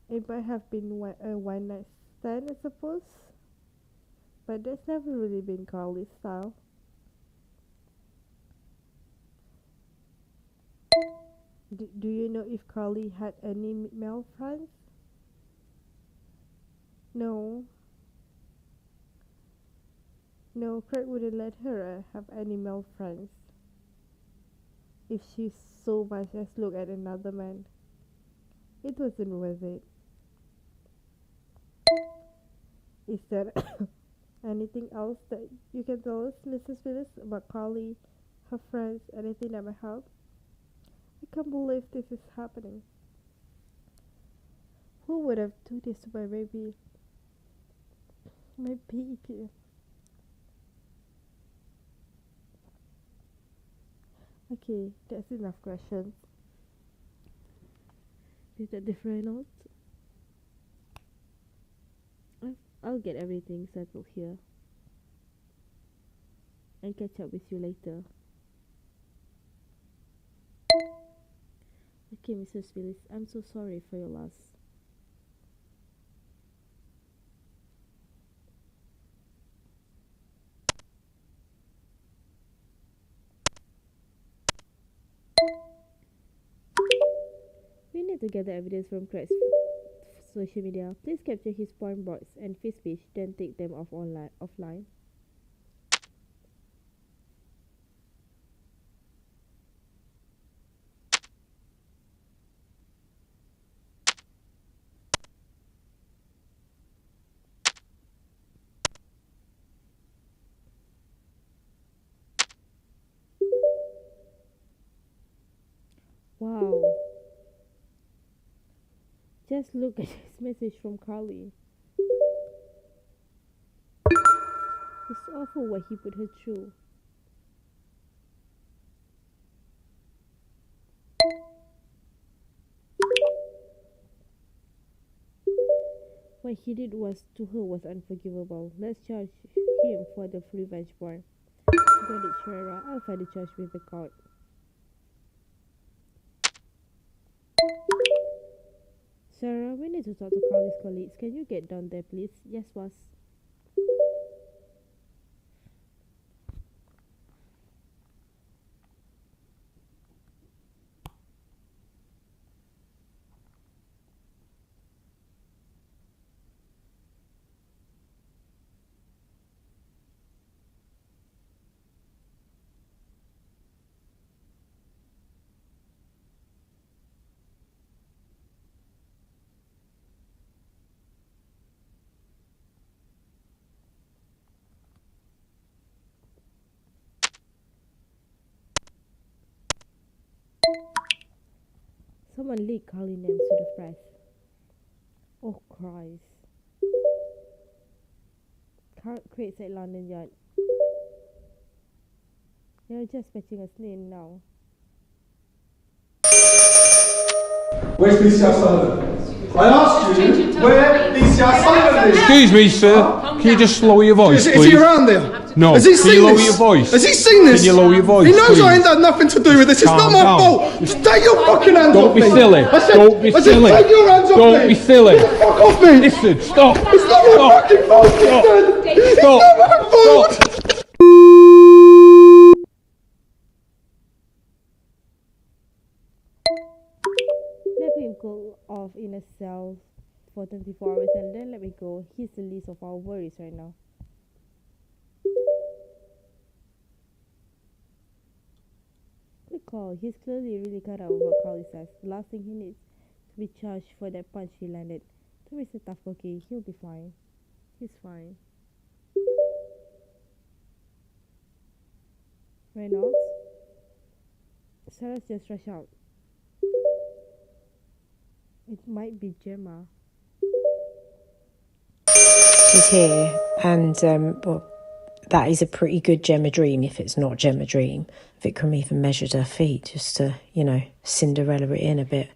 It might have been a one-night stand, I suppose, but that's never really been Carly's style. Do you know if Carly had any male friends? No. No, Craig wouldn't let her have any male friends if she so much as looked at another man. It wasn't worth it. Is there anything else that you can tell us, Mrs. Willis, about Carly, her friends, anything that might help? I can't believe this is happening. Who would have done this to my baby? My baby. Okay, that's enough questions. Detective Reynolds, I'll get everything settled here and catch up with you later. Okay, Mrs. Willis, I'm so sorry for your loss. We need to gather evidence from Craig's social media. Please capture his porn boards and fish speech, then take them offline. Wow. Just look at this message from Carly. It's awful what he put her through. What he did to her was unforgivable. Let's charge him for the revenge porn. Got it, Shara. I'll find the charge with the court. Sarah, we need to talk to Carly's colleagues. Can you get down there, please? Yes, boss. Someone leaked Carly names to the press. Oh, Christ. Crates at London Yard. They're just patching us in now. Where's Mr. Sullivan? I asked you where Mr. Sullivan is. Excuse me, sir. Can you just lower your voice, Is please? he around there? No. Has he Can seen you lower this? your voice? Has he seen this? Can you lower your voice, He knows please? I ain't had nothing to do with this. It's not Calm my down. fault. Just take your fucking hands Don't off be me. silly. I said, Don't be I said, silly. take your hands off me. Don't be silly. Get the fuck off me. Listen, stop. It's not my fucking fault. Stop. It's Stop. not my fault. Let him go off in a cell for 24 hours and then let me go. Here's the list of our worries right now. Quick call. He's clearly really cut out what Carly says. The last thing he needs to be charged for that punch he landed. Don't be a tough cookie. He'll be fine. He's fine. Reynolds? Sarah's just rushed out. It might be Gemma. She's here, and well, that is a pretty good Gemma dream if it's not Gemma dream. Vikram even measured her feet just to, you know, Cinderella it in a bit.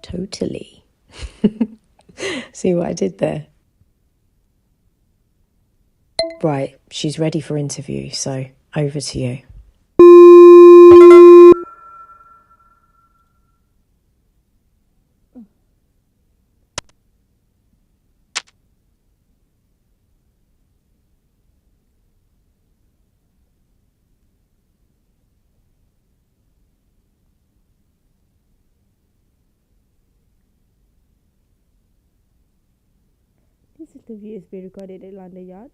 Totally. See what I did there? Right, she's ready for interview, so over to you. This interview is being recorded at London Yard.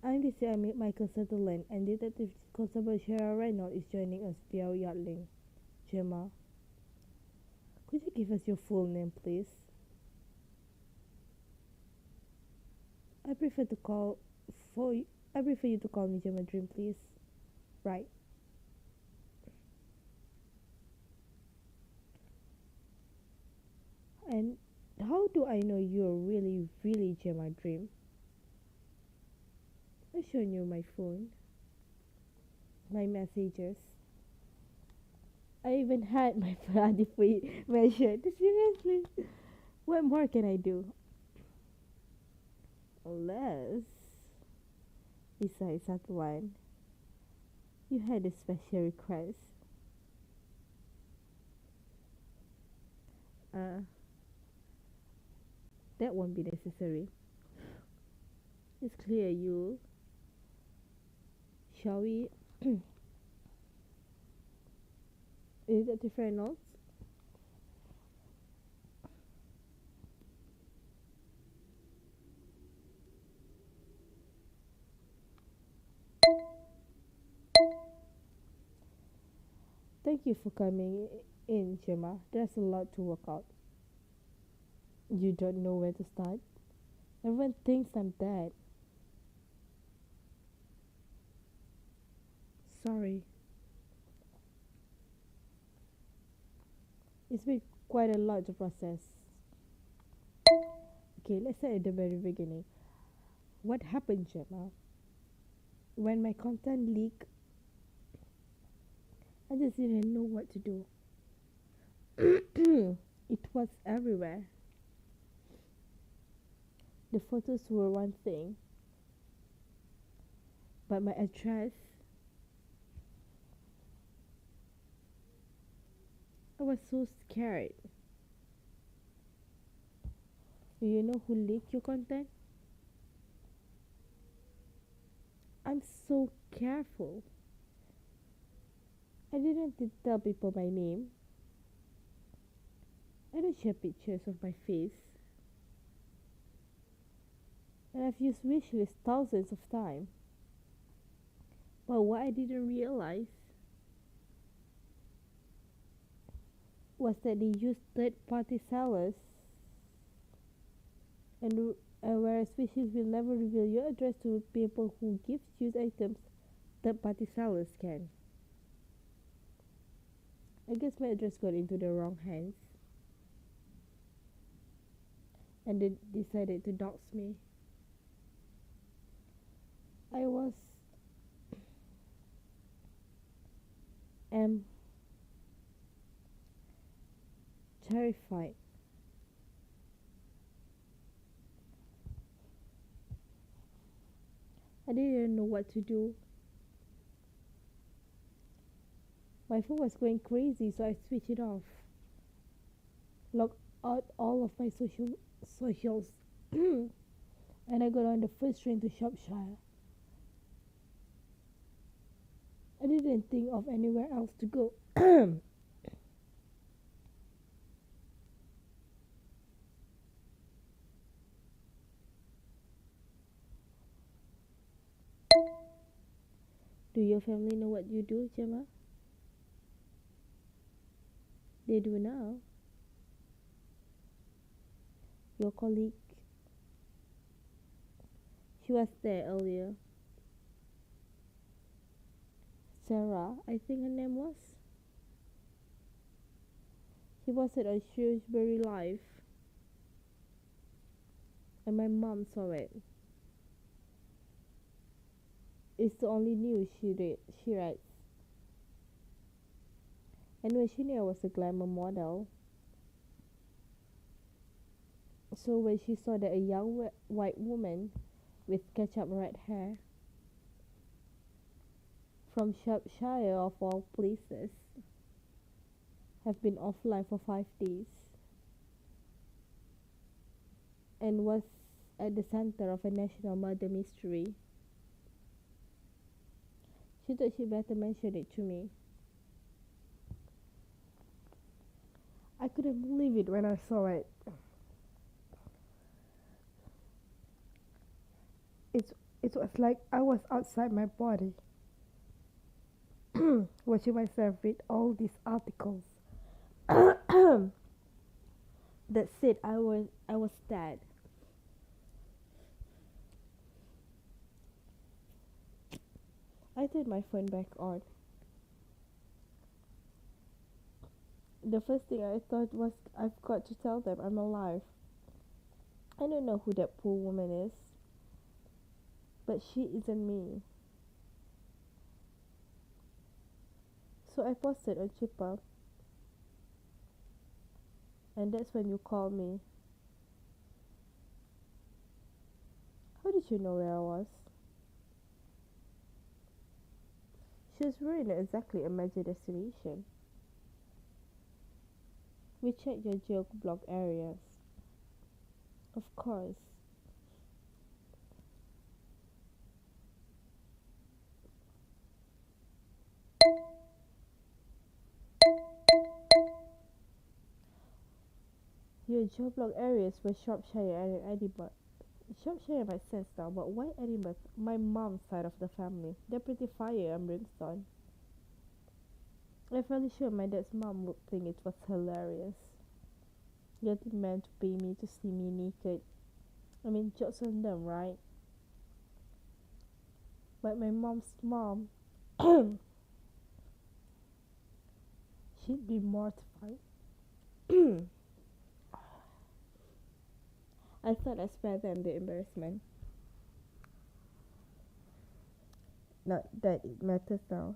I'm DC Michael Sutherland and Detective Constable Shara Reynolds is joining us via Yard link. Gemma, could you give us your full name, please? I prefer you to call me Gemma Dream, please. Right. And how do I know you're really, really Gemma Dream? I've shown you my phone, my messages. I even had my body weight measured. Seriously, what more can I do? Unless, besides that one, you had a special request. That won't be necessary. It's clear you. Shall we? Is that different notes? Thank you for coming in, Gemma. There's a lot to work out. You don't know where to start? Everyone thinks I'm dead. Sorry. It's been quite a lot to process. Okay, let's start at the very beginning. What happened, Gemma? When my content leaked, I just didn't know what to do. It was everywhere. The photos were one thing, but my address I was so scared. Do you know who leaked your content? I'm so careful. I didn't tell people my name. I don't share pictures of my face. And I've used wishlist thousands of times. But what I didn't realize was that they used third-party sellers, and whereas wishes will never reveal your address to people who give used items, third-party sellers can. I guess my address got into the wrong hands, and they decided to dox me. I was terrified. I didn't know what to do. My phone was going crazy, so I switched it off. Logged out all of my socials. And I got on the first train to Shropshire. I didn't think of anywhere else to go. Do your family know what you do, Gemma? They do now. Your colleague, she was there earlier. Sarah, I think her name was. She posted on Shrewsbury Live, and my mom saw it. It's the only news she writes. And when she knew I was a glamour model, so when she saw that a young white woman with ketchup red hair from Shropshire of all places have been offline for 5 days and was at the center of a national murder mystery, she thought she better mention it to me. I couldn't believe it when I saw it. It was like I was outside my body, watching myself read all these articles that said I was dead. I turned my phone back on. The first thing I thought was, I've got to tell them I'm alive. I don't know who that poor woman is, but she isn't me. So I posted on Chipper, and that's when you called me. How did you know where I was? She was wearing exactly a major destination. We checked your geo-block areas. Of course. Your geo-block areas were Shropshire and Edinburgh. Shropshire makes sense now, but why Edinburgh? My mom's side of the family. They're pretty fire and brimstone. I'm fairly sure my dad's mom would think it was hilarious. Getting men to pay me to see me naked. I mean, jokes on them, right? But my mom's mom, she'd be mortified. I thought I spared them the embarrassment. Not that it matters now.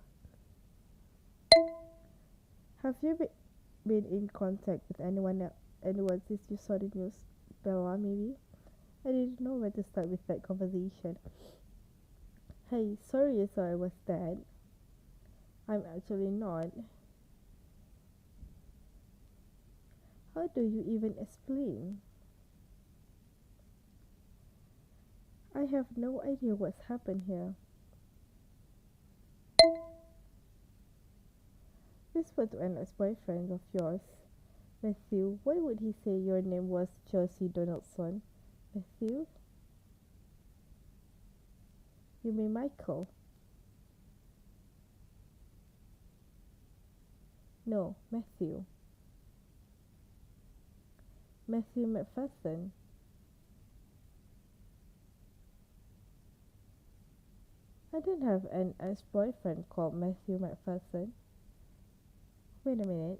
Have you been in contact with anyone since you saw the news? Bella, maybe? I didn't know where to start with that conversation. Hey, sorry you thought I was dead. I'm actually not. How do you even explain? I have no idea what's happened here. Whisper to an ex-boyfriend of yours. Matthew, why would he say your name was Josie Donaldson? Matthew? You mean Michael? No, Matthew. Matthew McPherson. I don't have an ex-boyfriend called Matthew McPherson. Wait a minute.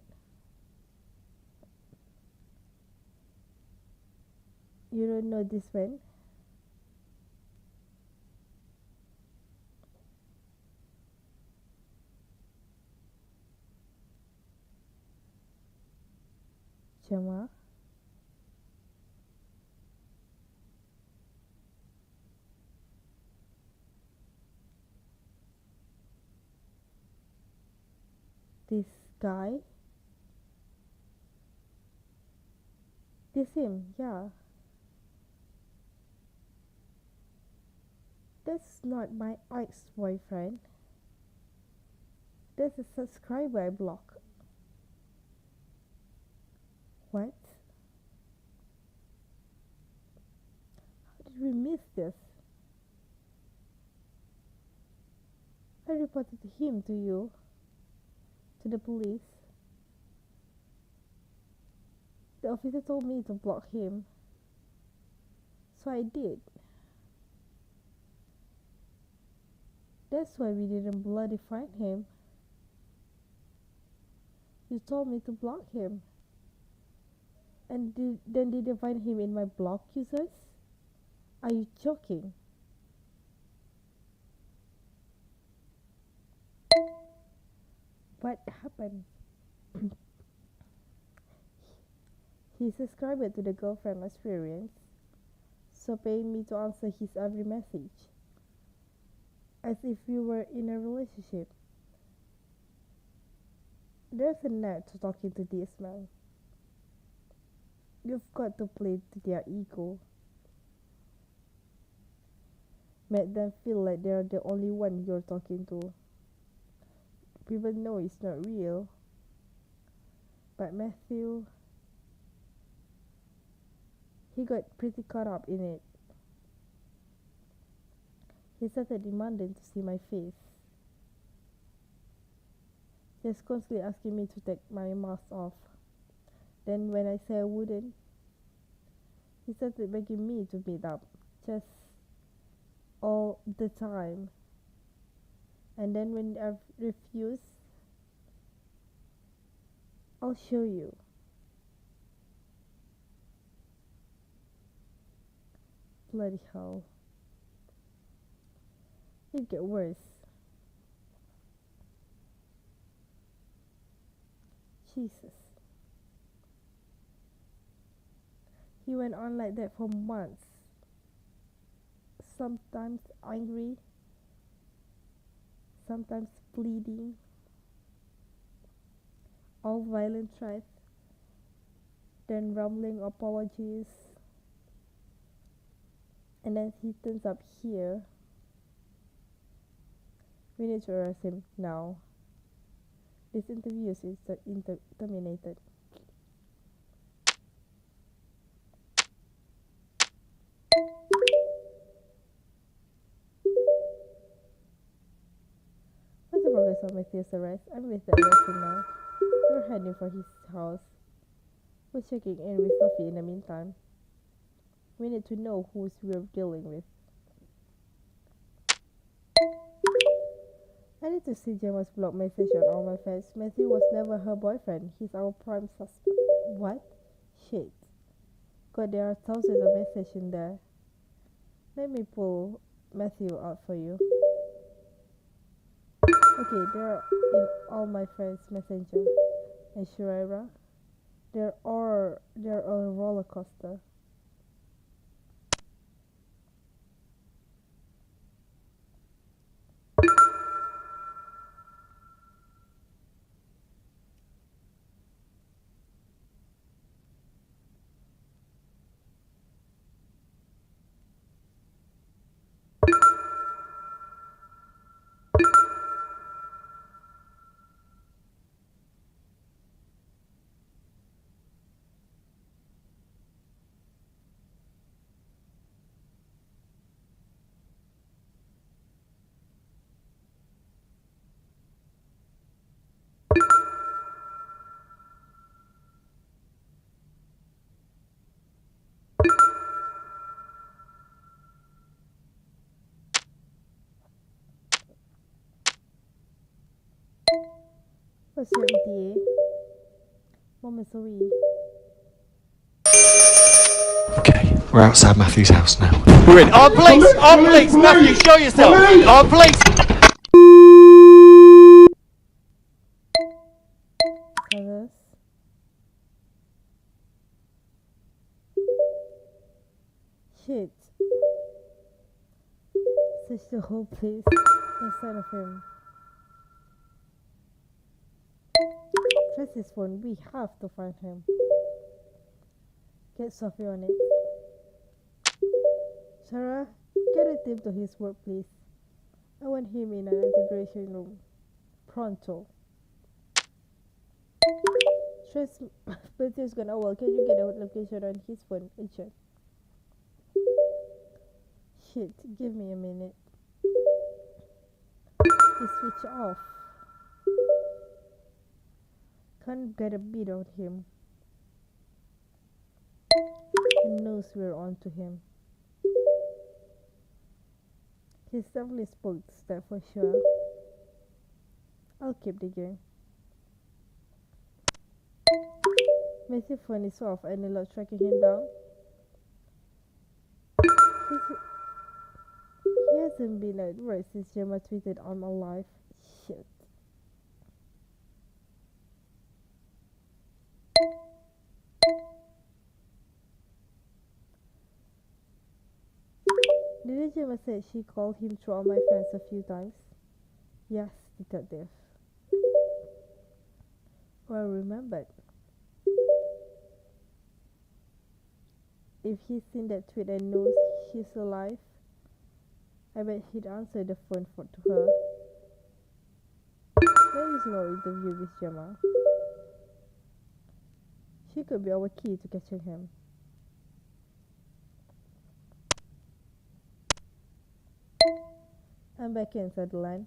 You don't know this man? Gemma? This guy? This him, yeah. That's not my ex-boyfriend. That's a subscriber I block. What? How did we miss this? I reported him to you, to the police. The officer told me to block him, so I did. That's why we didn't bloody find him. You told me to block him. And then did you find him in my block users? Are you joking? What happened? He subscribed to the girlfriend experience, so paying me to answer his every message, as if we were in a relationship. There's a net to talking to this man. You've got to play to their ego. Make them feel like they're the only one you're talking to. People know it's not real. But Matthew, he got pretty caught up in it. He started demanding to see my face. Just constantly asking me to take my mask off. Then when I said I wouldn't, he started begging me to meet up. Just all the time. And then when I refused, I'll show you. Bloody hell. It get worse. Jesus. He went on like that for months. Sometimes angry, sometimes pleading, all violent threats, then rumbling apologies, and then he turns up here. We need to arrest him now. This interview is terminated. What's the progress of Matthew's arrest? I'm with the arresting now. We're heading for his house. We're checking in with Sophie in the meantime. We need to know who we're dealing with. I need to see Gemma's block message on all my friends. Matthew was never her boyfriend. He's our prime suspect. What? Shit. God, there are thousands of messages in there. Let me pull Matthew out for you. Okay, they're in all my friends' messenger. And Shirira, they're on a roller coaster. certainty. Mama, sorry. Okay, we're outside Matthew's house now. We're in. On police! On police! Matthew, show yourself! On police! Brothers. Shit. Search the whole place inside of him. Trace his phone. We have to find him. Get Sophie on it. Sarah, get a team to his work, please. I want him in an integration room. Pronto. Trace Matthew's gonna work. Can you get a location on his phone, Richard? Shit, give me a minute. He switched off. Can't get a beat on him. He knows we're on to him. He's definitely spoke that for sure. I'll keep digging. Matthew's phone is off and they're not tracking him down. He hasn't been at work since Gemma tweeted I'm alive. Shit. Didn't Gemma say she called him through all my friends a few times? Yes, detective. Well remembered. If he's seen that tweet and knows she's alive, I bet he'd answer the phone to her. There is no interview with Gemma. She could be our key to catching him. I'm back inside the line.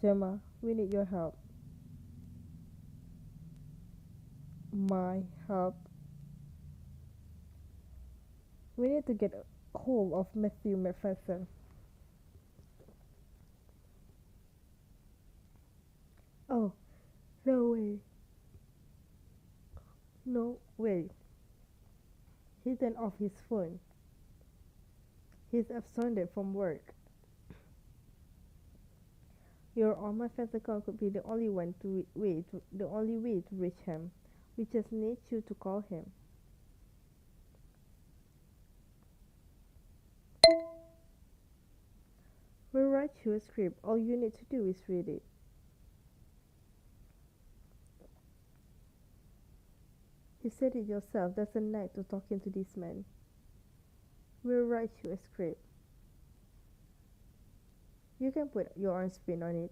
Gemma, we need your help. My help. We need to get a hold of Matthew McPherson. Oh, no way. No way. He turned off his phone. He's absconded from work. Your on my friend's account could be the only way to reach him. We just need you to call him. We'll write you a script. All you need to do is read it. You said it yourself. There's a knack to talking to this man. We'll write you a script. You can put your own spin on it.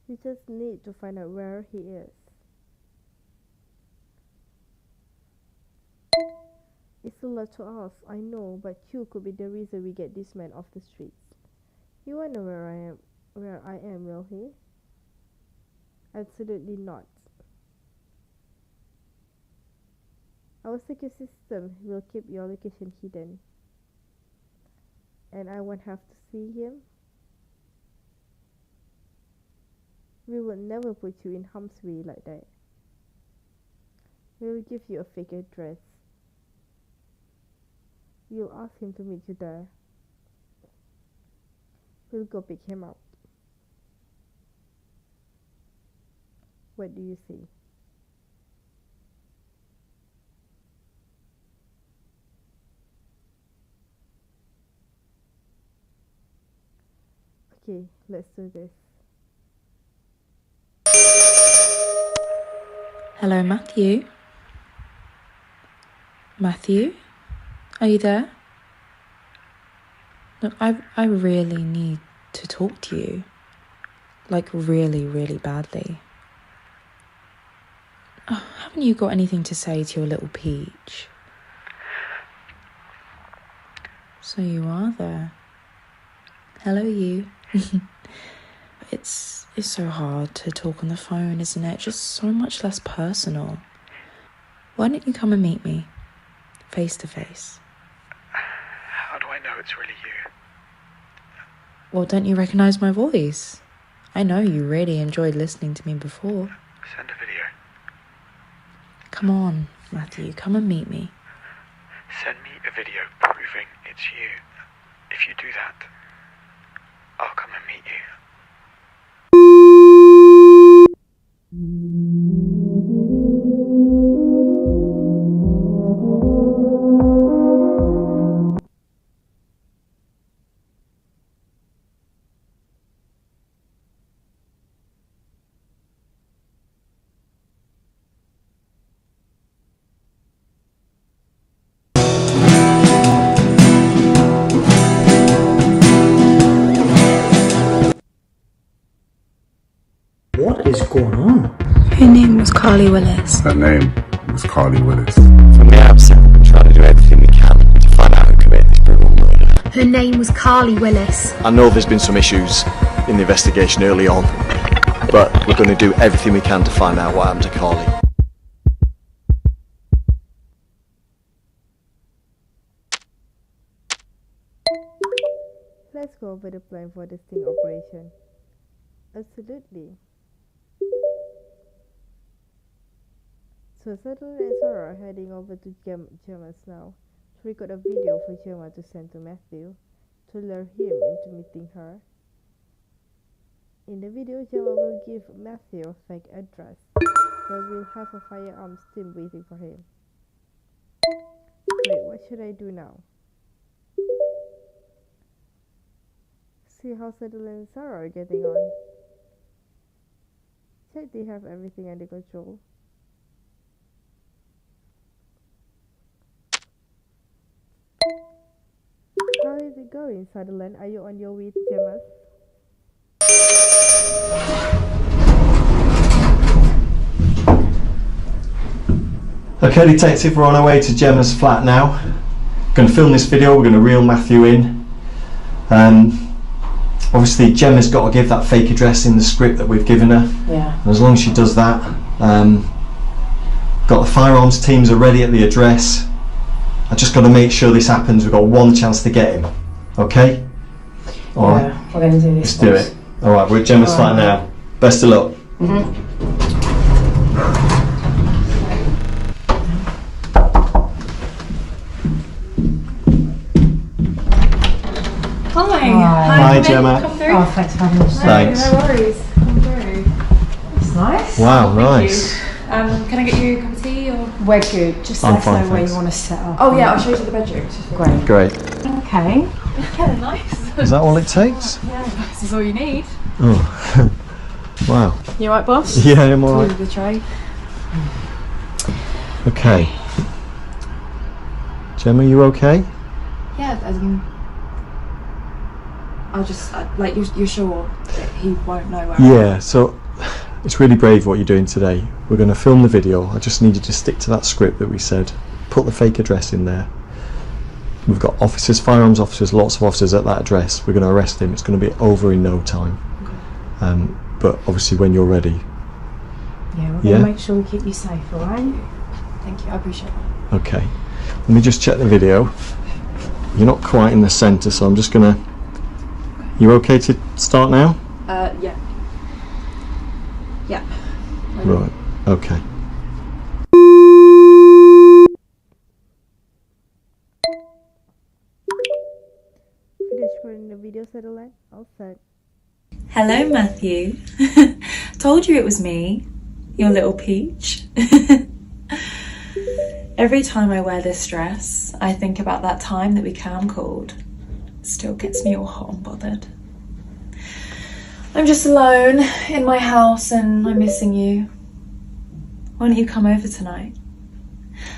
You just need to find out where he is. It's a lot to ask, I know, but you could be the reason we get this man off the streets. You wonder where I am, will he? Absolutely not. Our secure system will keep your location hidden. And I won't have to see him. We will never put you in harm's way like that. We will give you a fake address. You'll ask him to meet you there. We'll go pick him up. What do you see? Okay, let's do this. Hello, Matthew. Matthew? Are you there? Look, I really need to talk to you. Like, really, really badly. Oh, haven't you got anything to say to your little peach? So you are there. Hello, you. It's so hard to talk on the phone, isn't it? Just so much less personal. Why don't you come and meet me? Face to face. I know it's really you? Well, don't you recognise my voice? I know you really enjoyed listening to me before. Send a video. Come on, Matthew, come and meet me. Send me a video proving it's you. If you do that, I'll come and meet you. What is going on? Her name was Carly Willis. Her name was Carly Willis. From the outset, we've been trying to do everything we can to find out who committed this brutal murder. Her name was Carly Willis. I know there's been some issues in the investigation early on, but we're going to do everything we can to find out what happened to Carly. Let's go over the plan for the sting operation. Absolutely. So Sutherland and Sarah are heading over to Gemma's now to record a video for Gemma to send to Matthew to lure him into meeting her. In the video, Gemma will give Matthew a fake address where we'll have a firearms team waiting for him. Wait, what should I do now? See how Sutherland and Sarah are getting on. Check they have everything under control. How is it going, Sutherland? Are you on your way to Gemma's? Okay, detective, we're on our way to Gemma's flat now. Going to film this video, we're going to reel Matthew in. Obviously Gemma's got to give that fake address in the script that we've given her. Yeah. And as long as she does that, got the firearms teams are ready at the address. I just got to make sure this happens. We've got one chance to get him. Okay? Alright. Yeah, we're going to do this. Let's do it. Alright, we're at Gemma's flat now. Best of luck. Hi, Gemma. Come through. Oh, thanks for having us. Thanks. No worries. Come through. That's nice. Wow, Thank nice. you. Can I get you a cup of tea or? We're good. Just I'm let us fine, know where thanks. you want to set up. Oh yeah, I'll show you to the bedroom. Great. Great. Okay. Okay, nice. Is that all it takes? Yeah, this is all you need. Oh. Wow. You alright, boss? Yeah, I'm alright. With the tray. Okay. Gemma, you okay? Yeah, I'll just like you're sure that he won't know where. Yeah, so it's really brave what you're doing today. We're going to film the video. I just need you to stick to that script that we said. Put the fake address in there. We've got officers, firearms officers, lots of officers at that address. We're going to arrest him. It's going to be over in no time. Okay. But obviously when you're ready. Yeah, we're going to make sure we keep you safe, alright? Thank you, I appreciate that. Okay. Let me just check the video. You're not quite in the centre, so I'm just going to... You okay to start now? Yeah. Yeah. Right, okay. Finish recording the video, Sutherland? All set. Hello, Matthew. Told you it was me, your little peach. Every time I wear this dress, I think about that time that we cam-called. Still gets me all hot and bothered. I'm just alone in my house and I'm missing you. Why don't you come over tonight?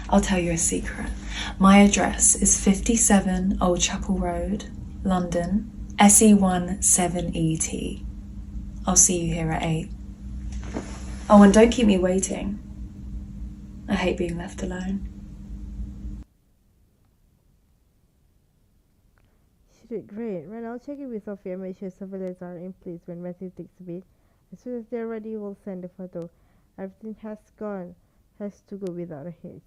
I'll tell you a secret. My address is 57 Old Chapel Road, London, SE1 7ET. I'll see you here at 8. Oh, and don't keep me waiting. I hate being left alone. She did great. Right now, I'll check in with Sophia and make sure surveillance are in place when Matthew takes a beat. As soon as they're ready, we'll send the photo. Everything has to go without a hitch.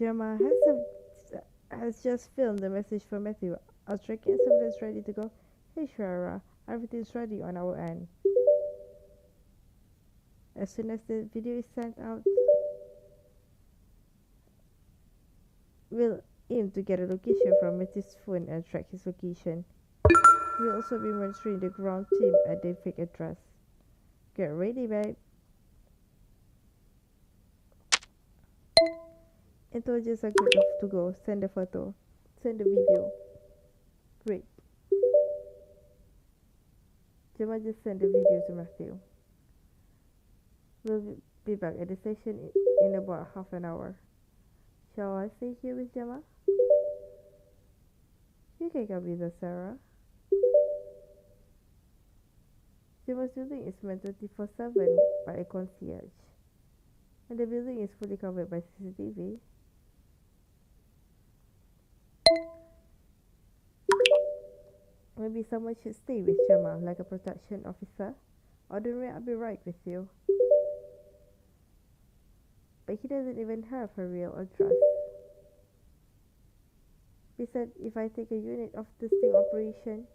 Gemma has just filmed the message for Matthew. Our tracking evidence ready to go. Hey Shara, everything's ready on our end. As soon as the video is sent out, we'll aim to get a location from Matthew's phone and track his location. We'll also be monitoring the ground team at their fake address. Get ready, babe. Intelligence are good to go. Send the photo. Send the video. Great. Gemma just sent the video to Matthew. We'll be back at the station in about half an hour. Shall I stay here with Gemma? You can come with us, Sarah. Gemma's building is manned 24/7 by a concierge, and the building is fully covered by CCTV. Maybe someone should stay with Gemma, like a protection officer. Ordinarily, I'll be right with you. But he doesn't even have her real address. Besides, if I take a unit of the sting operation,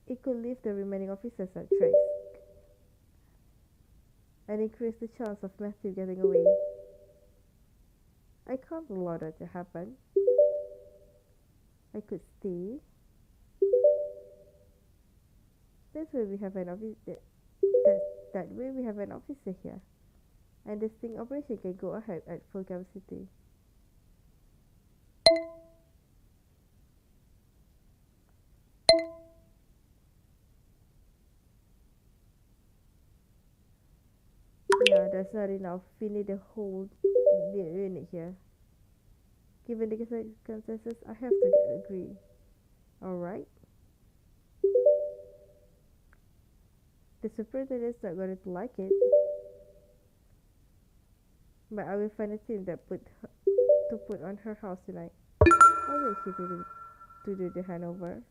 it could leave the remaining officers at risk and increase the chance of Matthew getting away. I can't allow that to happen. I could stay. That way we have an officer here, and the sting operation can go ahead at full capacity. Yeah, that's not enough. We need a whole unit here. Given the circumstances, I have to agree. Alright? The superintendent's not going to like it. But I will find a team that put on her house tonight. I'll wait here to do the handover.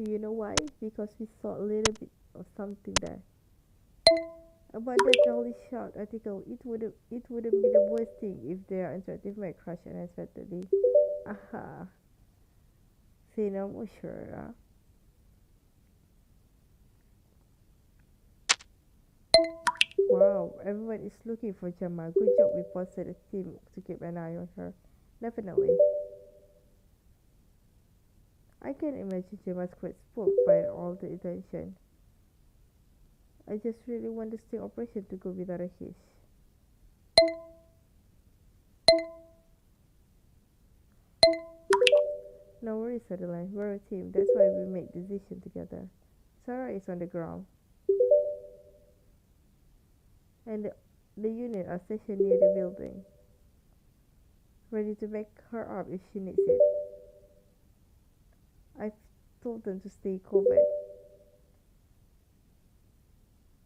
Do you know why? Because we saw a little bit of something there. About that Jolly Shout article, it wouldn't be the worst thing if their interactive might crash unexpectedly. Aha. Say no more, sure. Wow, everyone is looking for Gemma. Good job, we posted a team to keep an eye on her. Definitely. I can imagine Gemma's quite spooked by all the attention. I just really want the sting operation to go without a hitch. No worries, Adeline. We're a team. That's why we make decisions together. Sarah is on the ground, and the unit are stationed near the building, ready to back her up if she needs it. I've told them to stay covered.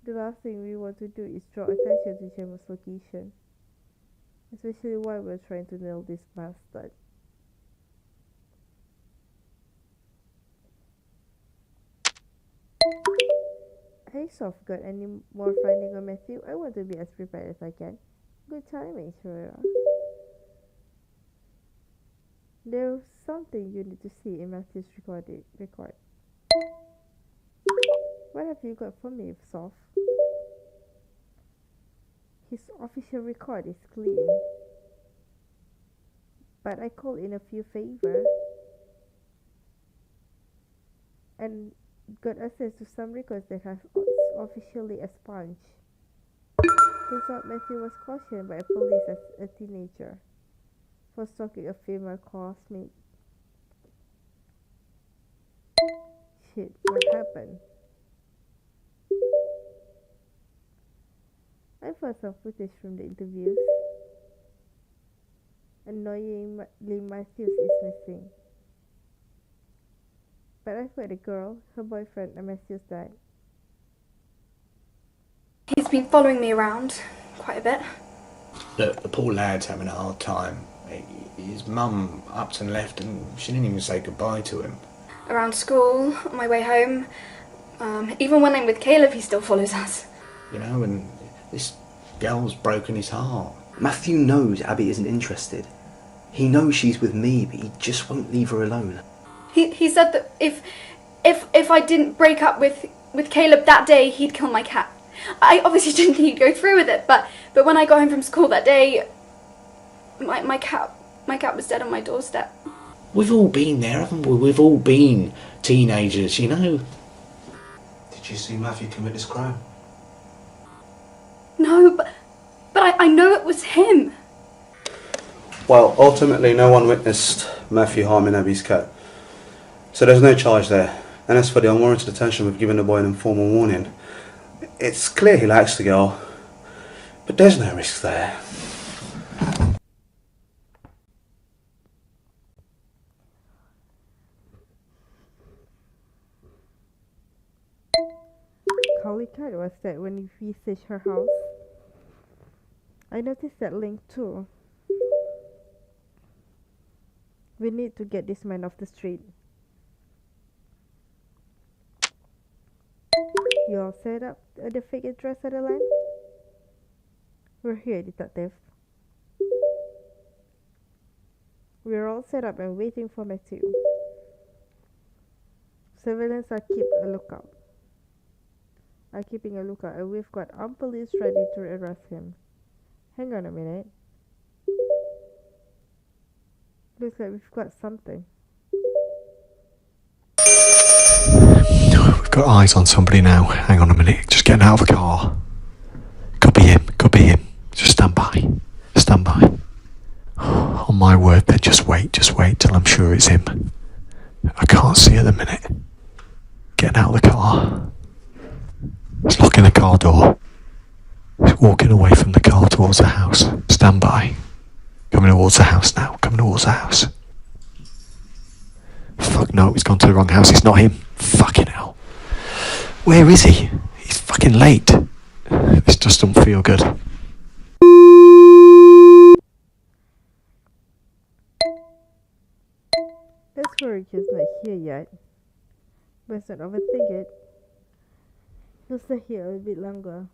The last thing we want to do is draw attention to Gemma's location, especially while we're trying to nail this bastard. Hey Soph, got any more finding on Matthew? I want to be as prepared as I can. Good timing, Shura. There's something you need to see in Matthew's record. What have you got for me, Soph? His official record is clean, but I call in a few favors and got access to some records that have officially expunged. Turns out Matthew was cautioned by police as a teenager for stalking a female classmate. Shit, what happened? I found some footage from the interviews. Annoyingly, Matthews is missing. But I've got a girl, her boyfriend, and Matthews died. been following me around quite a bit. Look, the poor lad's having a hard time. His mum upped and left and she didn't even say goodbye to him. Around school, on my way home. Even when I'm with Caleb, he still follows us. You know, and this girl's broken his heart. Matthew knows Abby isn't interested. He knows she's with me, but he just won't leave her alone. He said that if I didn't break up with Caleb that day, he'd kill my cat. I obviously didn't think he'd go through with it, but when I got home from school that day, my cat was dead on my doorstep. We've all been there, haven't we? We've all been teenagers, you know. Did you see Matthew commit this crime? No, but I know it was him. Well, ultimately no one witnessed Matthew harming Abby's cat. So there's no charge there. And as for the unwarranted attention we've given the boy an informal warning, it's clear he likes the girl, but there's no risk there. Carly Kite was that when we researched her house. I noticed that link too. We need to get this man off the street. You all set up the fake address at the line? We're here, detective. We're all set up and waiting for Matthew. Surveillance are keeping a lookout, and we've got armed police ready to arrest him. Hang on a minute. Looks like we've got something. We've got eyes on somebody now. Hang on a minute. Just getting out of the car. Could be him. Could be him. Just stand by. Stand by. On my word, then just wait till I'm sure it's him. I can't see at the minute. Getting out of the car. He's locking the car door. He's walking away from the car towards the house. Stand by. Coming towards the house now. Coming towards the house. Fuck no, he's gone to the wrong house. It's not him. Fucking hell. Where is he? He's fucking late. This just don't feel good. That's where he's not here yet. Let's not overthink it. He'll stay here a bit longer.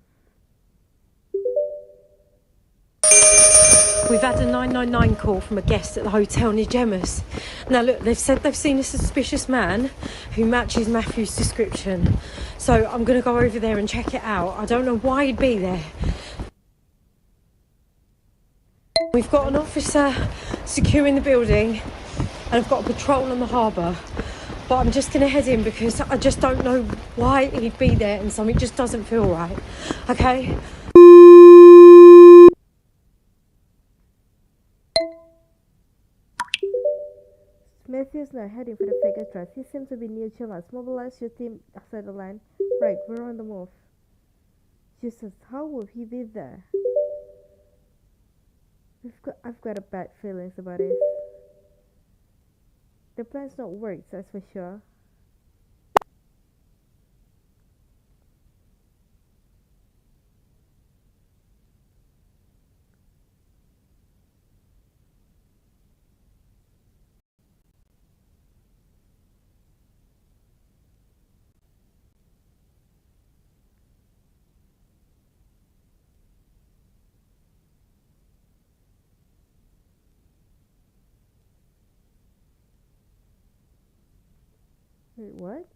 We've had a 999 call from a guest at the hotel near Gemma's. Now look, they've said they've seen a suspicious man who matches Matthew's description. So I'm going to go over there and check it out. I don't know why he'd be there. We've got an officer securing the building and I've got a patrol on the harbour. But I'm just going to head in because I just don't know why he'd be there and something just doesn't feel right. Okay? Matthew's not heading for the fake address. He seems to be near Chillas. Mobilize your team outside the line. Right, we're on the move. Jesus, how will he be there? I've got a bad feelings about it. The plan's not worked, that's for sure. Wait, what?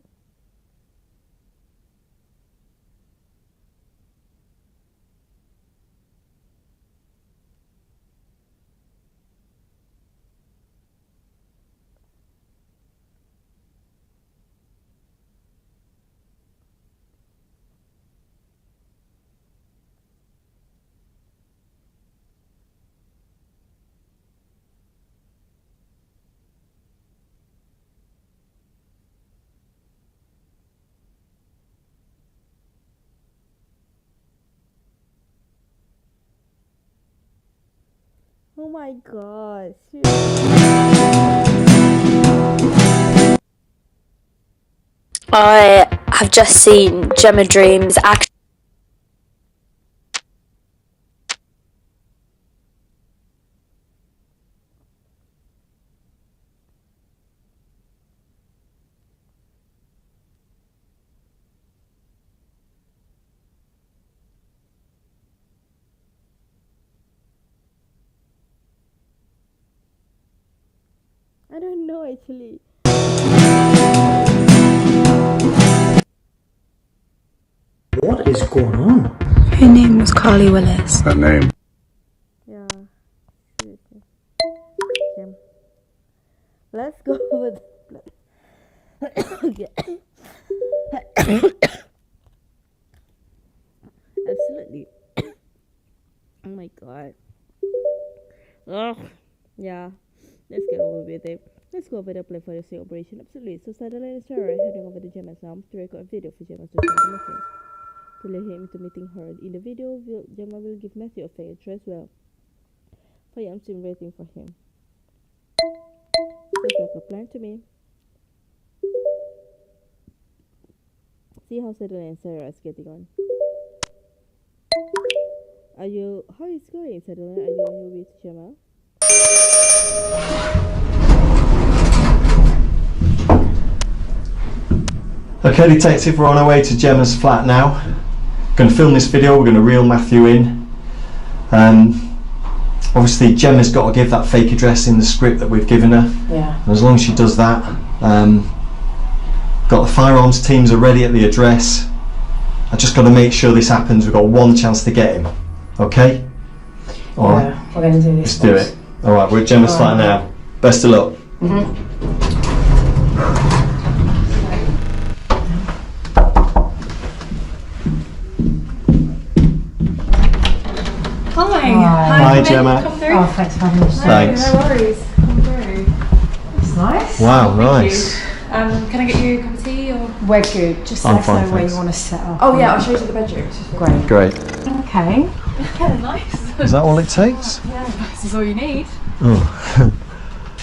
Oh my god. I have just seen Gemma Dream's actually. What is going on? Her name was Carly Willis. Her name. Yeah. Seriously. Okay. Let's go with. Okay. Absolutely. Oh my god. Ugh. Yeah. Let's get over with it. Let's go over the plan for the sale operation. Absolutely. So Sutherland and Sarah are heading over to Gemma's now to record a video for Gemma to send to Matthew. To lure him into meeting her. In the video, Gemma will give Matthew a fake address well. For I'm still waiting for him. Sounds like a plan to me. See how Sutherland and Sarah is getting on. How is it going, Sutherland? Are you on your way to Gemma? Okay, detective, we're on our way to Gemma's flat now. Going to film this video, we're going to reel Matthew in. Obviously Gemma's got to give that fake address in the script that we've given her. Yeah. And as long as she does that, got the firearms teams are ready at the address. I just got to make sure this happens. We've got one chance to get him. Okay? Alright. Yeah, we're going to do this. Let's do it. Alright, we're at Gemma's flat now. Best of luck. Hi, Gemma. Come through. Oh, thanks for having me. Thanks. No worries. Come through. That's nice. Wow, Thank nice. you. Can I get you a cup of tea or? We're good. Just I'm let us know fine, where thanks. you want to set up. Oh yeah, I'll show you to the bedroom. Great. Great. Okay. Yeah, nice. Is that all it takes? Yeah, this is all you need. Oh.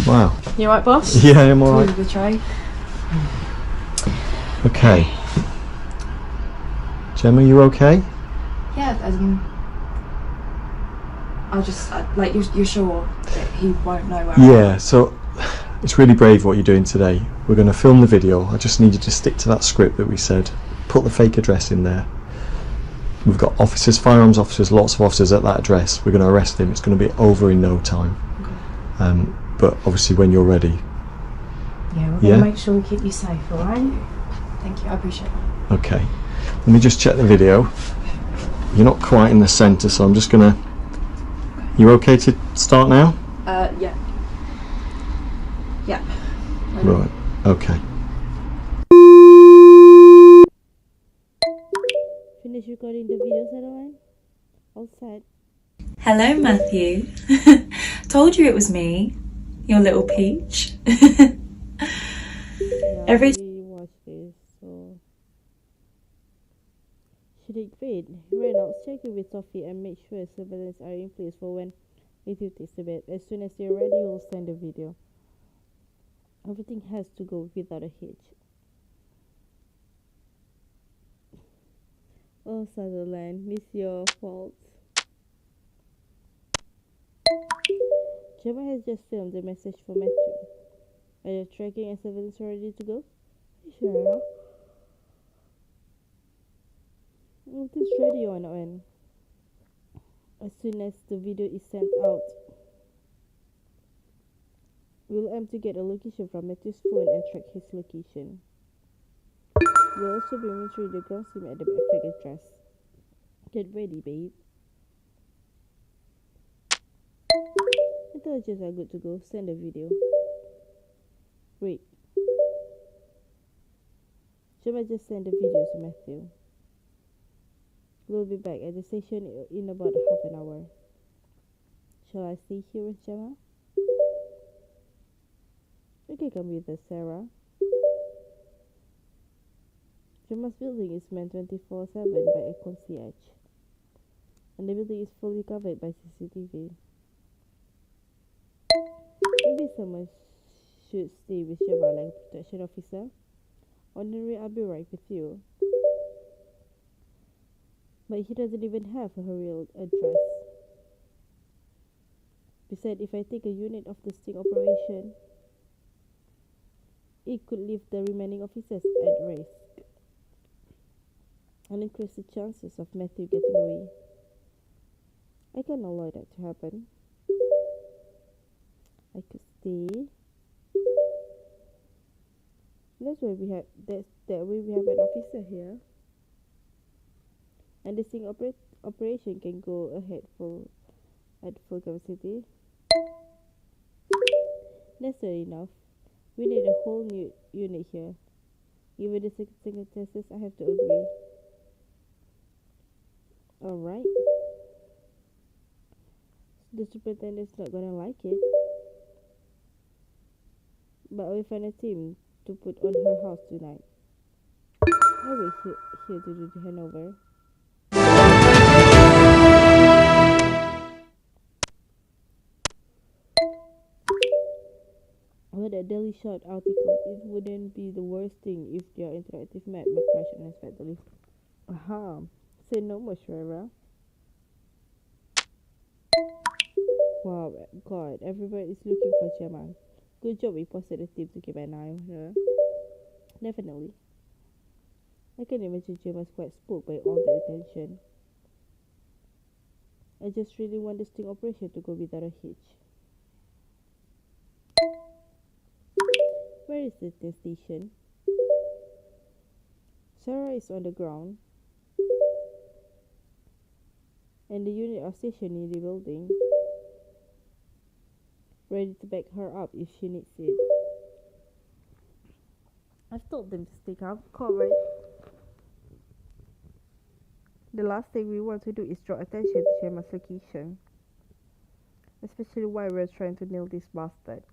Wow. You alright, boss? Yeah, I'm alright. With the tray. Okay. Gemma, you okay? Yeah, like you're sure that he won't know where I am? Yeah, so it's really brave what you're doing today. We're going to film the video. I just need you to stick to that script that we said. Put the fake address in there. We've got officers, firearms officers, lots of officers at that address. We're going to arrest him. It's going to be over in no time. Okay. But obviously when you're ready. Yeah, we're going to make sure we keep you safe, alright? Thank you, I appreciate it. Okay. Let me just check the video. You're not quite in the centre, so I'm just going to... You okay to start now? Yeah. Yeah. Right, okay. Finish recording the video, Sutherland? All set. Hello, Matthew. Told you it was me, your little peach. Every watch this, so she did great. Reynolds, check it with Sophie and make sure surveillance are in place for when Matthew takes the bed. As soon as you're ready, we'll send the video. Everything has to go without a hitch. Oh, Sutherland, it's your fault. Gemma has just filmed a message for Matthew. Are your tracking and surveillance ready to go? Sure. Everything's ready on our end. As soon as the video is sent out, we'll aim to get a location from Matthew's phone and track his location. We'll also be monitoring the ground sim at the fake address. Get ready, babe. Intelligence are good to go. Send a video. Great. Gemma just send the video to Matthew. We'll be back at the station in about half an hour. Shall I stay here with Gemma? You can come with us, Sarah. Gemma's building is manned 24/7 by a concierge, and the building is fully covered by CCTV. Maybe someone should stay with Gemma like a protection officer. Ordinary, I'll be right with you. But he doesn't even have her real address. Besides, if I take a unit of the sting operation, it could leave the remaining officers at risk and increase the chances of Matthew getting away. I can't allow that to happen. I could stay that way we have an officer here, and the sting operation can go ahead at full capacity. Necessary enough. We need a whole new unit here. Given the circumstances, I have to agree. Alright. The superintendent's not gonna like it. But I will find a team to put on her house tonight. I will here to do the handover. With a Daily Shot article, it wouldn't be the worst thing if your interactive map would crash unexpectedly. Aha, say no more, Shreya. Wow, God, everybody is looking for Gemma. Good job we posted a team to keep an eye on her. Definitely. I can imagine Gemma's quite spooked by all the attention. I just really want the sting operation to go without a hitch. Where is the test station? Sarah is on the ground, and the unit are stationed in the building, ready to back her up if she needs it. I've told them to stay covered. The last thing we want to do is draw attention to Gemma's location, especially while we're trying to nail this bastard.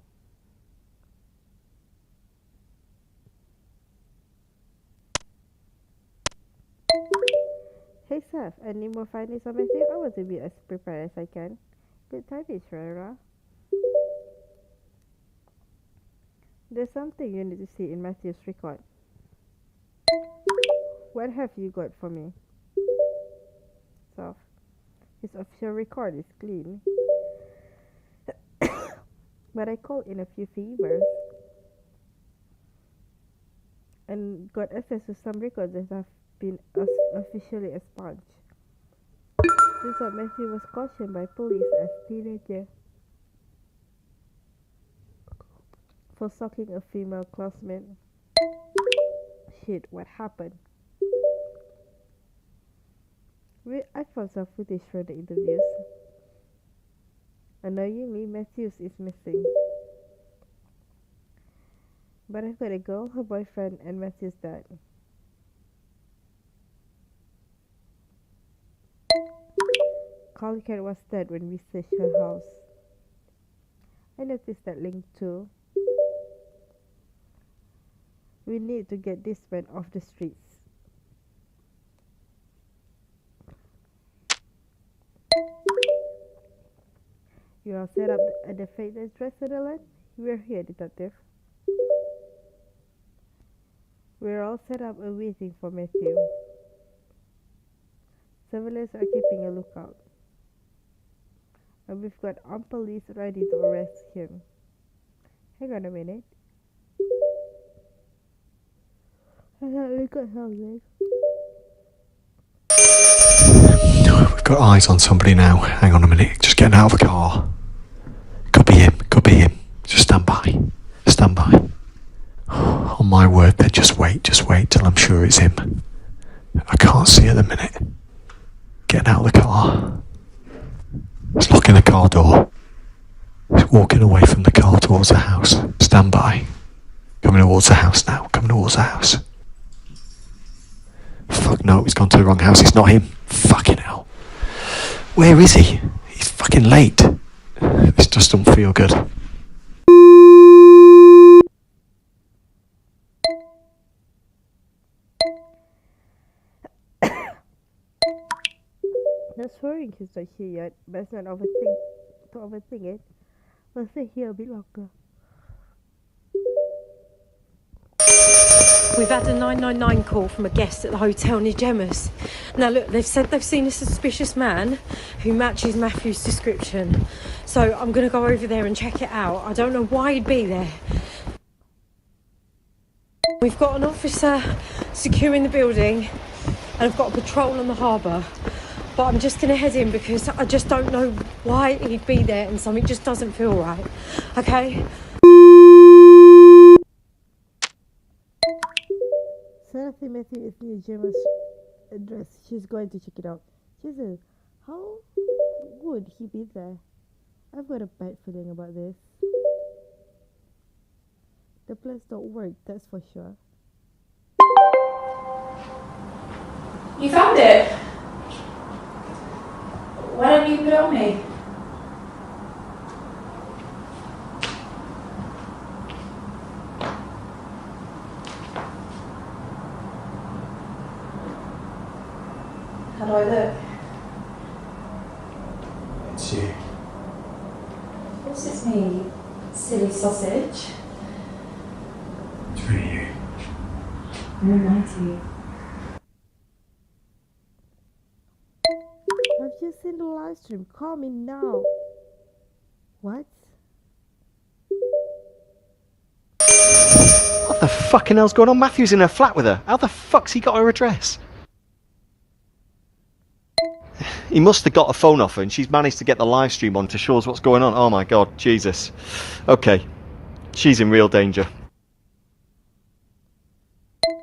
Hey Seth, any more findings on Matthew? I want to be as prepared as I can. Good tidings, Rara. There's something you need to see in Matthew's record. What have you got for me? Seth, his official record is clean. But I called in a few favors and got access to some records that have been officially expunged. Turns out Matthew was cautioned by police as a teenager for stalking a female classmate. Shit, what happened? I found some footage from the interviews. Annoyingly, Matthews is missing. But I've got a girl, her boyfriend, and Matthews' dad. Carly Cat was dead when we searched her house. I noticed that link too. We need to get this man off the streets. You are set up at the fitness dress, Sutherland? We're here, detective. We're all set up and waiting for Matthew. Surveillance are keeping a lookout. And we've got armed police ready to arrest him. Hang on a minute. I thought we got something. We've got eyes on somebody now. Hang on a minute. Just getting out of the car. Could be him. Could be him. Just stand by. Stand by. On my word, then just wait till I'm sure it's him. I can't see at the minute. Getting out of the car. He's locking the car door. He's walking away from the car towards the house. Stand by. Coming towards the house now. Coming towards the house. Fuck no, he's gone to the wrong house. It's not him. Fucking hell. Where is he? He's fucking late. This just don't feel good. Not swearing he's not here yet, but it's not to overthink it. We'll stay here a bit longer. We've had a 999 call from a guest at the hotel near Gemma's. Now look, they've said they've seen a suspicious man who matches Matthew's description. So I'm going to go over there and check it out. I don't know why he'd be there. We've got an officer securing the building and I've got a patrol on the harbour. But I'm just going to head in because I just don't know why he'd be there and something just doesn't feel right. Okay? think Matthew is near Gemma's address. She's going to check it out. Jesus, how would he be there? I've got a bad feeling about this. The plans don't work, that's for sure. You found it? Why don't you put it on me? How do I look? It's you. This is me, silly sausage. It's really you. I'm almighty. I've just seen the live stream. Call me now. What? What the fucking hell's going on? Matthew's in her flat with her. How the fuck's he got her address? He must have got a phone off her and she's managed to get the live stream on to show us what's going on. Oh my god, Jesus. Okay, she's in real danger.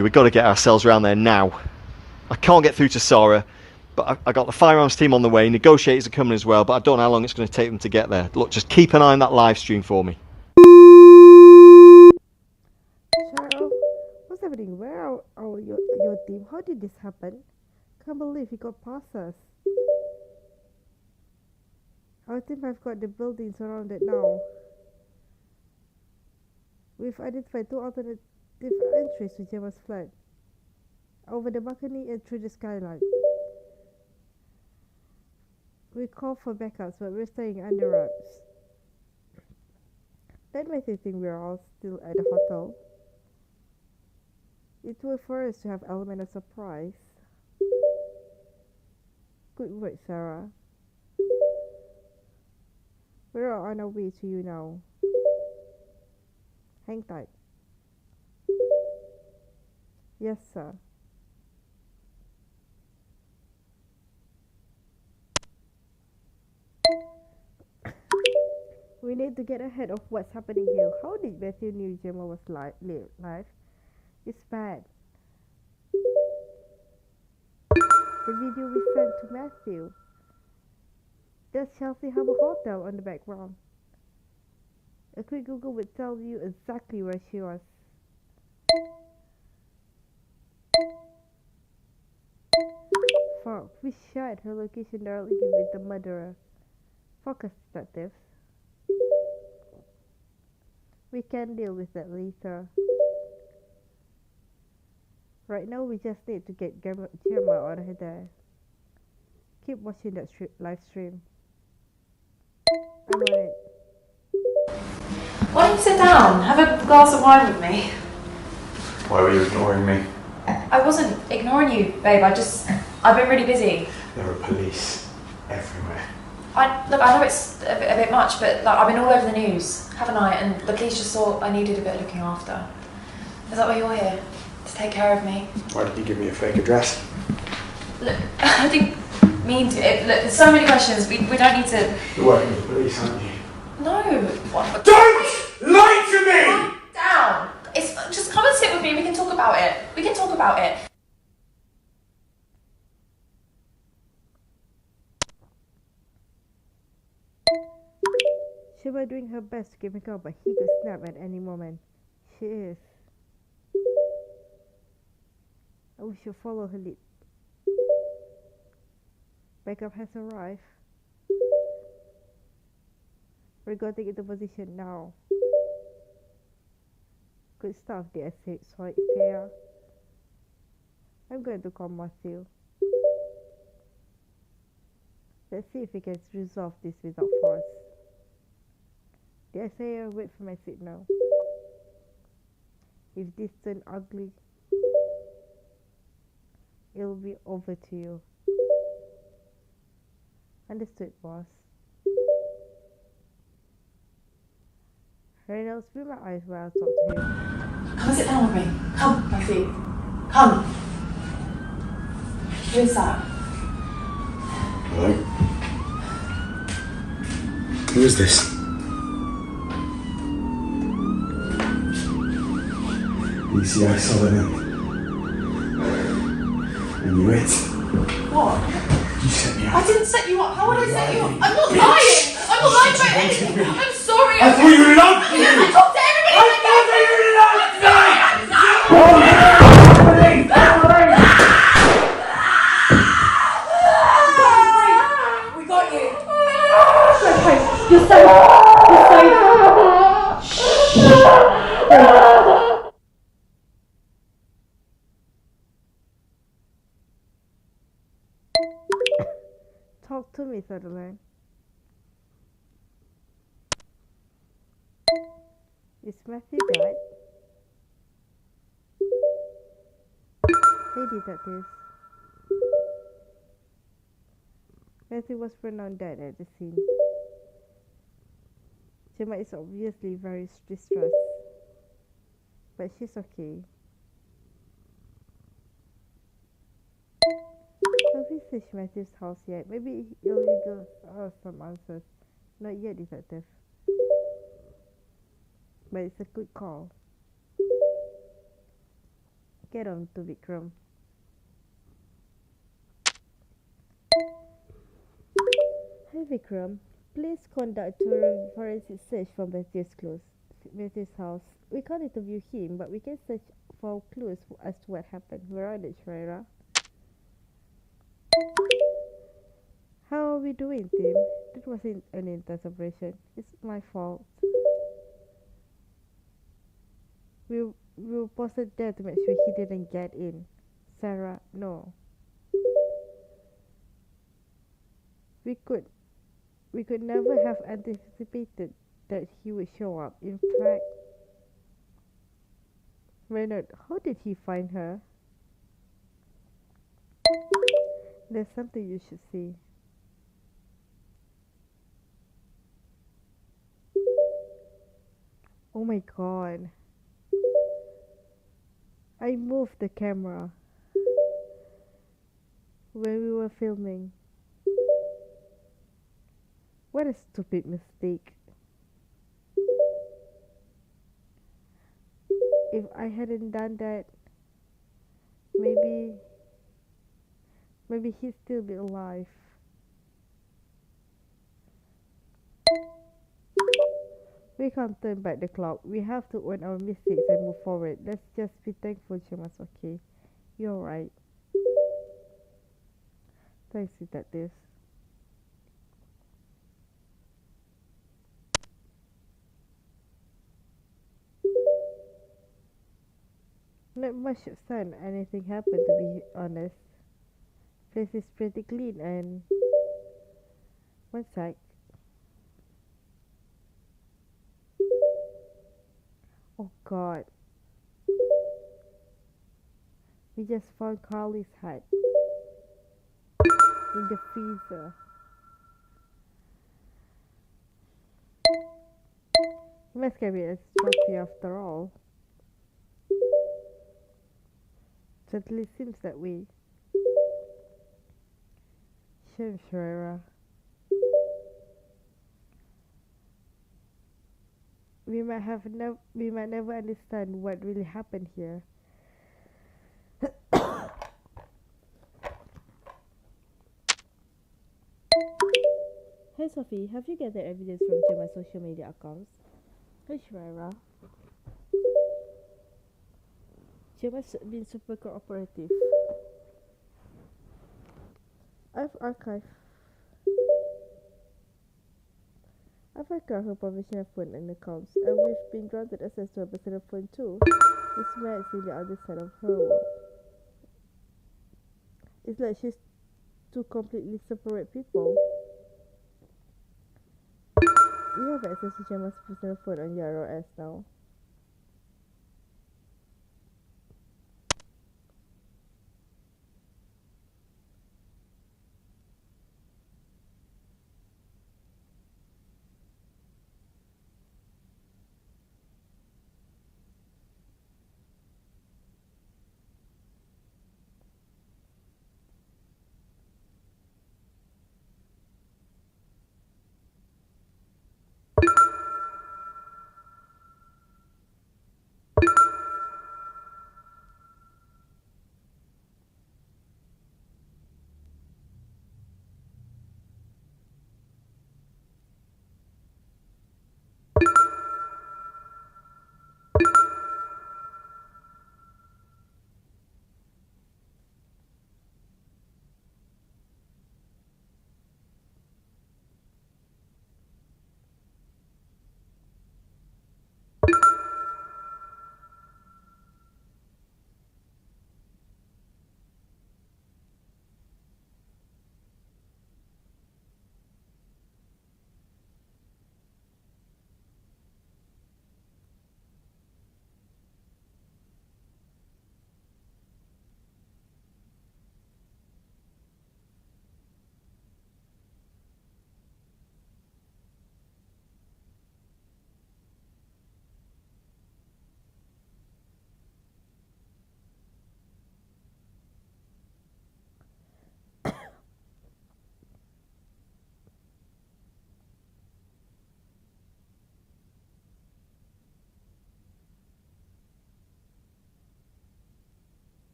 We've got to get ourselves around there now. I can't get through to Sarah, but I got the firearms team on the way. Negotiators are coming as well, but I don't know how long it's going to take them to get there. Look, just keep an eye on that live stream for me. Cheryl, what's happening? Where are your team? How did this happen? Can't believe he got past us. Our team have got the building surrounded now. We've identified 2 alternative entries to Gemma's flat. Over the balcony and through the skyline. We called for backups, but we're staying under wraps. That makes me think we're all still at the hotel. It will for us to have element of surprise. Good work, Sarah. We're on our way to you now. Hang tight. Yes, sir. We need to get ahead of what's happening here. How did Matthew knew Gemma was live? It's bad. The video we sent to Matthew. Does Chelsea have a hotel on the background? A quick Google would tell you exactly where she was. Fuck, we shared her location directly with the murderer. Focus, detectives. We can deal with that later. Right now, we just need to get Gemma out of there. Keep watching that live stream. I'm on it. Why don't you sit down? Have a glass of wine with me. Why were you ignoring me? I wasn't ignoring you, babe. I've been really busy. There are police everywhere. I know it's a bit much, but I've been all over the news, haven't I? And the police just thought I needed a bit of looking after. Is that why you're here? To take care of me? Why did you give me a fake address? Look, I didn't mean to. Look, there's so many questions. We don't need to. You're working with the police, aren't you? No. Don't lie to me! Calm down. Just come and sit with me. We can talk about it. She was doing her best to keep him calm, but he could snap at any moment. She is. We should follow her lead. Backup has arrived. We're going to get the position now. Good stuff, the SH there. I'm going to call Matthew. Let's see if we can resolve this without force. The SAR, wait for my signal. If this turns ugly, it'll be over to you. Understood, boss. Reynolds, be my eyes while I talk to him. Come and sit down with me. Come, Matthew. Come. Who is that? Hello? Who is this? You see, I saw the name. knew it. What? You set me up. I didn't set you up. How would I set you up? I'm not lying. I'm not lying about anything. I'm sorry. I thought you loved me. I talked to everybody. I thought that you loved me. We got you. It's okay. You're safe. You're safe. Talk to me, Sutherland. Is Matthew dead? Hey, detectives. Matthew was pronounced dead at the scene. Gemma is obviously very distressed, but she's okay. Have we searched Matthew's house yet? Maybe illegal some answers. Not yet, detective. But it's a good call. Get on to Vikram. Hey Vikram, please conduct a forensic search for Matthew's house. We can't interview him, but we can search for clues as to what happened. We're on it, Shreya. How are we doing, team? That wasn't an intense operation. It's my fault. We were posted there to make sure he didn't get in. Sarah, no. We could never have anticipated that he would show up. In fact, Reynard, how did he find her? There's something you should see. Oh my god. I moved the camera when we were filming. What a stupid mistake. If I hadn't done that, maybe he'd still be alive. We can't turn back the clock. We have to own our mistakes and move forward. Let's just be thankful Gemma's okay. You're right. Thanks, detectives. Not much sun. Anything happened, to be honest. Place is pretty clean and one sec. Oh god. We just found Carly's hat in the freezer. We must carry it as a trophy after all. Certainly seems that way. Sure, Shreya. We might never understand what really happened here. Hey Sophie, have you gathered evidence from Gemma's social media accounts? Hey Shreya. Gemma's been super cooperative. I've archived her professional phone and accounts, and we've been granted access to her personal phone too. It's Matt's in the other side of her world. It's like she's two completely separate people. You have access to Gemma's personal phone on your OS now.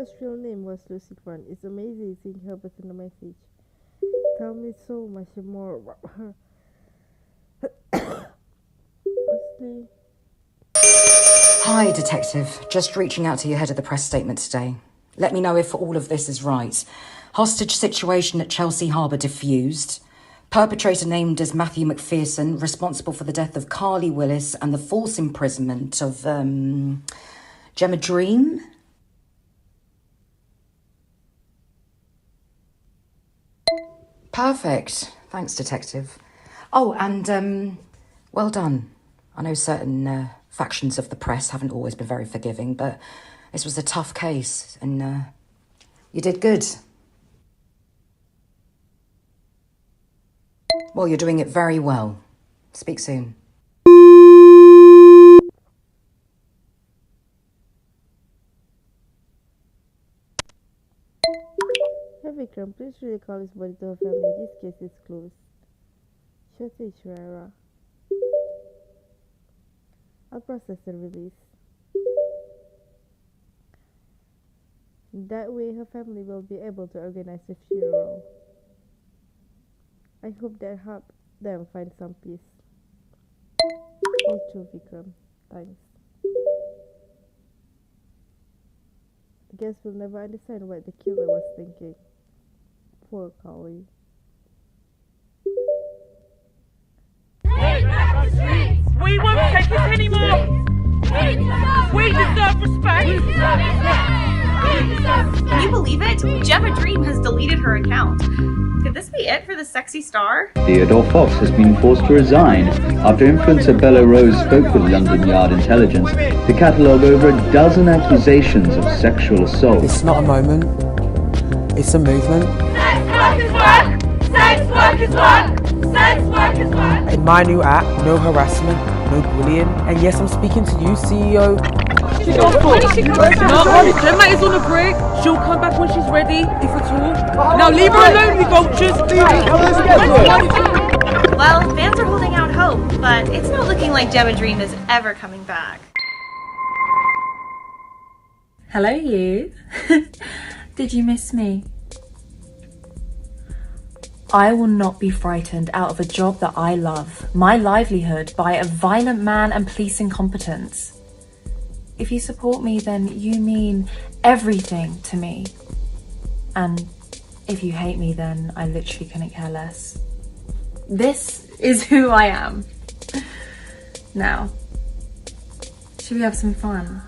Gemma's real name was Lucy Grant. It's amazing seeing her personal message. Tell me so much more about her. Honestly. Hi, Detective. Just reaching out to you ahead of the press statement today. Let me know if all of this is right. Hostage situation at Chelsea Harbour diffused. Perpetrator named as Matthew McPherson, responsible for the death of Carly Willis and the false imprisonment of, Gemma Dream. Perfect. Thanks, Detective. Oh, and, well done. I know certain factions of the press haven't always been very forgiving, but this was a tough case, and you did good. Well, you're doing it very well. Speak soon. Hey Vikram, please recall his body to her family. This case is closed. Shweta Ishwara. I'll process the release. That way her family will be able to organize a funeral. I hope that helps them find some peace. Me too, Vikram. Thanks. I guess we'll never understand what the killer was thinking. Poor Carly. We won't take it anymore! We deserve respect! Can you believe it? Gemma Dream has deleted her account. Could this be it for the sexy star? Theodore Fox has been forced to resign after influencer Bella Rose spoke with London Yard Intelligence to catalogue over a dozen accusations of sexual assault. It's not a moment, it's a movement. Sex work is work! Sex work is work! Sex work is work! In my new app, no harassment, no bullying, and yes, I'm speaking to you, CEO. Gemma is on a break. She'll come back when she's ready, if at all. Now leave her alone, you vultures. Well, fans are holding out hope, but it's not looking like Gemma Dream is ever coming back. Hello, you. Did you miss me? I will not be frightened out of a job that I love, my livelihood, by a violent man and police incompetence. If you support me, then you mean everything to me. And if you hate me, then I literally couldn't care less. This is who I am. Now, should we have some fun?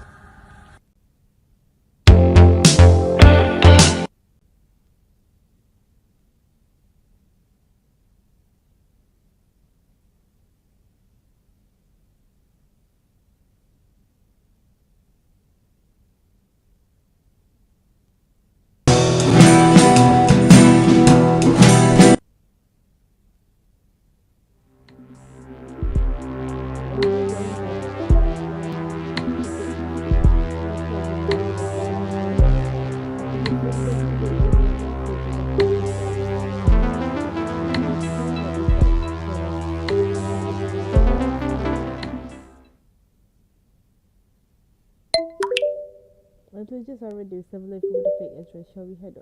Intelligence already established with the fake address. Shall we head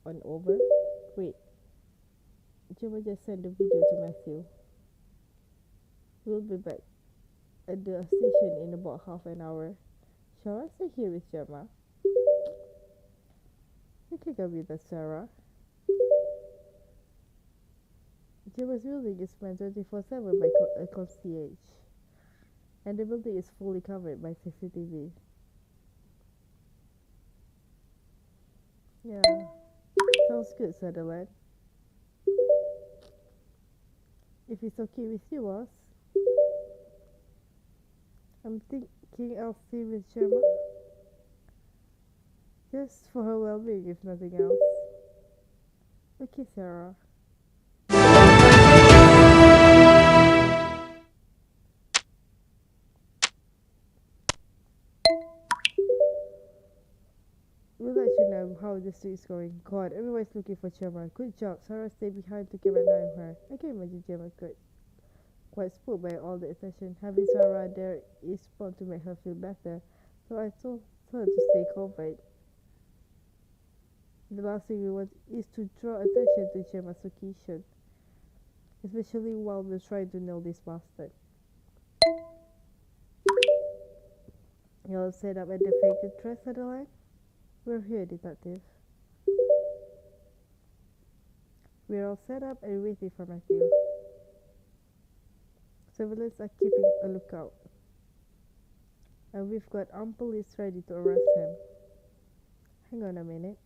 on over? Wait. Gemma just sent the video to Matthew. We'll be back at the station in about half an hour. Shall I stay here with Gemma? You can go with us, Sarah. Gemma's building is manned 24/7 by a concierge. And the building is fully covered by CCTV. Yeah, sounds good, Sutherland. If it's okay with you, boss. I'm thinking I'll stay with Gemma. Just for her well-being, if nothing else. Okay, Sarah. We'll let you know how the street is going. God, everyone's looking for Gemma. Good job. Sarah stayed behind to keep an eye on her. I can imagine Gemma quite spooked by all the attention. Having Sarah there is bound to make her feel better. So I told her to stay covered. The last thing we want is to draw attention to Gemma's location, especially while we're trying to nail this bastard. You'll set up at the fake address on the line? We're here, detective. We're all set up and waiting for Matthew. Surveillance are keeping a lookout. And we've got armed police ready to arrest him. Hang on a minute.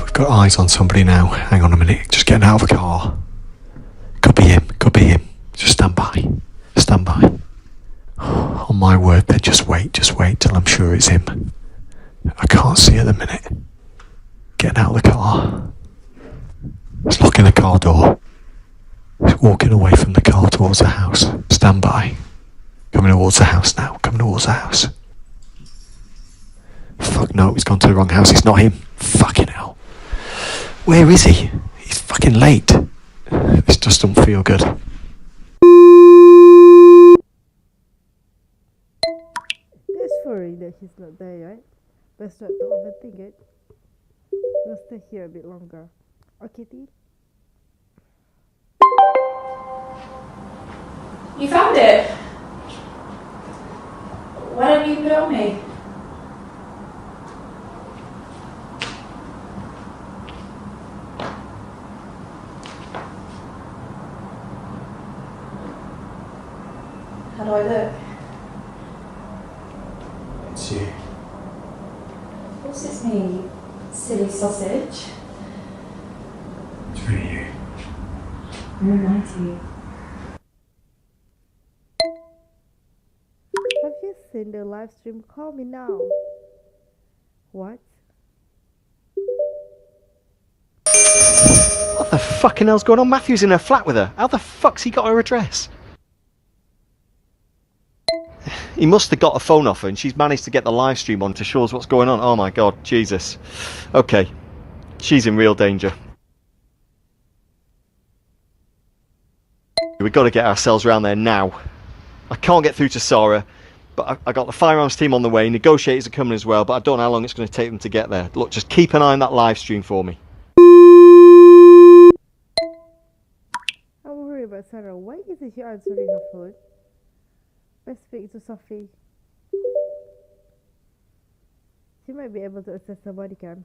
We've got eyes on somebody now. Hang on a minute. Just getting out of the car. Could be him. Could be him. Just stand by. Stand by. On my word, then just wait till I'm sure it's him. I can't see at the minute. Getting out of the car. He's locking the car door. He's walking away from the car towards the house. Stand by. Coming towards the house now. Coming towards the house. Fuck no, he's gone to the wrong house. It's not him. Fucking hell. Where is he? He's fucking late. This just doesn't feel good. It's worrying that he's not there, right? Best not to overthink it. We'll stay here a bit longer. Okay, T? You found it. Why don't you put it on me? How do I look? It's you. Of course it's me, silly sausage. It's really you. I'm mighty. Have you seen the live stream? Call me now. What? What the fucking hell's going on? Matthew's in her flat with her. How the fuck's he got her address? He must have got a phone off her and she's managed to get the live stream on to show us what's going on. Oh my god, Jesus. Okay, she's in real danger. We've got to get ourselves around there now. I can't get through to Sarah, but I got the firearms team on the way. Negotiators are coming as well, but I don't know how long it's going to take them to get there. Look, just keep an eye on that live stream for me. I'm worried about Sarah. Why isn't she answering her phone? Let's speak to Sophie. She might be able to access the body cam.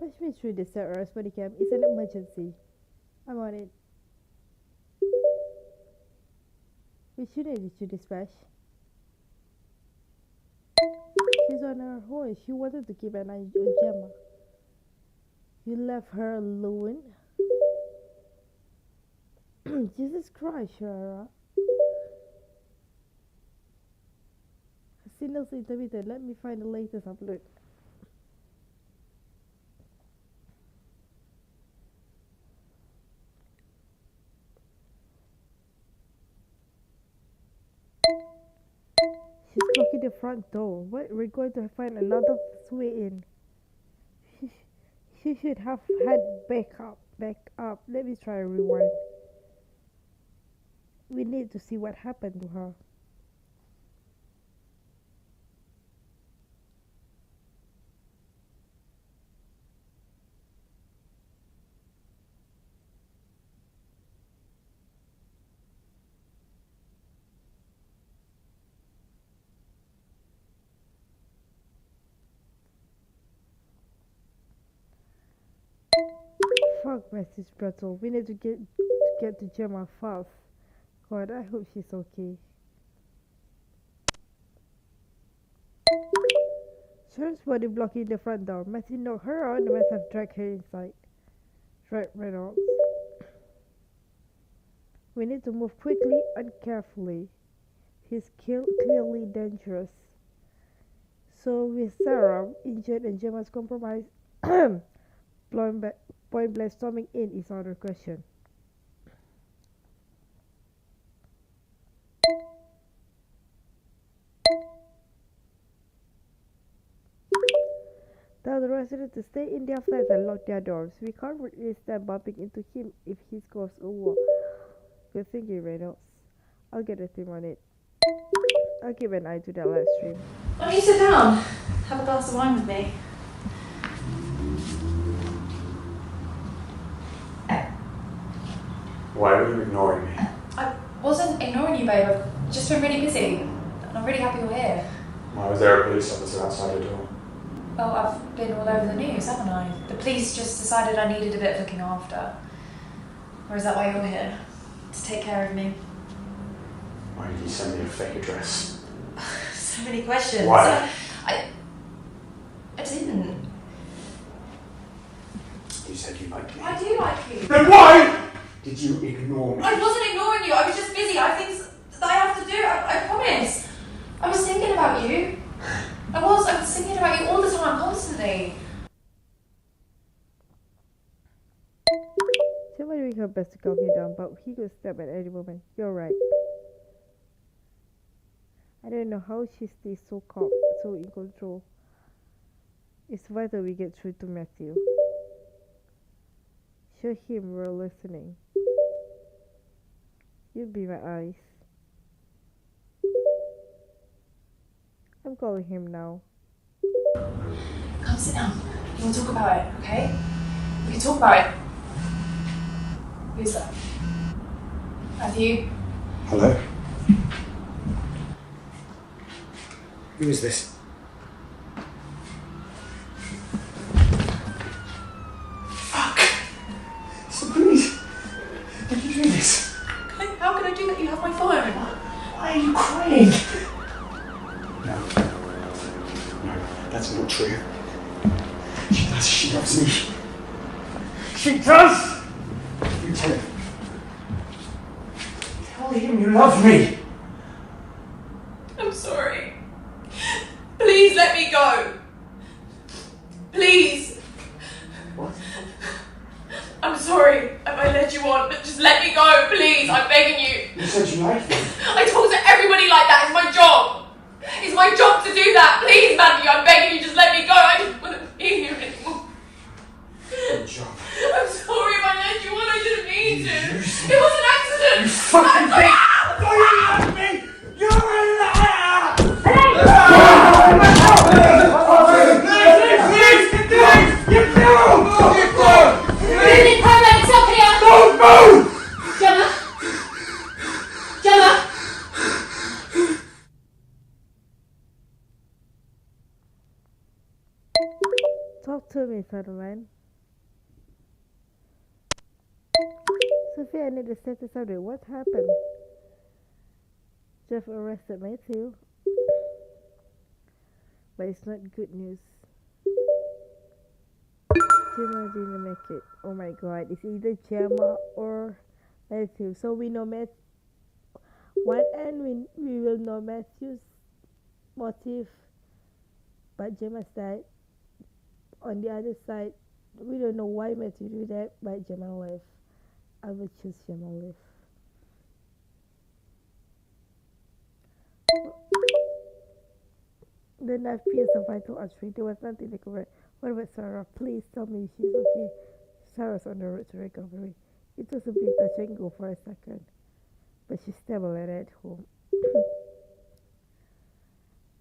Push me through the Sarah's body cam. It's an emergency. I'm on it. We shouldn't need to dispatch. She's on her horse. She wanted to keep an eye on Gemma. You left her alone? Jesus Christ, Shara. Signals intermittent. Let me find the latest upload. She's blocking the front door. What? We're going to find another way in. She should have had backup. Let me try a rewind. We need to see what happened to her. Fuck Mrs. Brettle. We need to get to Gemma fast. God, I hope she's okay. Sharon's body blocking the front door. Matthew knocked her out and must have dragged her inside. Right, Reynolds. We need to move quickly and carefully. He's clearly dangerous. So with Sarah injured and Gemma's compromised, point blank storming in is out of question. Tell the residents to stay in their flats and lock their doors. We can't risk them bumping into him if he goes over. Good thinking, Reynolds. I'll get a team on it. I'll keep an eye to that live stream. Why don't you sit down? Have a glass of wine with me. Why were you ignoring me? I wasn't ignoring you, babe. I've just been really busy. And I'm really happy you're here. Why was there a police officer outside the door? Well, I've been all over the news, haven't I? The police just decided I needed a bit of looking after. Or is that why you're here? To take care of me? Why did you send me a fake address? So many questions. Why? I didn't. You said you liked me. I do like you. Then why did you ignore me? I wasn't ignoring you. I was just busy. I have things that I have to do. I promise. I was thinking about you. I was thinking about you all the time, constantly. Somebody doing her best to calm you down, but he could step at any moment. You're right. I don't know how she stays so calm, so in control. It's vital we get through to Matthew. Show him we're listening. You'll be my eyes. I'm calling him now. Come sit down. You want to talk about it, okay? We can talk about it. Who's that? Matthew? Hello? Who is this? Fuck! So please, did you do this? How can I do that? You have my phone. Why are you crying? No, that's not true. She loves me. She does! You tell him. Tell him you love me! I'm sorry. Please let me go. Please. What? I'm sorry if I led you on, but just let me go, please. I'm begging you. You said you liked me. I talk to everybody like that. It's my job. It's my job to do that. Please, Matthew, I'm begging you. Just let me go. I don't want to be here anymore. Good job. I'm sorry if I led you on. I didn't mean to. It was an accident. You fucking bitch! You love me! You're a liar! Talk to me, Ferdinand. Sophia, I need to set this out. What happened? Jeff arrested Matthew. But it's not good news. Gemma didn't make it. Oh my god, it's either Gemma or Matthew. So we know one end we will know Matthew's motive, but Gemma's died. On the other side, we don't know why Matthew did that, but Gemma left. I will choose Gemma left. The knife pierced the vital artery. There was nothing they could. What about Sarah? Please tell me she's okay. Sarah's on the road to recovery. It was a bit touch and go for a second, but she's stable and at home.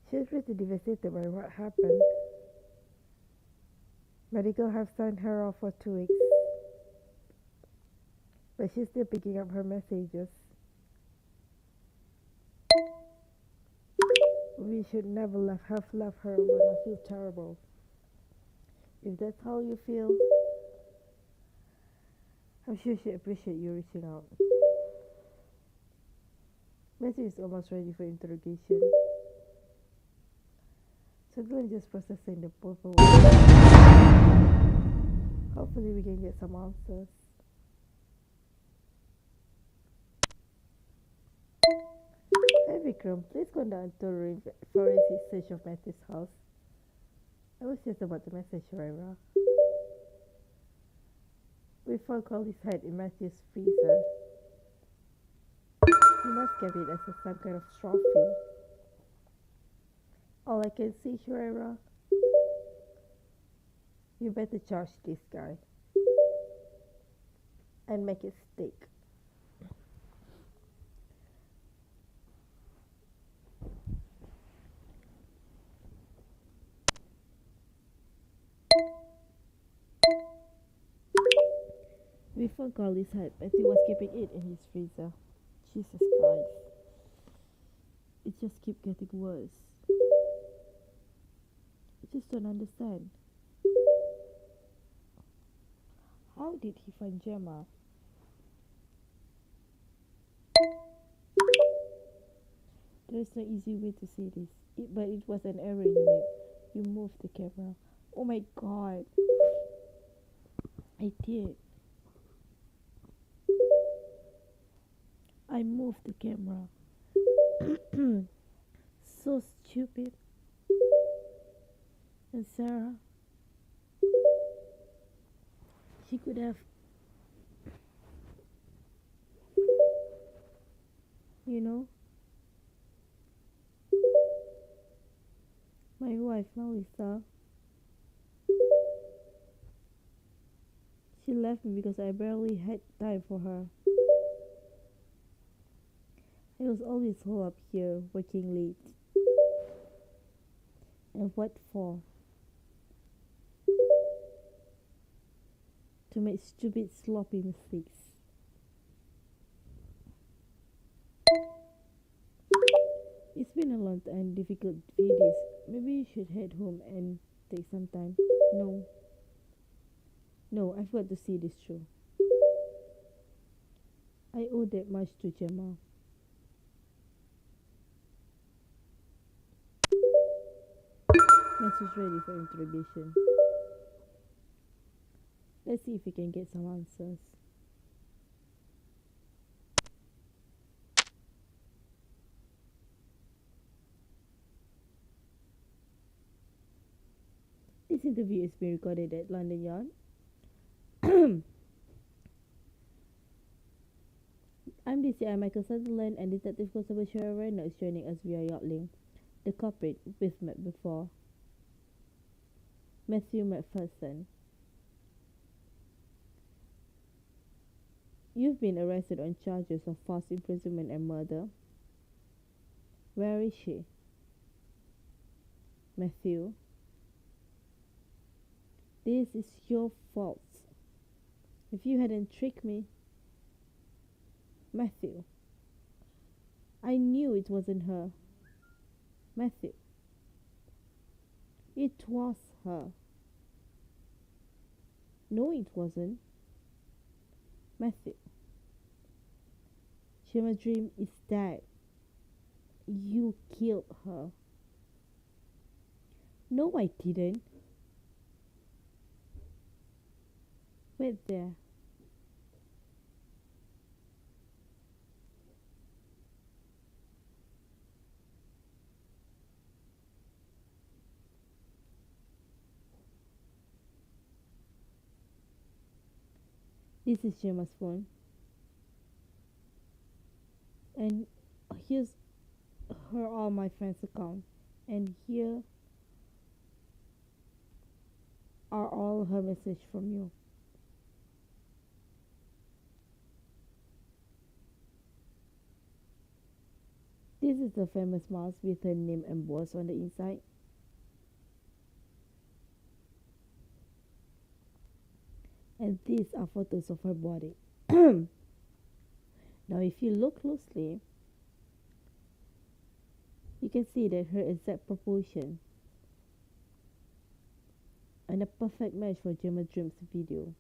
She's pretty devastated by what happened. Medical have signed her off for 2 weeks, but she's still picking up her messages. We should never have left her when I feel terrible. If that's how you feel, I'm sure she appreciate you reaching out. Matthew is almost ready for interrogation. So Glenn just processing the paperwork. Hopefully we can get some answers. Hey Vikram, please conduct a forensic search of Matthew's house. I was just about to message Rara. We found Carly's head in Matthew's freezer. He must keep it as some kind of trophy. All I can see, Shirera, you better charge this guy and make it stick. Before Carly's head, Matthew was keeping it in his freezer. Jesus Christ. It just keeps getting worse. I just don't understand. How did he find Gemma? There is no easy way to say this, but it was an error you made. You moved the camera. Oh my god. I did. I moved the camera. So stupid. And Sarah, she could have, you know, my wife Melissa, she left me because I barely had time for her. I was always home up here working late. And what for? To make stupid sloppy mistakes. It's been a long and difficult few days. Maybe you should head home and take some time. No, I've got to see this through. I owe that much to Gemma. Matthew's ready for interrogation. Let's see if we can get some answers. This interview is being recorded at London Yard. I'm DCI Michael Sutherland and Detective Constable Cheryl Reynolds is joining us via Yachtlink. The culprit we've met before. Matthew McPherson. You've been arrested on charges of false imprisonment and murder. Where is she? Matthew. This is your fault. If you hadn't tricked me. Matthew. I knew it wasn't her. Matthew. It was her. No, it wasn't. Matthew. Gemma Dream is dead. You killed her. No, I didn't. Wait there. This is Gemma's phone. And here's her all my friends' account. And here are all her messages from you. This is the famous mask with her name embossed on the inside. And these are photos of her body. Now if you look closely, you can see that her exact proportion and a perfect match for Gemma Dream's video.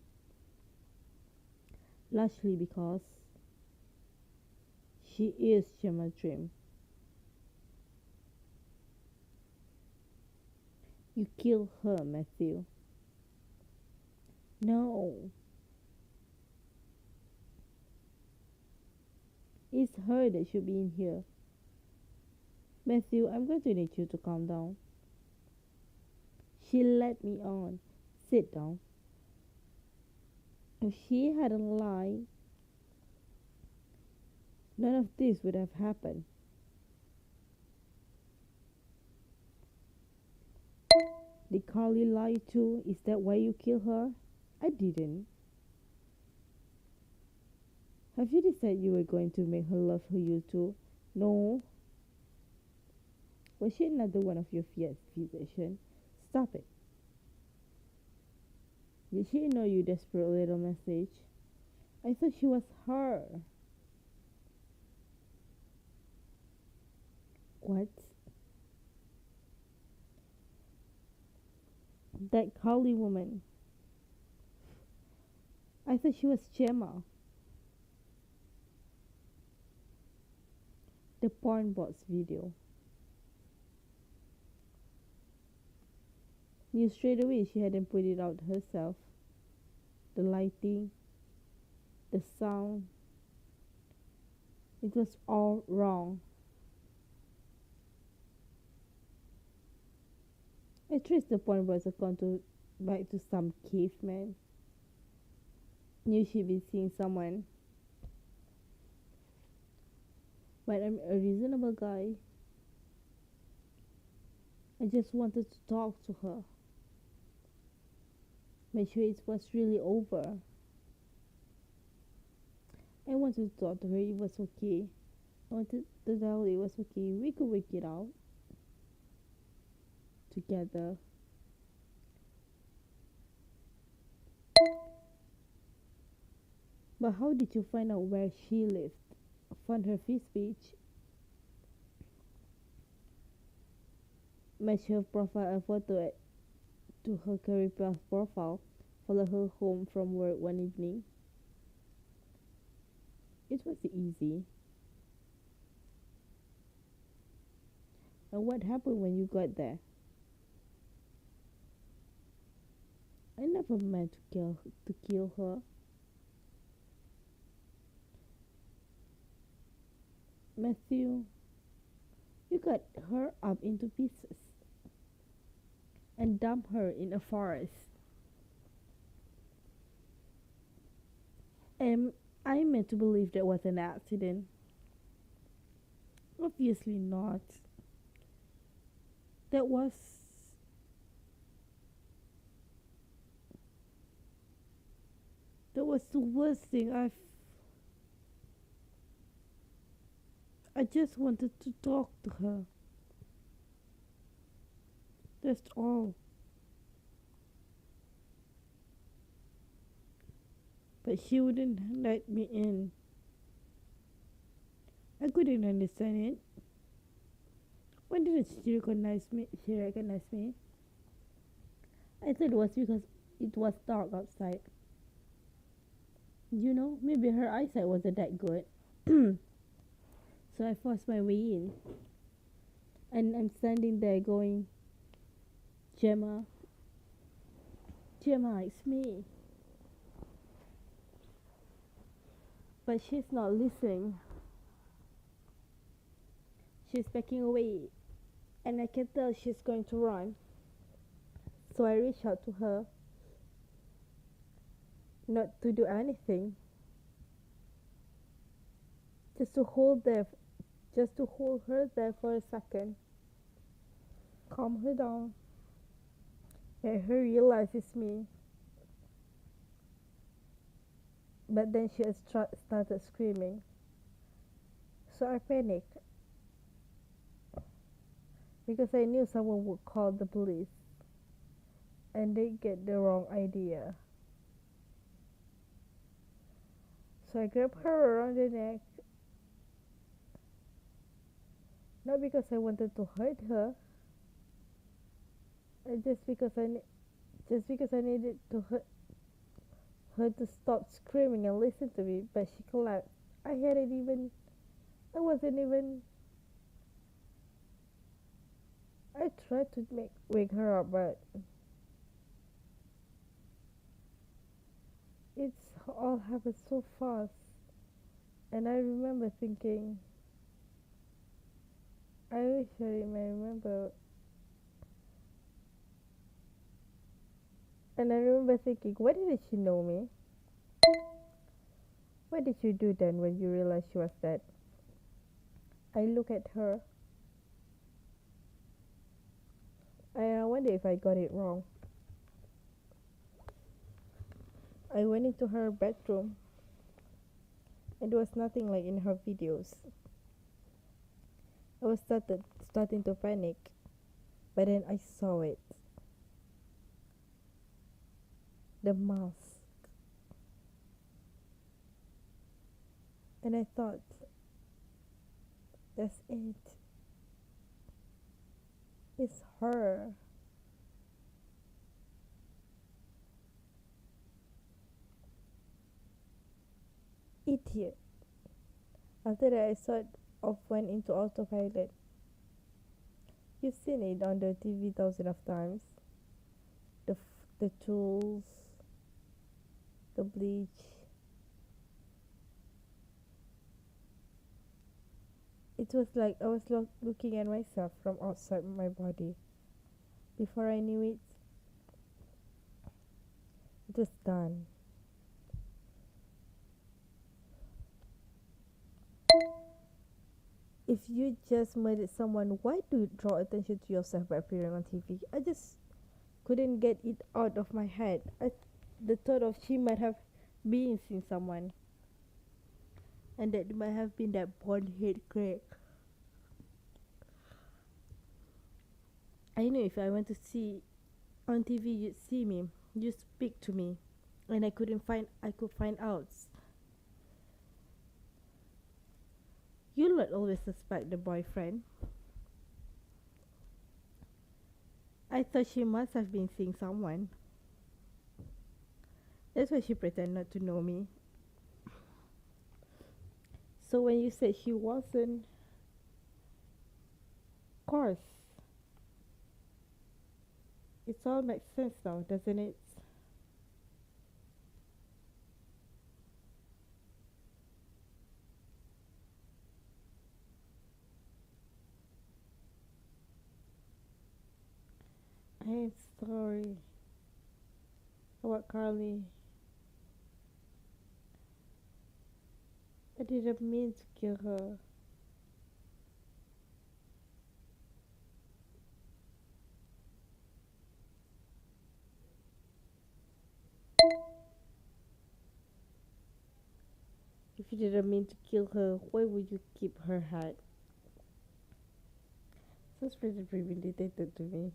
Largely because she is Gemma Dream. You killed her, Matthew. No. It's her that should be in here. Matthew, I'm going to need you to calm down. She led me on. Sit down. If she hadn't lied, none of this would have happened. Did Carly lie too? Is that why you killed her? I didn't. Have you decided you were going to make her love you too? No. Was she another one of your physicians? Stop it. Did she know your desperate little message? I thought she was her. What? That Carly woman. I thought she was Gemma. The porn box video. Knew straight away she hadn't put it out herself. The lighting, the sound, it was all wrong. I traced the porn box account back to some caveman. Knew she'd been seeing someone. But I'm a reasonable guy. I just wanted to talk to her. Make sure it was really over. I wanted to talk to her, it was okay. I wanted to tell her it was okay. We could work it out together. But how did you find out where she lived? Found her Facebook page. Match her profile photo to her career path profile. Follow her home from work one evening. It was easy. And what happened when you got there? I never meant to kill her. Matthew, you cut her up into pieces and dumped her in a forest. I meant to believe that was an accident. Obviously not. That was the worst thing I just wanted to talk to her. That's all. But she wouldn't let me in. I couldn't understand it. Why didn't she recognize me? I thought it was because it was dark outside. You know, maybe her eyesight wasn't that good. So I forced my way in. And I'm standing there going, Gemma, it's me. But she's not listening. She's backing away. And I can tell she's going to run. So I reach out to her. Not to do anything. Just to hold her there for a second. Calm her down. Make her realize it's me. But then she started screaming. So I panicked. Because I knew someone would call the police. And they get the wrong idea. So I grabbed her around the neck. Not because I wanted to hurt her. Just because I needed her to stop screaming and listen to me. But she collapsed. I tried to wake her up, but it's all happened so fast. And I remember thinking, I wish I remember. And I remember thinking, why didn't she know me? What did you do then when you realized she was dead? I look at her. And I wonder if I got it wrong. I went into her bedroom. And there was nothing like in her videos. I was starting to panic. But then I saw it. The mask. And I thought, that's it. It's her. Idiot. After that, I sort of went into autopilot. You've seen it on the TV thousands of times. The tools, the bleach. It was like I was looking at myself from outside my body. Before I knew it, it was done. If you just murdered someone, why do you draw attention to yourself by appearing on TV? I just couldn't get it out of my head. The thought of she might have been seeing someone, and that might have been that blonde-haired Greg. I know if I went to see on TV, you'd see me, you'd speak to me, and I could find out. You'll not always suspect the boyfriend. I thought she must have been seeing someone. That's why she pretended not to know me. So when you said she wasn't, of course, it all makes sense now, doesn't it? I am sorry about Carly. I didn't mean to kill her. If you didn't mean to kill her, why would you keep her hat? Sounds pretty premeditated to me.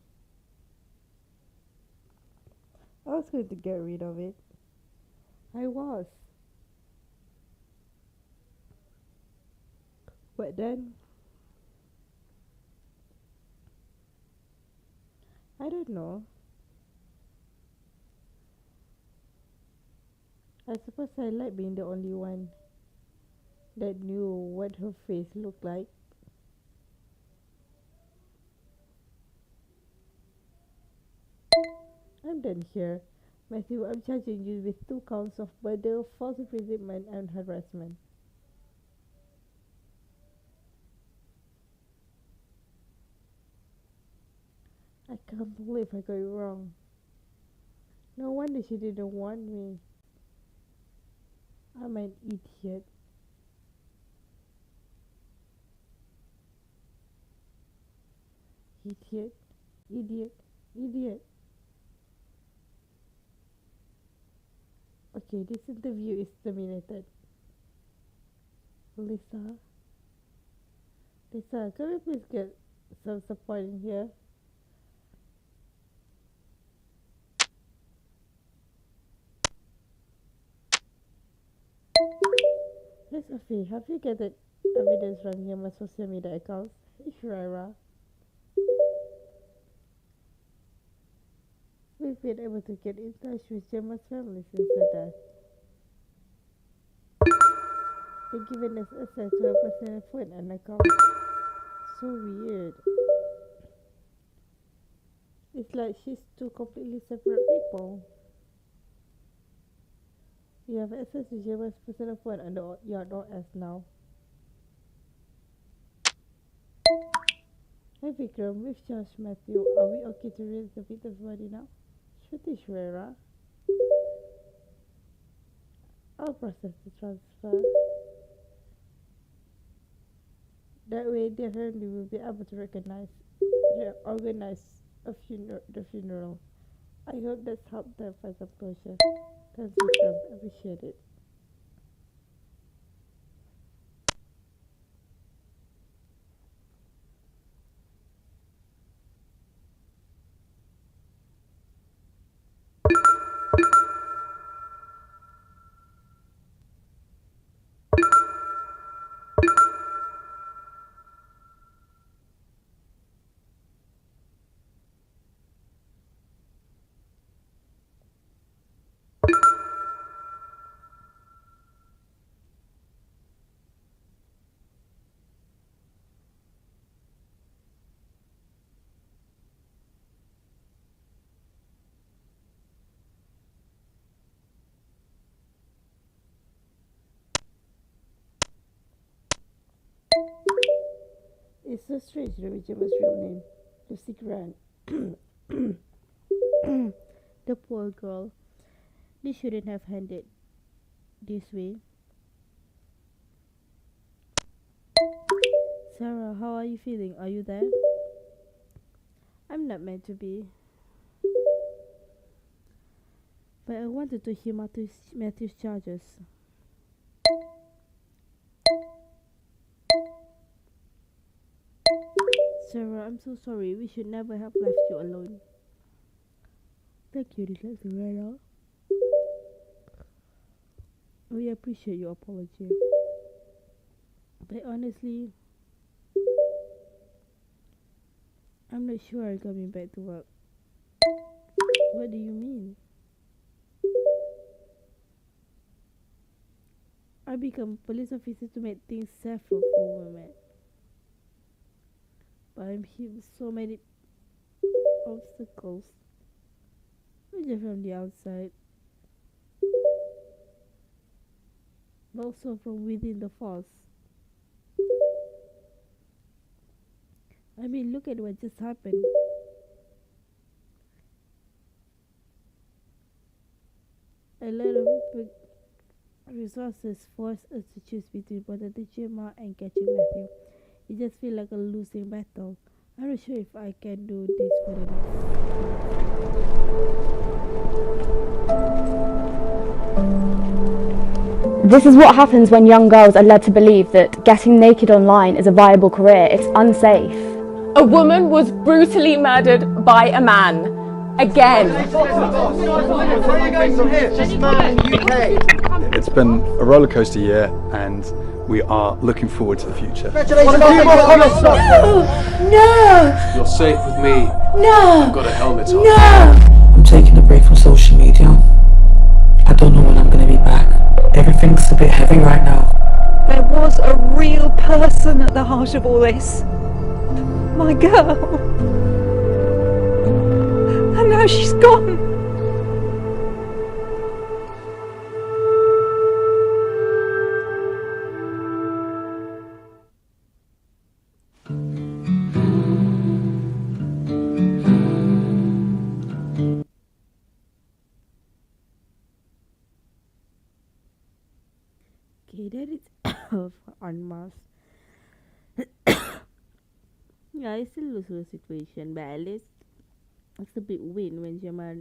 I was going to get rid of it. I was. But then, I don't know. I suppose I like being the only one that knew what her face looked like. I'm done here. Matthew, I'm charging you with 2 counts of murder, false imprisonment, and harassment. I can't believe I got it wrong. No wonder she didn't want me. I'm an idiot. Idiot. Idiot. Idiot. Okay, this interview is terminated. Lisa, can we please get some support in here? Yes, Sophie, have you gathered evidence from your social media accounts? Ishwara, we've been able to get in touch with Gemma's family since her death. They've given us access to her personal phone and account. So weird. It's like she's 2 completely separate people. You have access to Gemma's personal phone and you're not as now. Hey Vikram, we've charged Matthew. Are we okay to release the victim's body now? Shweta, I'll process the transfer. That way their family will be able to organize the funeral. I hope that's helped them find some closure. Thanks Vikram, appreciate it. It's so strange to know Gemma's real name. Just stick around. The poor girl. This shouldn't have ended this way. Sarah, how are you feeling? Are you there? I'm not meant to be. But I wanted to hear Matthew's charges. Sarah, I'm so sorry. We should never have left you alone. Thank you, Detective Rena. We appreciate your apology. But honestly, I'm not sure I'm coming back to work. What do you mean? I become a police officer to make things safer for women. But I'm hit with so many obstacles. Not just from the outside, but also from within the force. I mean, look at what just happened. A lot of resources force us to choose between protecting Gemma and catching Matthew. It just feels like a losing battle. I'm not sure if I can do this for the next. This is what happens when young girls are led to believe that getting naked online is a viable career. It's unsafe. A woman was brutally murdered by a man. Again. It's been a rollercoaster year, and we are looking forward to the future. No! You're safe with me. No! I've got a helmet on. No! I'm taking a break from social media. I don't know when I'm going to be back. Everything's a bit heavy right now. There was a real person at the heart of all this. My girl. And now she's gone. Okay, that is unmasked. Yeah, I still lose the situation, but at least it's a bit win when Gemma